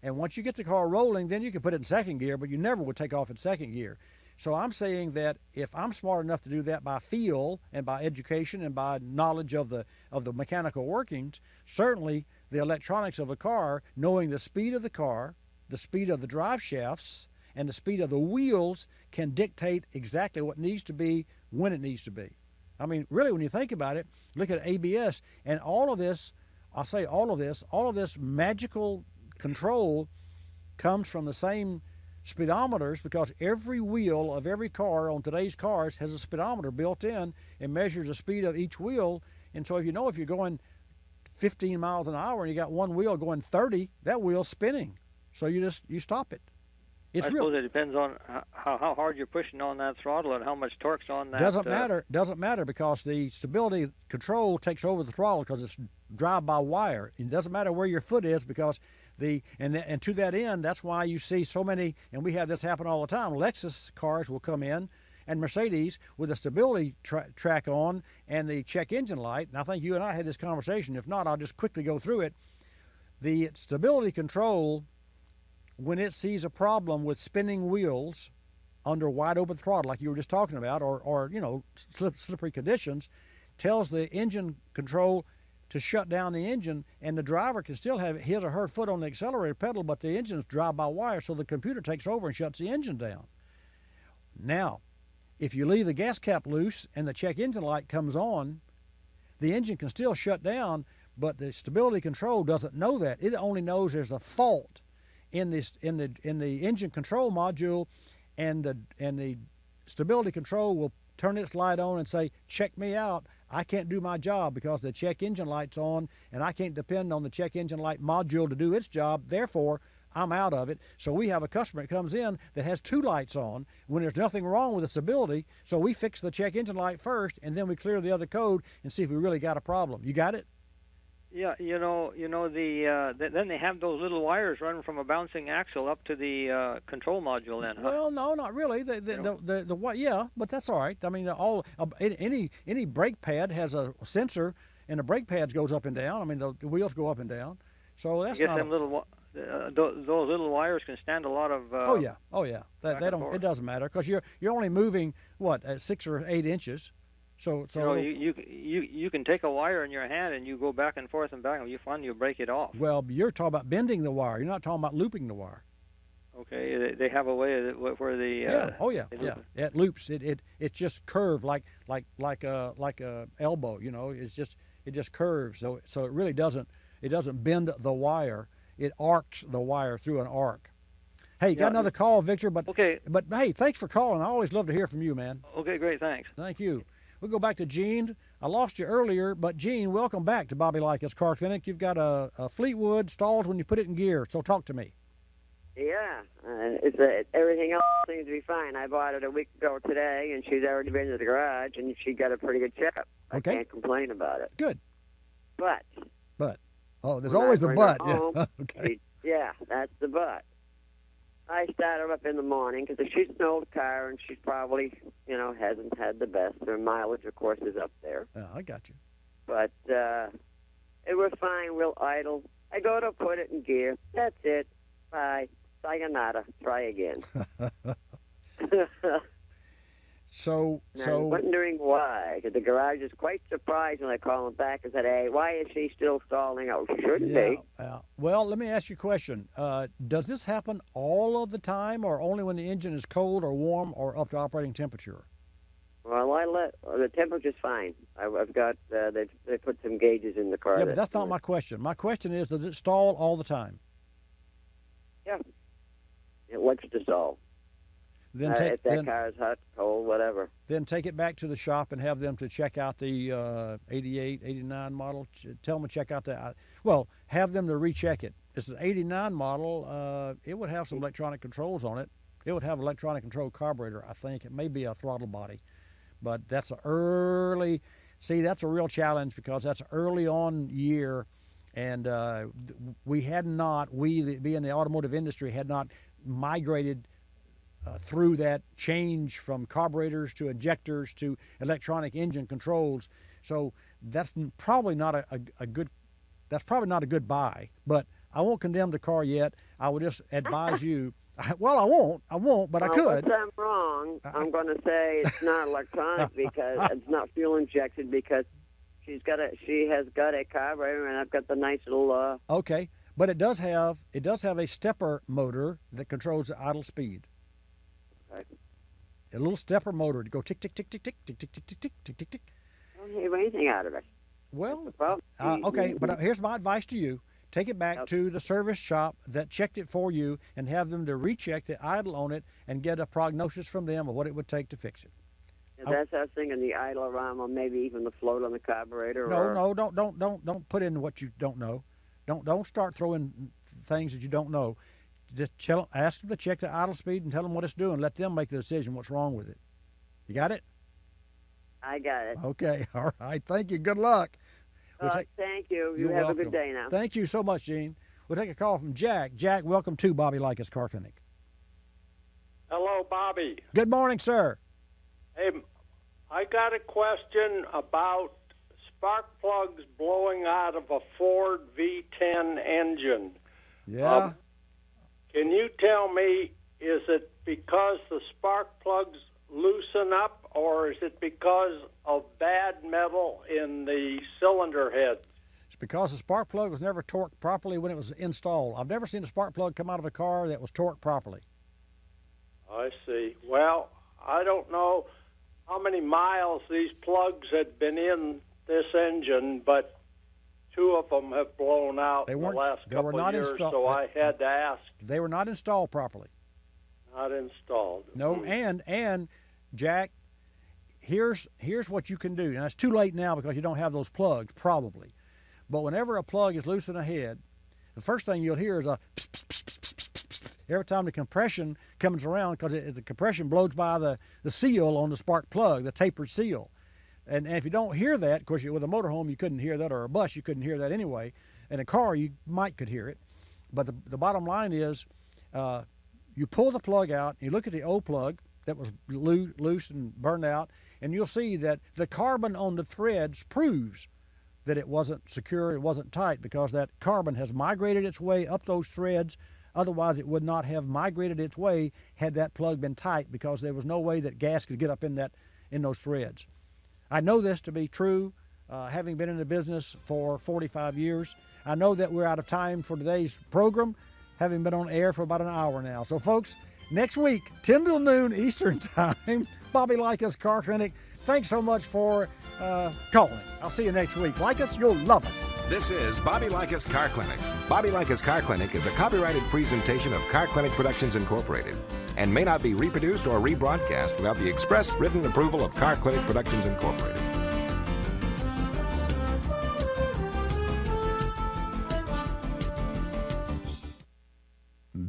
and once you get the car rolling, then you can put it in second gear, but you never would take off in second gear. So I'm saying that if I'm smart enough to do that by feel and by education and by knowledge of the mechanical workings, certainly the electronics of a car, knowing the speed of the car, the speed of the drive shafts, and the speed of the wheels can dictate exactly what needs to be when it needs to be. I mean, really, when you think about it, look at ABS and all of this, all of this magical control comes from the same speedometers, because every wheel of every car on today's cars has a speedometer built in and measures the speed of each wheel. And so if you're going 15 miles an hour and you got one wheel going 30, that wheel's spinning. So you stop it. I suppose it depends on how hard you're pushing on that throttle and how much torque's on that. Doesn't matter because the stability control takes over the throttle because it's drive-by-wire. It doesn't matter where your foot is because and to that end, that's why you see so many, and we have this happen all the time. Lexus cars will come in, and Mercedes with a stability track on and the check engine light. And I think you and I had this conversation. If not, I'll just quickly go through it. The stability control, when it sees a problem with spinning wheels under wide open throttle, like you were just talking about, or slippery conditions, tells the engine control to shut down the engine, and the driver can still have his or her foot on the accelerator pedal, but the engine's drive-by-wire, so the computer takes over and shuts the engine down. Now, if you leave the gas cap loose and the check engine light comes on, the engine can still shut down, but the stability control doesn't know that. It only knows there's a fault in the engine control module, and the stability control will turn its light on and say, check me out. I can't do my job because the check engine light's on, and I can't depend on the check engine light module to do its job. Therefore, I'm out of it. So we have a customer that comes in that has two lights on when there's nothing wrong with the stability. So we fix the check engine light first, and then we clear the other code and see if we really got a problem. You got it? Yeah, then they have those little wires running from a bouncing axle up to the control module. Then, huh? Well, no, not really. Yeah, but that's all right. I mean, any brake pad has a sensor, and the brake pads goes up and down. I mean, the wheels go up and down. So that's I guess not. those little wires can stand a lot of. Oh yeah. They don't. It doesn't matter because you're only moving what 6 or 8 inches. So you can take a wire in your hand and you go back and forth and back, and you find you break it off. Well, you're talking about bending the wire. You're not talking about looping the wire. Okay, they have a way where the it loops. It just curved like a elbow. It just curves. So it really doesn't bend the wire. It arcs the wire through an arc. Hey, got another call, Victor. But hey, thanks for calling. I always love to hear from you, man. Okay, great, thanks. Thank you. We'll go back to Gene. I lost you earlier, but Gene, welcome back to Bobby Likis Car Clinic. You've got a Fleetwood stalls when you put it in gear, so talk to me. Yeah, everything else seems to be fine. I bought it a week ago today, and she's already been to the garage, and she got a pretty good checkup. Okay. I can't complain about it. Good. But. There's always the but. Home, okay. Yeah, that's the but. I start her up in the morning because she's an old car and she probably, hasn't had the best. Her mileage, of course, is up there. Oh, I got you. But it was fine. We'll idle. I go to put it in gear. That's it. Bye. Sayonara. Try again. So I'm wondering why. Because the garage is quite surprised when I call them back and said, "Hey, why is she still stalling out? She shouldn't be." Well, let me ask you a question. Does this happen all of the time, or only when the engine is cold or warm or up to operating temperature? Well, the temperature's fine. I've got they put some gauges in the car. Yeah, but that's not my question. My question is, does it stall all the time? Yeah, it likes to stall. Then if that car is hot, cold, whatever. Then take it back to the shop and have them to check out the 88, 89 model. Tell them to check out that. Have them to recheck it. It's an 89 model. It would have some electronic controls on it. It would have electronic control carburetor, I think. It may be a throttle body. But that's that's a real challenge because that's early on year. And we being the automotive industry, had not migrated through that change from carburetors to injectors to electronic engine controls. So that's probably not a good buy. But I won't condemn the car yet. I would just advise you. Well, I won't, but I could. If I'm wrong, I'm going to say it's not electronic because it's not fuel injected because she has got a carburetor and I've got the nice little. Okay, but it does have a stepper motor that controls the idle speed. Okay. A little stepper motor to go tick tick tick tick tick tick tick tick tick tick tick tick tick. I don't hear anything out of it. Well, okay, but here's my advice to you. Take it back to the service shop that checked it for you and have them to recheck the idle on it and get a prognosis from them of what it would take to fix it. Yeah, that's what I was thinking, the idle around or maybe even the float on the carburetor. No, don't put in what you don't know. Don't start throwing things that you don't know. Just ask them to check the idle speed and tell them what it's doing. Let them make the decision what's wrong with it. You got it? I got it. Okay, all right. Thank you. Good luck. Thank you. You You're have welcome. a good day now. Thank you so much, Gene. We'll take a call from Jack. Jack, welcome to Bobby Likis Car Clinic. Hello, Bobby. Good morning, sir. Hey, I got a question about spark plugs blowing out of a Ford V10 engine. Yeah. Can you tell me, is it because the spark plugs loosen up, or is it because of bad metal in the cylinder head? It's because the spark plug was never torqued properly when it was installed. I've never seen a spark plug come out of a car that was torqued properly. I see. Well, I don't know how many miles these plugs had been in this engine, but two of them have blown out in the last couple of years, so I had to ask. They were not installed properly. Not installed. No, and Jack, here's what you can do. Now, it's too late now because you don't have those plugs, probably. But whenever a plug is loose in a head, the first thing you'll hear is a pss, pss, pss, pss, pss, pss, pss, every time the compression comes around, because the compression blows by the seal on the spark plug, the tapered seal. And if you don't hear that, of course, with a motorhome, you couldn't hear that, or a bus, you couldn't hear that anyway. In a car, you could hear it. But the bottom line is, you pull the plug out, you look at the old plug that was loose and burned out, and you'll see that the carbon on the threads proves that it wasn't secure, it wasn't tight, because that carbon has migrated its way up those threads. Otherwise, it would not have migrated its way had that plug been tight, because there was no way that gas could get up in those threads. I know this to be true, having been in the business for 45 years. I know that we're out of time for today's program, having been on air for about an hour now. So, folks, next week, 10 till noon Eastern Time, Bobby Likis Car Clinic. Thanks so much for calling. I'll see you next week. Like us, you'll love us. This is Bobby Likis Car Clinic. Bobby Likis Car Clinic is a copyrighted presentation of Car Clinic Productions Incorporated and may not be reproduced or rebroadcast without the express written approval of Car Clinic Productions Incorporated.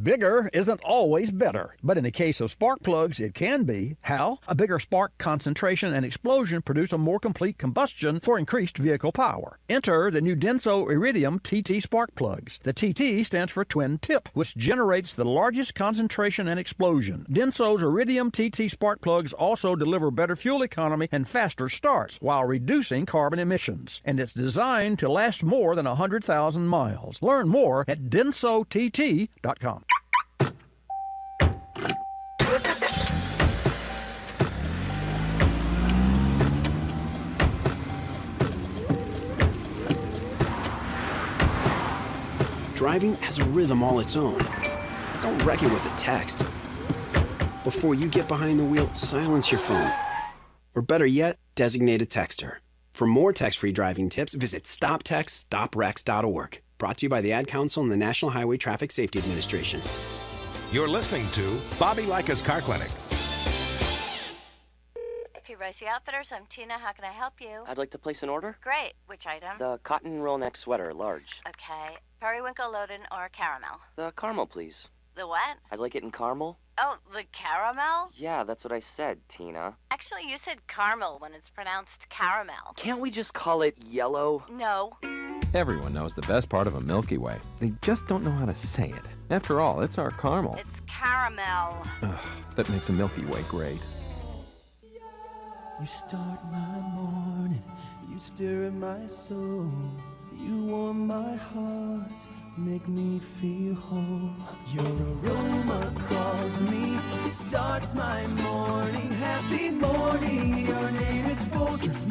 Bigger isn't always better, but in the case of spark plugs, it can be. How? A bigger spark concentration and explosion produce a more complete combustion for increased vehicle power. Enter the new Denso Iridium TT spark plugs. The TT stands for twin tip, which generates the largest concentration and explosion. Denso's Iridium TT spark plugs also deliver better fuel economy and faster starts while reducing carbon emissions. And it's designed to last more than 100,000 miles. Learn more at densott.com. Driving has a rhythm all its own. Don't wreck it with a text. Before you get behind the wheel, silence your phone. Or better yet, designate a texter. For more text-free driving tips, visit stoptextstoprex.org. Brought to you by the Ad Council and the National Highway Traffic Safety Administration. You're listening to Bobby Likis Car Clinic. Ricey Outfitters, I'm Tina. How can I help you? I'd like to place an order. Great. Which item? The cotton roll neck sweater, large. Okay. Periwinkle, Loden, or caramel? The caramel, please. The what? I'd like it in caramel. Oh, the caramel? Yeah, that's what I said, Tina. Actually, you said caramel when it's pronounced caramel. Can't we just call it yellow? No. Everyone knows the best part of a Milky Way. They just don't know how to say it. After all, it's our caramel. It's caramel. Ugh, that makes a Milky Way great. You start my morning, you stir in my soul, you warm my heart, make me feel whole. Your aroma calls me, starts my morning, happy morning, your name is Folgers.